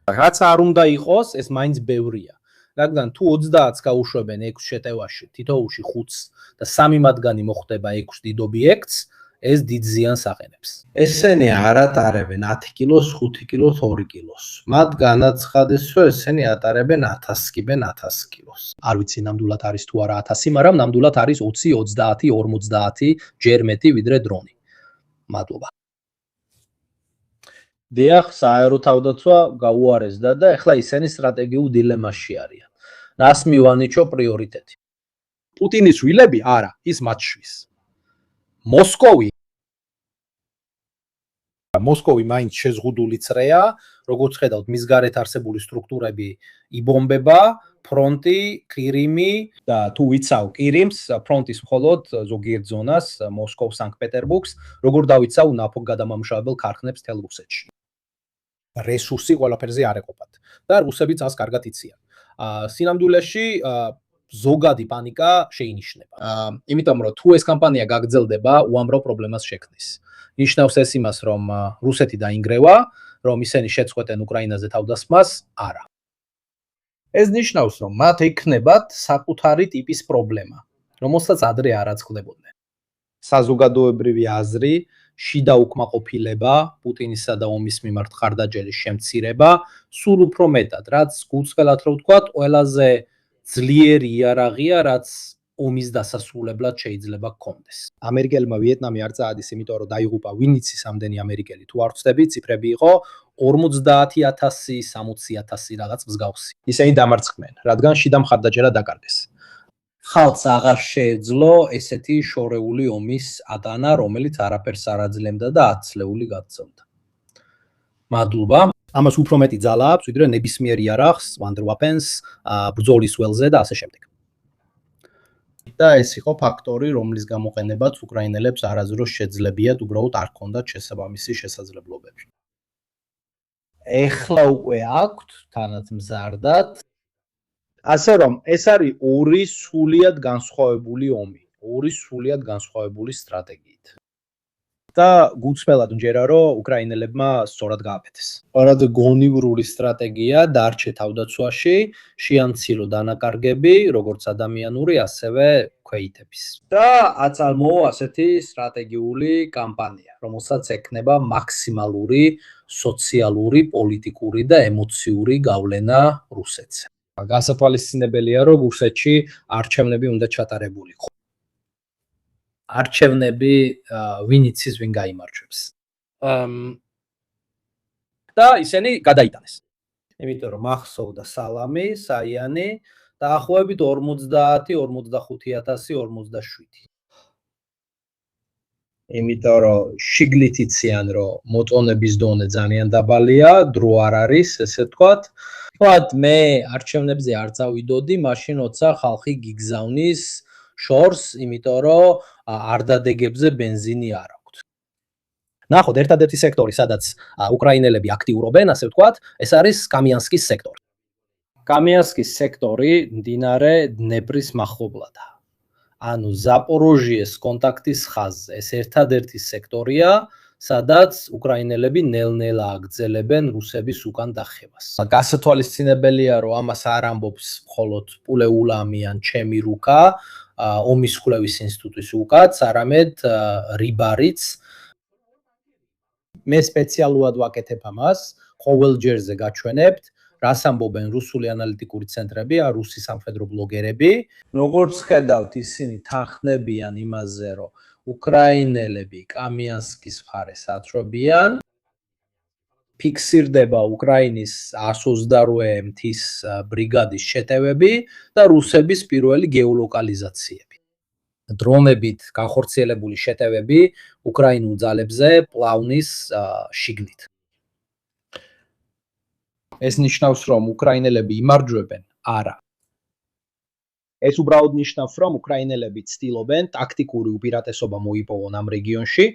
რაც არ უნდა იყოს, ეს მაინც ბევრია. რადგან თუ 30-ს გაუშვებენ 6 შეტევაში, თითოეულში 5-ს და 3 მათგანი მოხდება 6 დიდ ობიექტს, ეს დიდ ზიანს აყენებს. ესენი არ ატარებენ 10 კილოს, 5 კილოს, 2 კილოს. მათ განაცხადეს, რომ ესენი ატარებენ 1000 კიბენ 1000 კილოს. არ ვიცი ნამდვილად არის თუ არა 1000, მაგრამ ნამდვილად არის 20, 30, 50 ჯერ მეტი ვიდრე დრონი. მადლობა. დიახ, საერო თავდაცვა გაუარესდა და ეხლა ისინი სტრატეგიულ დილემაში არიან. რას მივანიჭო პრიორიტეტი? პუტინის ვილები არა, ის მათ შვის. მოსკოვი მაინც შეზღუდული წრეა, როგორც ხედავთ, მის გარეთ არსებული სტრუქტურები იბომბება, ფრონტი, ყირიმი და თუ ვიცავ ყირიმს, ფრონტის მხოლოდ ზოგიერთ ზონას, მოსკოვს, სანქტ-პეტერბურგს, როგორ დავიცავ ნაფთო გადამამუშავებელ ქარხნებს თელ რუსეთში. რესურსი ყველაფერზე არ ეყოფათ და რუსები წას კარგად იციან. სინამდვილეში ზოგადი პანიკა შეინიშნება. იმიტომ რომ თუ ეს კამპანია გაგრძელდება, უამრავ პრობლემას შექმნის. ნიშნავს ეს იმას, რომ რუსეთი დაინგრევა, რომ ისინი შეწყვეტენ უკრაინაზე თავდასხმას, არა. ეს ნიშნავს, რომ მათ ექნებათ საკუთარი ტიპის პრობლემა, რომელსაც ადრე არ აწყდებოდნენ. საზოგადოებრივი აზრი, შიდა უკმაყოფილება, პუტინისა და ომის მიმართ ხარდაჭერის შემცირება, სულ უფრო მეტად, რაც გულწრფელად რო ვთქვათ, ყველაზე ძლიერი იარაღია, რაც ომის დასასრულებლად შეიძლება გქონდეს. ამერიკელებმა ვიეტნამი არ წაადის, იმიტომ რომ დაიღუპა ვინ იცის ამდენი ამერიკელი. თუ არ ვწდები, ციფრები იყო 50,000, 60,000 რაღაც მსგავსი. ისინი დამარცხდნენ, რადგან შიდა მხარდაჭერა დაკარგეს. ხალხს აღარ შეეძლო ესეთი შორეული ომის ატანა, რომელიც არაფერს არ აძლევდა და 10 წლეული გაგრძელდა. მადლობა. ამას უფრო მეტი ძალა აქვს, ვიდრე ნებისმიერ იარაღს, Wonder Weapons, ბრძოლის ველზე და ასე შემდეგ. და ეს იყო ფაქტორი, რომლის გამოყენებაც უკრაინელებს არასდროს შეძლებიათ, უბრალოდ არ ქონდათ შესაბამისი შესაძლებლობები. ეხლა უკვე აქვთ თანაც მზარდად. ასე რომ, ეს არის ორი სრულიად განსხვავებული ომი, ორი სრულიად განსხვავებული სტრატეგიით. და გულწრფელად მჯერა, რომ უკრაინელებმა სწორად გააფეთეს. სწორად გონივრული სტრატეგია დარჩე თავდაცვაში, შეამცირო დანაკარგები, როგორც ადამიანური, ასევე ქვეითების. და აწარმოო ასეთი სტრატეგიული კამპანია, რომელსაც ექნება მაქსიმალური სოციალური, პოლიტიკური და ემოციური გავლენა რუსეთზე. გასათვალისწინებელია, რომ რუსეთში არჩევნები უნდა ჩატარებულიყო. არჩევნები ვინ იცის ვინ გაიმარჯვებს. და ისინი გადაიტანეს. იმიტომ რომ ახსოვდა სალამი, საიანი დაახლოებით 50-45,000 47. იმიტომ რომ შიგლით იციან რომ მოწონების დონე ძალიან დაბალია, დრო არ არის, ესე ვთქვათ. ვთქვათ, მე არჩევნებზე არ წავიდოდი, მაშინ როცა ხალხი გიგზავნის შორს, იმიტომ რომ არ დადეგებზე ბენზინი არ აქვს. ნახოთ, ერთადერთი სექტორი, სადაც უკრაინელები აქტიურობენ, ასე ვთქვათ, ეს არის კამიანსკის სექტორი. კამიანსკის სექტორი მდინარე დნეპრის მახლობლადაა. ანუ ზაპოროჟიეს კონტაქტის ხაზზე ეს ერთადერთი სექტორია, სადაც უკრაინელები ნელ-ნელა აგრძელებენ რუსების უკან დახევას. გასათვალისწინებელია, რომ ამას არ ამბობს მხოლოდ პულეულამი ან ჩემი რუკა, ომის კვლევის ინსტიტუტის უკაც, არამედ რიბარიც. მე სპეციალურად ვაკეთებ ამას, ყოველ ჯერზე გაჩვენებთ, რას ამბობენ რუსული ანალიტიკური ცენტრები, რუსი სამხედრო ბლოგერები. როგორც ხედავთ, ისინი თანხმდებიან იმაზე, რომ უკრაინელები კამიანსკის მხარეს ათრობიან. ფიქსირდება უკრაინის 128 მთის ბრიგადის შეტევები და რუსების პირველი გეოლოკალიზაციები. დრონებით განხორციელებული შეტევები უკრაინულ ძალებზე პლავნის შიგნით. ეს ნიშნავს, რომ უკრაინელები იმარჯვებენ? არა. ეს უბრალოდ ნიშნავს, რომ უკრაინელები ცდილობენ ტაქტიკური უპირატესობა მოიპოვონ ამ რეგიონში,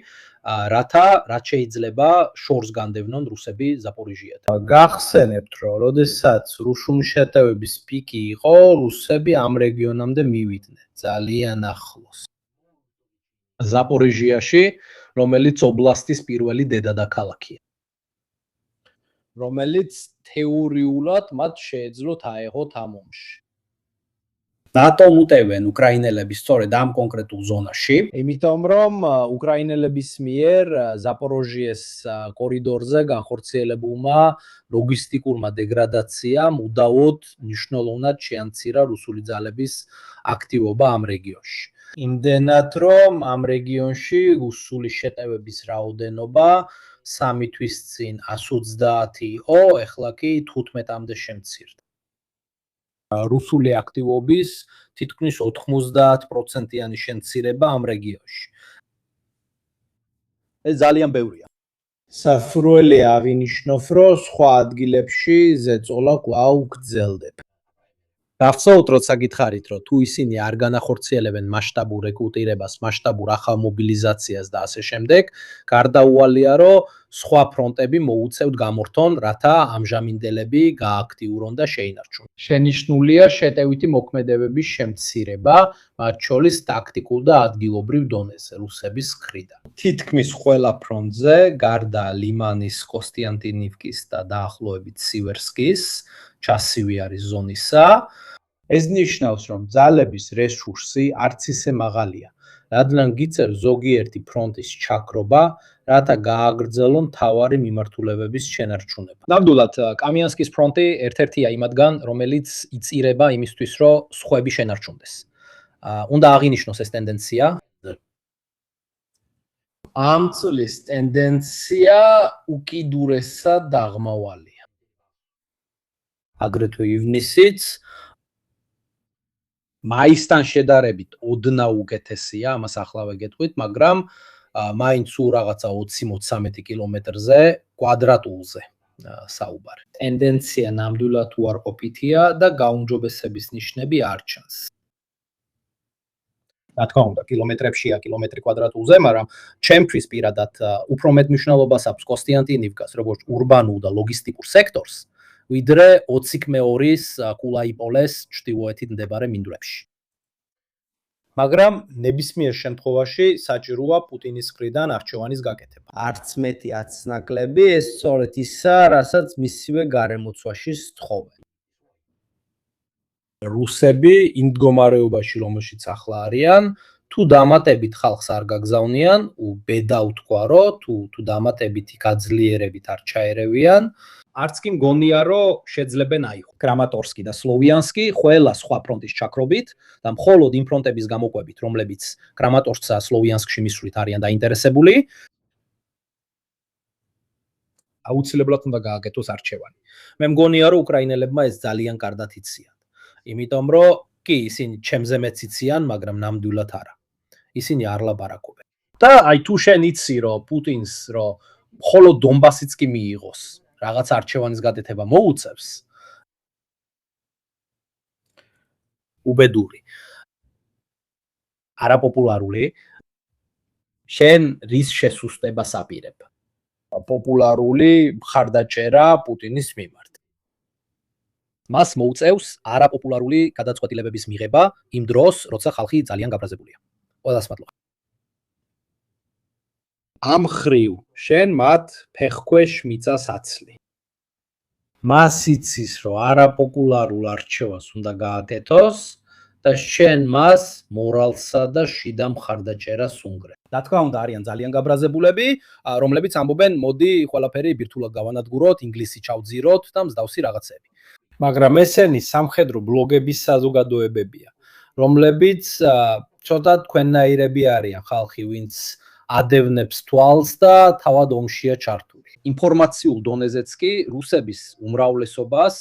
რაც შეიძლება შორს განდევნონ რუსები ზაპორიჟიიდან. გახსენებთ, რომ როდესაც რუსული შეტევების პიკი იყო, რუსები ამ რეგიონამდე მივიდნენ, ძალიან ახლოს. ზაპორიჟიაში, რომელიც ობლასტის პირველი დედაქალაქია. რომელიც თეორიულად მათ შეეძლოთ აეღოთ ამ ომში. რატომ უტევენ უკრაინელები სწორედ ამ კონკრეტულ ზონაში? იმიტომ რომ უკრაინელების მიერ ზაპოროჟიეს კორიდორზე განხორციელებულმა ლოგისტიკურმა დეგრადაციამ უდავოდ მნიშვნელოვნად შეამცირა რუსული ძალების აქტივობა ამ რეგიონში. იმდენად რომ ამ რეგიონში რუსული შეტევების რაოდენობა 3 თვის წინ 130 იყო, ეხლა კი 15-მდე შემცირდა. რუსული აქტივობის თითქმის 90%-იანი შემცირება ამ რეგიონში. ეს ძალიან ბევრია. საფრუელი აღინიშნოს, რომ სხვა ადგილებში ზეწოლა კვლავ გრძელდება. გახსოვთ, როცა გითხარით, რომ თუ ისინი არ განახორციელებენ მასშტაბურ რეკრუტირებას, მასშტაბურ ახალ მობილიზაციას და ასე შემდეგ, გარდაუვალია, რომ სხვა ფრონტები მოუწევთ გამორთონ, რათა ამჟამინდელები გააქტიურონ და შეინარჩუნონ. შენიშნულია შეტევითი მოქმედებების შემცირება, მათ შორის ტაქტიკულ და ადგილობრივ დონეზე რუსების მხრიდან. თითქმის ყველა ფრონტზე, გარდა ლიმანის, კოსტიანტინივკის და დაახლოებით სივერსკის, ჩასივი არის ზონისა. ეს ნიშნავს, რომ ძალების რესურსი არც ისე მაღალია, რადგან გიწევს ზოგიერთი ფრონტის ჩაქრობა, რათა გააგრძელონ მთავარი მიმართულებების შენარჩუნება. ნამდვილად, კამიანსკის ფრონტი ერთ-ერთია იმათგან, რომელიც იწირება იმისთვის, რომ სხვები შენარჩუნდეს. უნდა აღინიშნოს ეს ტენდენცია. ამ წლის ტენდენცია უკიდურესად დაღმავალია. აგრეთვე ივნისიც მაისთან შედარებით ოდნავ უკეთესია, ამას ახლა ვეგეთყვით, მაგრამ მაინც სულ რაღაცა 20-13 კილომეტრზე კვადრატულზე საუბარი. ტენდენცია ნამდვილად უარყოფითია და გაუმჯობესების ნიშნები არ ჩანს. რა თქმა უნდა, კილომეტრებშია კილომეტრი კვადრატულზე, მაგრამ ჩემთვის პირადად უფრო მეტ მნიშვნელობას აქვს კოსტიანტინივკას, როგორც ურბანულ და ლოგისტიკურ სექტორს, ვიდრე 22-ის კულაიპოლეს ჩრდილოეთით მდებარე მინდვრებში. მაგრამ ნებისმიერ შემთხვევაში საჭიროა პუტინის მხრიდან არჩევანის გაკეთება. არც მეტი არც ნაკლები, ეს სწორედ ისაა, რასაც მისივე გარემოცვაში სთხოვენ. რუსები იმ მდგომარეობაში, რომელშიც ახლა არიან, თუ დამატებით ხალხს არ გაგზავნიან, ბედა უთქვა, რომ თუ დამატებითი გაძლიერებით არ ჩაერევიან, არც კი მგონია, რომ შეძლებენ აიღო. კრამატორსკი და სლოვიანსკი ყველა სხვა ფრონტის ჩაქრობით და მხოლოდ იმ ფრონტების გამოყვებით, რომლებიც კრამატორსკსა და სლოვიანსკში მისვლით არიან დაინტერესებული, აუცილებლად უნდა გააკეთოს არჩევანი. მე მგონია, რომ უკრაინელებმა ეს ძალიან კარგად იციან. იმიტომ რომ კი ისინი ჩემზე მეც იციან, მაგრამ ნამდვილად არა. ისინი არ ლაპარაკობენ. და აი თუ შენ იცი, რომ პუტინს რომ მხოლოდ დონბასიც კი მიიღოს, რაღაც არჩევანის გადათება მოუწევს, უბედური, არაპოპულარული, შენ რის შესუსტებას აპირებ? პოპულარული მხარდაჭერა პუტინის მიმართ. მას მოუწევს არაპოპულარული გადაწყვეტილებების მიღება იმ დროს, როცა ხალხი ძალიან გაბრაზებულია. ყველას მადლობა. ამ ხრივ შენ მათ ფეხქვეშ მიწას აცლი. მას იცის, რომ არაპოპულარულ არჩევანს უნდა გააკეთოს და შენ მას მორალსა და შიდა მხარდაჭერას უნგრე. რა თქმა უნდა, არიან ძალიან გაბრაზებულები, რომლებიც ამბობენ, მოდი ყველაფერი ბირთვულად გავანადგუროთ, ინგლისი ჩავძიროთ და მსდავსი რაღაცები. მაგრამ ესენი სამხედრო ბლოგების საზოგადოებებია, რომლებიც ცოტა თქვენნაირები არიან ხალხი, ვინც ადევნებს თვალს და თავად ომშია ჩართული. ინფორმაციულ დონეზეც კი რუსების უმრავლესობას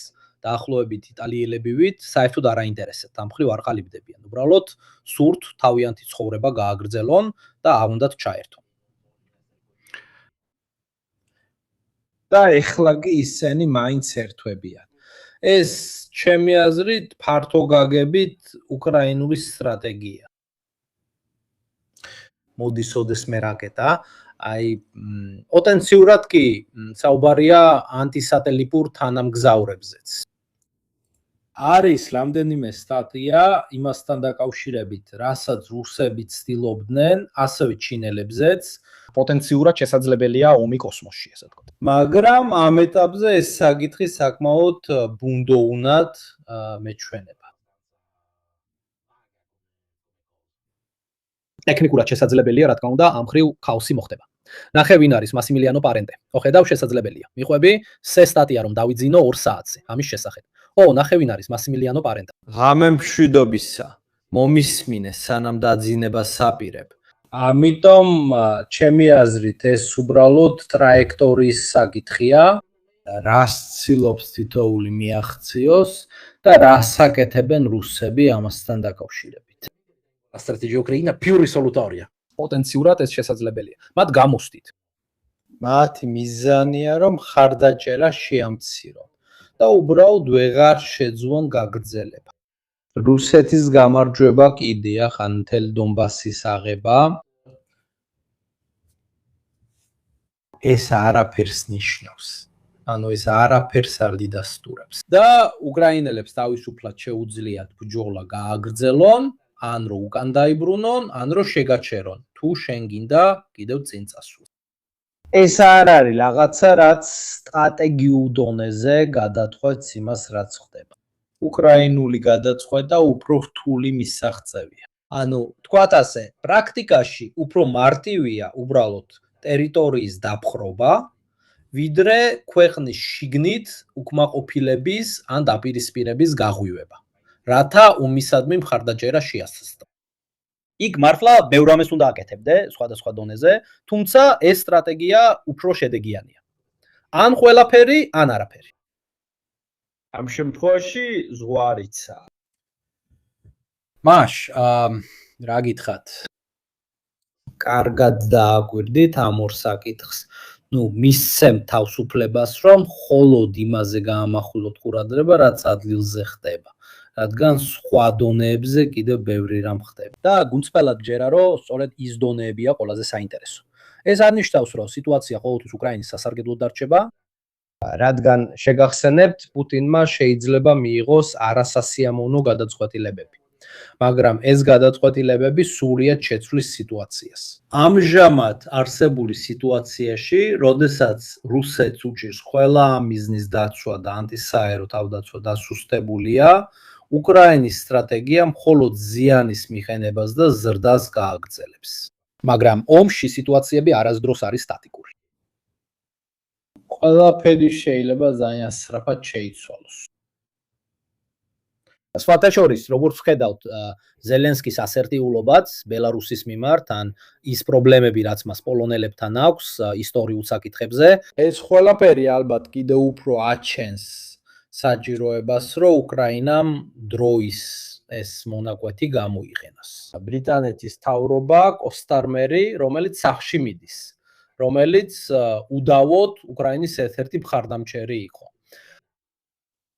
დაახლოებით იტალიელებივით საერთოდ არ აინტერესებთ, ამ ხრივ არ ყალიბდებიან. უბრალოდ სურთ თავიანთი ცხოვრება გააგრძელონ და არ უნდათ ჩაერთონ. და ეხლა კი ისინი მაინც ერთვებიან. ეს ჩემი აზრით ფართო გაგებით უკრაინული სტრატეგია. მოდის ოდესმე რაკეტა, აი პოტენციურად კი საუბარია ანტისატელიფურ თანამგზავრებზეც. არის რამდენიმე სტატია იმასთან დაკავშირებით, რასაც რუსები ცდილობდნენ, ასევე ჩინელებზეც, პოტენციურად შესაძლებელია ომი კოსმოსში, ესე ვთქვათ. მაგრამ ამ ეტაპზე ეს საკითხი საკმაოდ ბუნდოუნად მეჩვენება. ტექნიკურად შესაძლებელია, რა თქმა უნდა, ამ ხრივ ქაოსი მოხდება. ნახე ვინ არის მასიმილიანო პარენტე. ხო, ხედავ, შესაძლებელია. მიხვები, სტატია რომ დავიძინო 2 საათზე ამის შესახებ. ნახე ვინ არის მასიმილიანო პარენტე. ღამე მშვიდობისა. მომისმინე სანამ დაძინებას აპირებ. ამიტომ ჩემი აზრით ეს უბრალოდ ტრაექტორიის საკითხია, რას ცდილობს თითოეული მიაღწიოს და რას აკეთებენ რუსები ამასთან დაკავშირებით. სტრატეგია უკრაინა pure risolutauria. პოტენციურად ეს შესაძლებელია. მათ გამოსდით. მათი მიზანია რომ ხარდაჭერა შეამცირონ და უბრალოდ ვეღარ შეძვონ გაგრძელება. რუსეთის გამარჯვება კიდია ხან მთელ დონბასის აღება. ეს არაფერს ნიშნავს. ანუ ეს არაფერს არ დიდასტურებს. და უკრაინელებს თავისუფლად შეუძლიათ ბრძოლა გააგრძელონ, ან რო უკან დაიბრუნონ, ან რო შეგაჩერონ, თუ შენ გინდა კიდევ წინ წასულ. ეს არ არის რაღაცა, რაც სტრატეგიულ დონეზე გადაწყვეტს იმას, რაც ხდება. უკრაინული გადაწყვეტა უფრო რთული მისაღწევია. ანუ თქვათ ასე, პრაქტიკაში უფრო მარტივია უბრალოდ ტერიტორიის დაპყრობა, ვიდრე ქვეყნის შიგნით უკმაყოფილების ან დაპირისპირების გაღვივება. რათა ომისადმი მხარდაჭერა შეასწავლო. იქ მართლა ბევრ რამეს უნდა აკეთებდე სხვადასხვა დონეზე, თუმცა ეს სტრატეგია უფრო შედეგიანია. ან ყველაფერი, ან არაფერი. ამ შემთხვევაში ზღვარიცა. მაშ, რა გითხრათ? კარგად დააგვირდით ამ ორ საკითხს. მისცემ თავისუფლებას, რომ მხოლოდ იმაზე გაამახვილოთ ყურადღება, რაც ადგილზე ხდება. რადგან სხვა დონეებზე კიდევ ბევრი რამ ხდება. და გუნწფელად ჯერა, რომ სწორედ ის დონეებია ყველაზე საინტერესო. ეს არ ნიშნავს, რომ სიტუაცია ყოველთვის უკრაინის სასარგებლოდ დარჩება, რადგან შეგახსენებთ, პუტინმა შეიძლება მიიღოს არასასიამოვნო გადაწყვეტილებები. მაგრამ ეს გადაწყვეტილებები სრულიად შეცვლის სიტუაციას. ამჟამად არსებული სიტუაციაში, როდესაც რუსეთს უჭირს ყველა მიზნის დაცვა და ანტისაერო თავდაცვა დასუსტებულია, უკრაინის სტრატეგია მხოლოდ ზიანის მიყენებას და ზრდას გააგრძელებს. მაგრამ ომში სიტუაციები არასდროს არის სტატიკური. ყველაფერი შეიძლება ძალიან სწრაფად შეიცვალოს. სხვათა შორის, როგორც ვხედავთ, ზელენსკის ასერტიულობაც ბელარუსის მიმართ, ან ის პრობლემები, რაც მას პოლონელებთან აქვს ისტორიულ საკითხებზე, ეს ყველაფერი ალბათ კიდევ უფრო აჩენს საჭიროებას, რომ უკრაინამ დროის ეს მონაკვეთი გამოიყენოს. ბრიტანეთის მთავრობა კოსტარმერი, რომელიც სახლში მიდის, რომელიც უდავოდ უკრაინის ერთ-ერთი მხარდამჭერი იყო.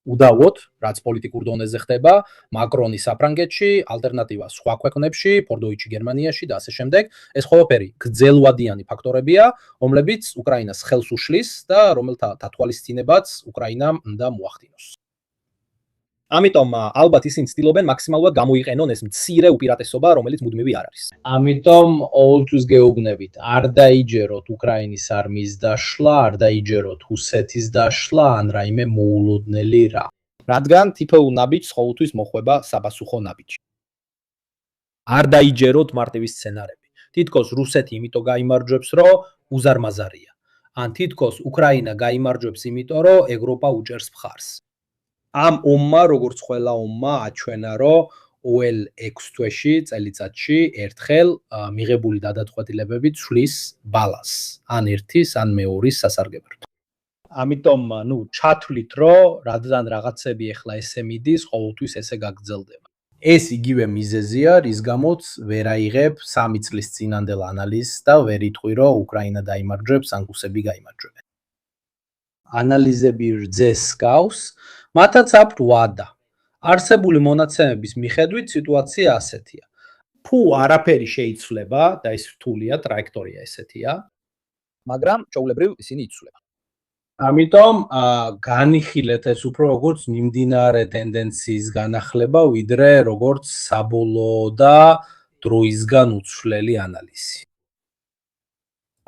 უდავოდ, რაც პოლიტიკურ დონეზე ხდება, მაკრონი საფრანგეთში, ალტერნატივა სხვა ქვეყნებში, ფორდოიჩი გერმანიაში და ასე შემდეგ, ეს ყველაფერი გრძელვადიანი ფაქტორებია, რომლებიც უკრაინას ხელს უშლის და რომელთა თვალისწინებაც უკრაინამ უნდა მოახდინოს. ამიტომ ალბათ ისინი ცდილობენ მაქსიმალურად გამოიყენონ ეს მცირე უპირატესობა, რომელიც მუდმივი არ არის. ამიტომ ყოველთვის გეუბნებით, არ დაიჯეროთ უკრაინის არმიის დაშლა, არ დაიჯეროთ რუსეთის დაშლა, ან რაიმე მოულოდნელი რა. რადგან თითოეულ ნაბიჯს ყოველთვის მოხვება საპასუხო ნაბიჯი. არ დაიჯეროთ მარტივი სცენარები. თითქოს რუსეთი იმიტომ გაიმარჯვებს, რომ უზარმაზარია. ან თითქოს უკრაინა გაიმარჯვებს იმიტომ, რომ ევროპა უჭერს მხარს. ამ ომმა, როგორც ყველა ომმა, აჩვენა, რომ OL 6 თვეში, წელიწადში ერთხელ მიღებული დადაწყვეტილებები ცვლის ბალანსს, ან ერთის, ან მეორის სასარგებლოდ. ამიტომ, ჩათვლით, რომ რადგან რაღაცები ახლა ესე მიდის, ყოველთვის ესე გაგრძელდება. ეს იგივე მიზეზია, რის გამოც ვერ აიღებ 3 წლის წინანდელ ანალიზს და ვერ იტყვი, რომ უკრაინა დაიმარჯვებს, ან რუსები გაიმარჯვებენ. ანალიზები რძეს გავს, მათაც აქვთ ვადა. არსებული მონაცემების მიხედვით სიტუაცია ასეთია. Თუ არაფერი შეიცვლება და ეს რთულია, ტრაექტორია ესეთია, მაგრამ ჩვეულებრივ ისინი იცვლება. ამიტომ განიხილეთ ეს უფრო როგორც მიმდინარე ტენდენციის განახლება, ვიდრე როგორც საბოლოო და დროისგან უცვლელი ანალიზი.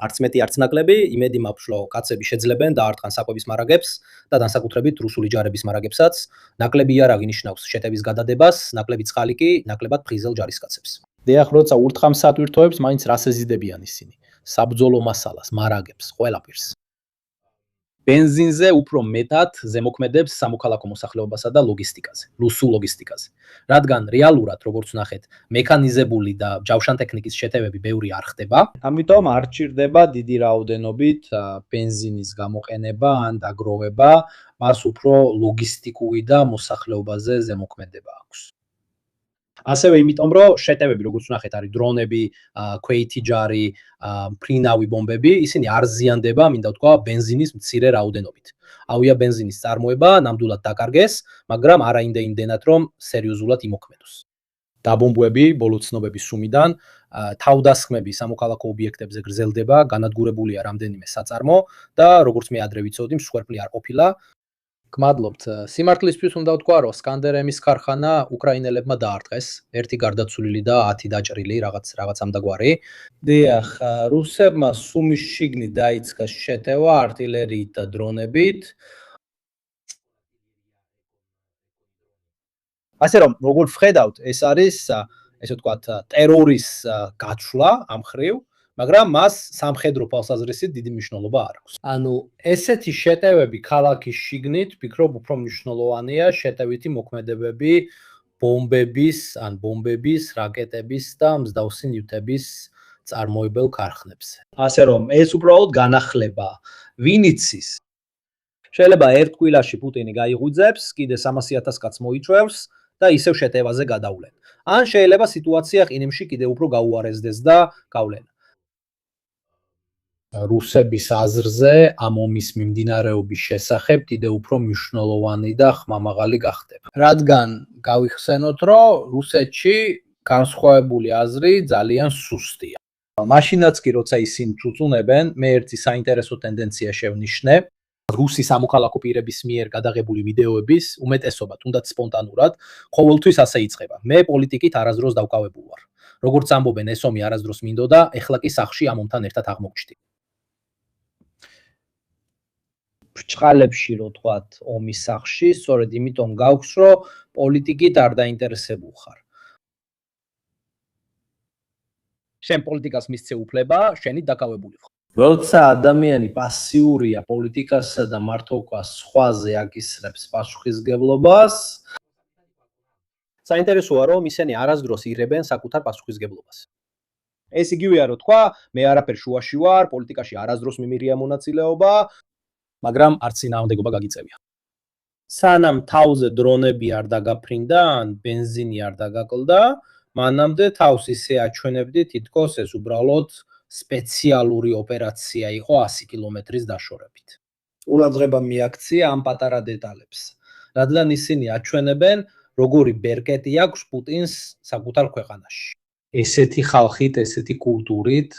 არც მეტი არც ნაკლები, იმედი მაქვს, რომ კაცები შეძლებენ დაარტყან საკვების მარაგებს და განსაკუთრებით რუსული ჯარების მარაგებსაც. ნაკლები არ აღინიშნავს შეტევის გადადებას, ნაკლები წყალი კი ნაკლებად ფრიზელ ჯარისკაცებს. დიახ, როცა ურთხამ სატვირთოებს, მაინც რას ეზიდებიან ისინი? საბრძოლო მასალას, მარაგებს, ყველაფერს. ბენზინზე უფრო მეტად ზემოქმედებს სამოქალაქო მოსახლეობასა და ლოგისტიკაზე, რუსულ ლოგისტიკაზე. რადგან რეალურად, როგორც ნახეთ, მექანიზებული და ჯავშანტექნიკის შეტევები ბევრი არ ხდება, ამიტომ არ ჭირდება დიდი რაოდენობით ბენზინის გამოყენება ან დაგროვება, მას უფრო ლოგისტიკური და მოსახლეობაზე ზემოქმედება აქვს. ასევე იმიტომ, რომ შეტევები, როგორც ნახეთ, არის დრონები, ქვეითი ჯარი, ფრინავი ბომბები, ისინი არ ზიანდება, მინდა ვთქვა, ბენზინის მცირე რაოდენობით. ავია ბენზინის წარმოება ნამდვილად დაკარგეს, მაგრამ არა იმდენად, რომ სერიოზულად იმოქმედოს. დაბომბვები ბოლო ცნობების სუმიდან, თავდასხმები სამოქალაქო ობიექტებზე გრძელდება, განადგურებულია რამდენიმე საწარმო და როგორც მე ადრე ვიცოდი, მსხვერპლი არ ყოფილა. გმადლობთ. სიმართლისთვის უნდა ვთქვა, რომ სკანდერემის ქარხანა უკრაინელებმა დაარტყეს, 1 გარდაცვლილი და 10 დაჭრილი, რაღაც ამდაგვარი. დიახ, რუსებმა სუმის შიგნით დაიწყეს შეტევა არტილერიით და დრონებით. ასე რომ, როგორც ვხედავთ, ეს არის, ესე ვთქვათ, ტერორის გაცვლა ამ ხრივ, მაგრამ მას სამხედრო თვალსაზრისით დიდი მნიშვნელობა არ აქვს. ანუ ესეთი შეტევები ქალაქის შიგნით, ვფიქრობ, უფრო მნიშვნელოვანია შეტევითი მოქმედებები ბომბების, რაკეტების და მსდავსი ნივთების წარმოებელ ქარხნებზე. ასე რომ, ეს უბრალოდ განახლება. ვინ იცის? შეიძლება ერთ კვირაში პუტინი გაიღვიძებს, კიდე 300,000 კაცს მოიწვევს და ისევ შეტევაზე გადავლენ. ან შეიძლება სიტუაცია ყინემში კიდევ უფრო გაუარესდეს და გავლენა. რუსების აზრზე ამ ომის მიმდინარეობის შესახებ კიდევ უფრო მნიშვნელოვანი და ხმამაღალი გახდება. რადგან გავიხსენოთ, რომ რუსეთში განსხვავებული აზრი ძალიან სუსტია. მაშინაც კი როცა ისინი წუწუნებენ, მე ერთი საინტერესო ტენდენცია შევნიშნე. რუსი სამოქალაქო პირების მიერ გადაღებული ვიდეოების უმეტესობა, თუნდაც სპონტანურად, ყოველთვის ასე იწყება. მე პოლიტიკით არასდროს დავკავებულ ვარ. როგორც ამბობენ, ეს ომი არასდროს მინდოდა, ეხლა კი სახში ამ ომთან ერთად აღმოჩნდი. ბრჭყალებში რო თქვათ ომის სახში, სწორედ იმიტომ გაქვს, რომ პოლიტიკით არ დაინტერესებულ ხარ. შენ პოლიტიკას მისცე უფლება, შენი დაკავებული ხარ. როცა ადამიანი პასიურია პოლიტიკასა და მართლობას სხვაზე აკისრებს პასუხისგებლობას, საინტერესოა, რომ ისინი არასდროს იღებენ საკუთარ პასუხისგებლობას. ეს იგივეა, რომ თქვა, მე არაფერ შუაში ვარ, პოლიტიკაში არასდროს მიმირია მონაწილეობა, მაგრამ არც წინააღმდეგობა გაგიწევია. სანამ თავზე დრონები არ დაგაფრინდა, ან ბენზინი არ დაგაკლდა, მანამდე თავს ისე აჩვენებდი, თითქოს ეს უბრალოდ სპეციალური ოპერაცია იყო 100 კილომეტრის დაშორებით. ყურადღება მიაქცია ამ პატარა დეტალებს, რადგან ისინი აჩვენებენ, როგორი ბერკეტი აქვს პუტინს საკუთარ ქვეყანაში. ესეთი ხალხით, ესეთი კულტურით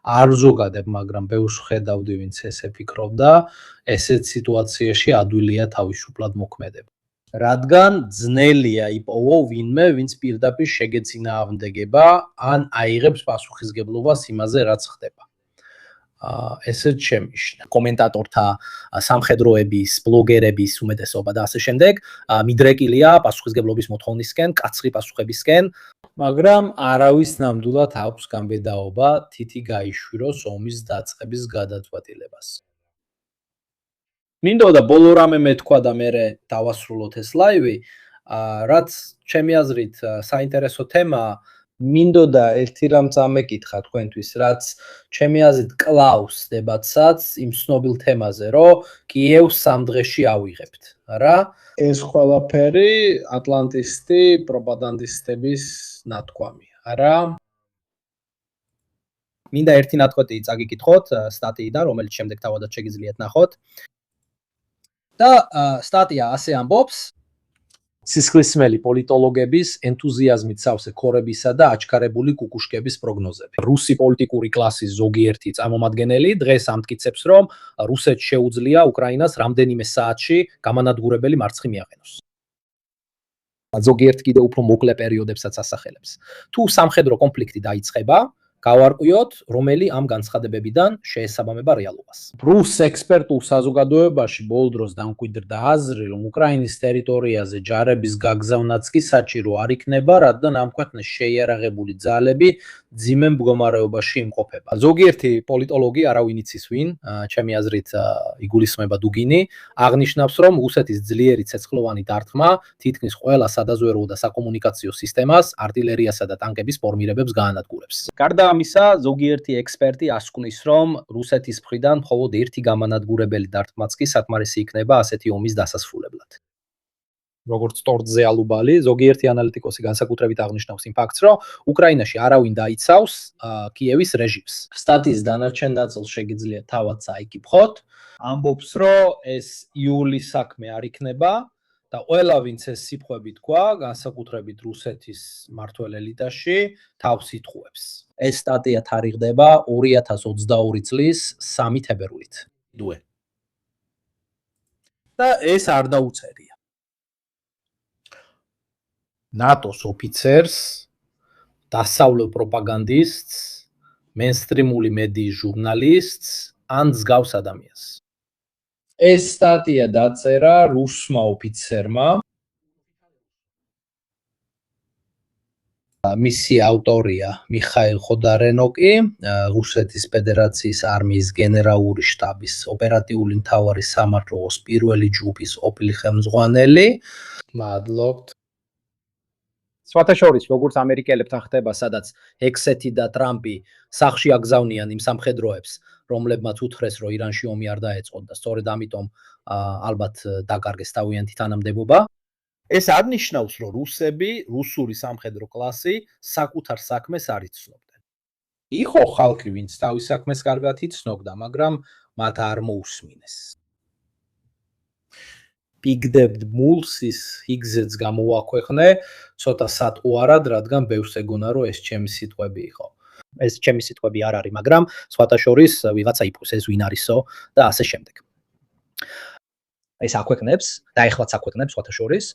არ ზოგადებ, მაგრამ ბევრს ხედავდი, ვინც ესე ფიქრობდა, ესეთ სიტუაციაში ადვილია თავისუფლად მოქმედება. რადგან ძნელია იპოვო ვინმე, ვინც პირდაპირ შეგეწინააღმდეგება, ან აიღებს პასუხისგებლობას იმაზე, რაც ხდება. ესეც შემიშნა. კომენტატორთა, სამხედროების, ბლოგერების უმეტესობა და ასე შემდეგ მიდრეკილია პასუხისგებლობის მოთხოვნისკენ, კაცხი პასუხებისკენ, მაგრამ არავის ნამდვილად აქვს გამბედაობა თითი გაიშვიროს ომის დაწყების გადაწყვეტილებას. მინდოდა ბოლო რამე მეთქვა და მე დავასრულოთ ეს ლაივი, რაც ჩემი აზრით საინტერესო თემაა. მინდოდა ერთი რამც ამეკითხა თქვენთვის, რაც ჩემი აზრით კლავს დებატსაც იმ ცნობილ თემაზე, რომ კიევს 3 დღეში ავიღებთ, რა? ეს ყველაფერი ატლანტისტი პროპაგანდისტების ნათქვამია, რა? მინდა ერთი ნათქვამი წაგიკითხოთ სტატიიდან, რომელიც შემდეგ თავადაც შეგიძლიათ ნახოთ. და სტატია ასე ამბობს: სისხლისმელი პოლიტოლოგების ენთუზიაზმით სავსე ქორებისა და აჩქარებული კუკუშკების პროგნოზები. რუსი პოლიტიკური კლასის ზოგიერთი წარმომადგენელი დღეს ამტკიცებს, რომ რუსეთს შეუძლია უკრაინას რამდენიმე საათში გამანადგურებელი მარცხი მიაყენოს. ზოგიერთი კიდევ უფრო მოკლე პერიოდებსაც ასახელებს. თუ სამხედრო კონფლიქტი დაიწყება, გავარკვიოთ, რომელი ამ განცხადებებიდან შეესაბამება რეალობას. რუს ექსპერტულ საზოგადოებაში ბოლო დროს დამკვიდრდა აზრი, რომ უკრაინის ტერიტორიაზე ჯარების გაგზავნაც კი საჭირო არ იქნება, რადგან ამ ქვეყნის შეიარაღებული ძალები ძიმე მდგომარეობაში იმყოფება. ზოგიერთი პოლიტოლოგი, არავინ იცის ვინ, ჩემი აზრით იგულისხმება დუგინი, აღნიშნავს, რომ რუსეთის ძლიერი ცეცხლოვანი დარტყმა თითქმის ყველა სადაზვერვო და საკომუნიკაციო სისტემას, არტილერიასა და ტანკების ფორმირებებს გაანადგურებს. გარდა ამისა, ზოგიერთი ექსპერტი ასკვნის, რომ რუსეთის მხრიდან მხოლოდ ერთი გამანადგურებელი დარტყმაც კი საკმარისი იქნება ასეთი ომის დასასრულებლად. როგორც ტორტზე ალუბალი, ზოგიერთი ანალიტიკოსი განსაკუთრებით აღნიშნავს იმ ფაქტს, რომ უკრაინაში არავინ დაიცავს კიევის რეჟიმს. სტატიის დანარჩენ ნაწილს შეგიძლიათ თავად წაიკითხოთ. ამბობს, რომ ეს იულის საქმე არ იქნება და ყველა ვინც ეს სიტყვები თქვა, განსაკუთრებით რუსეთის მმართველ ელიტაში, თავს ითხოვებს. ეს სტატია თარიღდება 2022 წლის 3 თებერვლით. და ეს არ დაუწერია. ნატოს ოფიცერს, დასავლელ პროპაგანდისტს, მეინსტრიმული მედიის ჟურნალისტს ან მსგავს ადამიანს. ეს სტატია დაწერა რუსმა ოფიცერმა. მისი ავტორია მიხაილ ხოდარენოკი, რუსეთის ფედერაციის არმიის გენერალური შტაბის ოპერატიული მთავარი სამმართველოს პირველი ჯგუფის ყოფილი ხელმძღვანელი. მადლობთ. სხვათაშორის, როგორც ამერიკელებთან ხდება, სადაც ექსეთი და ტრამპი სახში აგზავნიან იმ სამხედროებს, რომლებმაც უთხრეს, რომ ირანში ომი არ დაეწყოთ და სწორედ ამიტომ ალბათ დაკარგეს თავიანთი თანამდებობა. ეს არ ნიშნავს, რომ რუსები, რუსული სამხედრო კლასი საკუთარ საქმეს არ იცნობდნენ. იყო ხალხი, ვინც თავის საქმეს კარგად იცნობდა, მაგრამ მათ არ მოусმინეს. პიგდებდ მულსის ჰიგზეც გამოვაქვეყნე, ცოტა სატყუარად, რადგან ბევრს ეგონა, რომ ეს ჩემი სიტყვები იყო. ეს ჩემი სიტყვები არ არის, მაგრამ სხვათაშორის ვიღაცა იფოს ეს ვინ არისო და ასე შემდეგ. ეს აქვეყნებს და ეხლაც აქვეყნებს სხვათაშორის.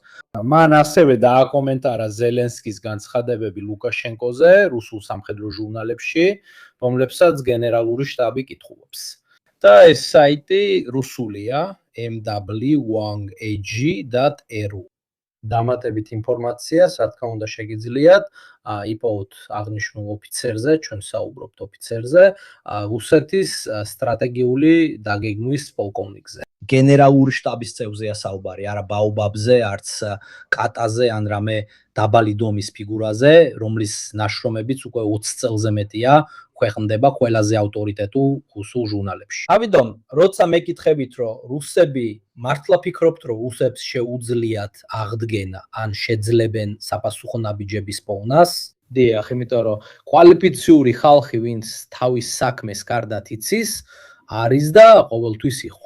მან ასევე დააკომენტარა ზელენსკის განცხადებები ლუკაშენკოზე რუსულ სამხედრო ჟურნალებში, რომლებსაც გენერალური შტაბი კითხულობს. და ეს საიტი რუსულია mw1ag.ru დამატებით ინფორმაციას, რა თქმა უნდა, შეგიძლიათ იპოვოთ აღნიშნულ ოფიცერზე, ჩვენ საუბრობთ ოფიცერზე, რუსეთის სტრატეგიული დაგეგმვის პოლკოვნიკზე. გენერალური შტაბის წევრზეა საუბარი, არა ბაობაბზე, არც კატაზე ან რამე დაბალი დომის ფიგურაზე, რომლის ნაშრომებიც უკვე 20 წელზე მეტია ქვეყნდება ყველაზე ავტორიტეტულ რუსულ ჟურნალებში. ამიტომ, როცა მეკითხებით, რომ რუსები მართლა ფიქრობთ, რომ რუსებს შეუძლიათ აღდგენა ან შეძლებენ საფასუხო ნაბიჯების პოვნას, დიახ, იმიტომ რომ კვალიფიციური ხალხი, ვინც თავის საქმეს კარგად იცის, არის და ყოველთვის იყო.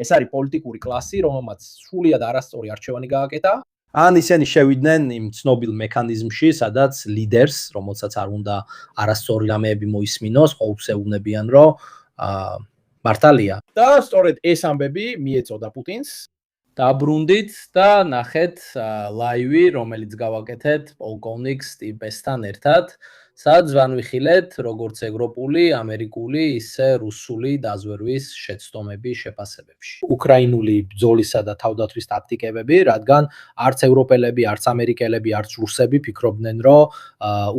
ეს არის პოლიტიკური კლასი, რომელმაც სრულიად არასწორი არჩევანი გააკეთა. ან ისინი შევიდნენ იმ ცნობილ მექანიზმში, სადაც ლიდერს, რომელსაც არ უნდა არასწორი რამეები მოისმინოს, ყოველთვის ეუბნებიან, რომ მართალია. და სწორედ ეს ამბები მიეწოდა პუტინს. დაბრუნდით და ნახეთ ლაივი, რომელიც გავაკეთეთ პოლკოვნიკ სტიპესთან ერთად, სადაც ვანვიხილეთ როგორც ევროპული, ამერიკული, ისე რუსული დაზვერვის შეცდომები შეფასებებში. უკრაინული ბრძოლისა და თავდაცვის ტაქტიკებები, რადგან არც ევროპელები, არც ამერიკელები, არც რუსები ფიქრობდნენ, რომ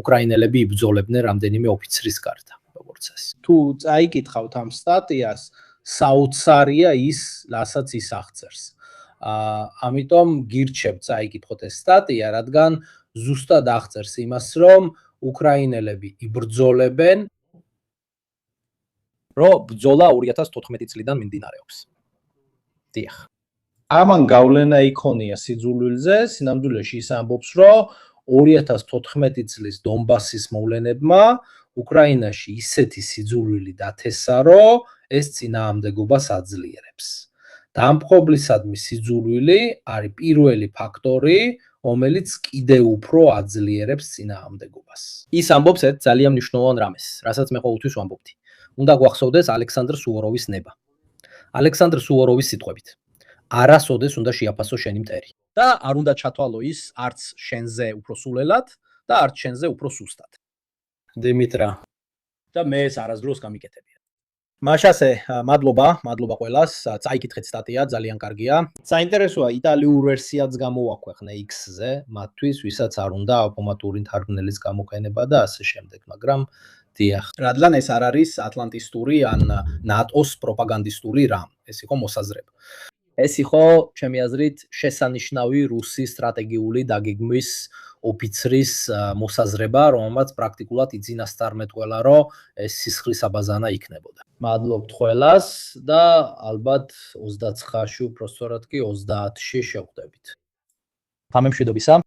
უკრაინელები იბრძოლებდნენ რამდენიმე ოფიცრის გარდა, როგორც ეს. თუ წაიკითხავთ ამ სტატიას, საოცარია ის, რასაც ის აღწერს. ამიტომ გირჩევთ წაიკითხოთ ეს სტატია, რადგან ზუსტად აღწერს იმას, რომ უკრაინელები იბრძოლებენ, რომ ბრძოლა 2014 წლიდან მიმდინარეობს. დიახ. ამან გავლენა იქონია სიძულვილზე, სინამდვილეში ის ამბობს, რომ 2014 წლის დონბასის მოვლენებმა უკრაინაში ისეთი სიძულვილი დათესა, რომ ეს წინააღმდეგობას აძლიერებს. დამპყრობლისადმი სიძულვილი არის პირველი ფაქტორი, რომელიც კიდევ უფრო აძლიერებს წინააღმდეგობას. ის ამბობს ერთ ძალიან მნიშვნელოვან რამეს, რასაც მე ყოველთვის ვამბობდი. უნდა გვახსოვდეს ალექსანდრ სუვოროვის ნება. ალექსანდრ სუვოროვის სიტყვებით. არასოდეს უნდა შეაფასო შენი მტერი. და არ უნდა ჩათვალო ის არც შენზე უფრო სულელად და არც შენზე უფრო სუსტად. დიმიტრა. და მე ეს არასდროს გამიკეთებია. მაშასე, მადლობა ყველას. წაიკითხეთ სტატია, ძალიან კარგია. საინტერესოა, იტალიურ ვერსიაც გამოაქვეყნე X-ზე, მათთვის, ვისაც არ უნდა ავტომატური თარგმნელის გამოყენება და ასე შემდეგ, მაგრამ დიახ, რადგან ეს არ არის ატლანტისტური ან ნატოს პროპაგანდისტური რამ, ეს იყო მოსაზრება. ეს იყო, ჩემი აზრით, შესანიშნავი რუსი სტრატეგიული დაგეგმვის ოფიცრის მოსაზრება, რომელმაც პრაქტიკულად იძინასწარმეტყველა, რომ ეს სისხლის აბაზანა იქნებოდა. მადლობთ ყველას და ალბათ 29-ში, უფრო სწორად კი 30-ში შევხვდებით. თამემშვიდობისა.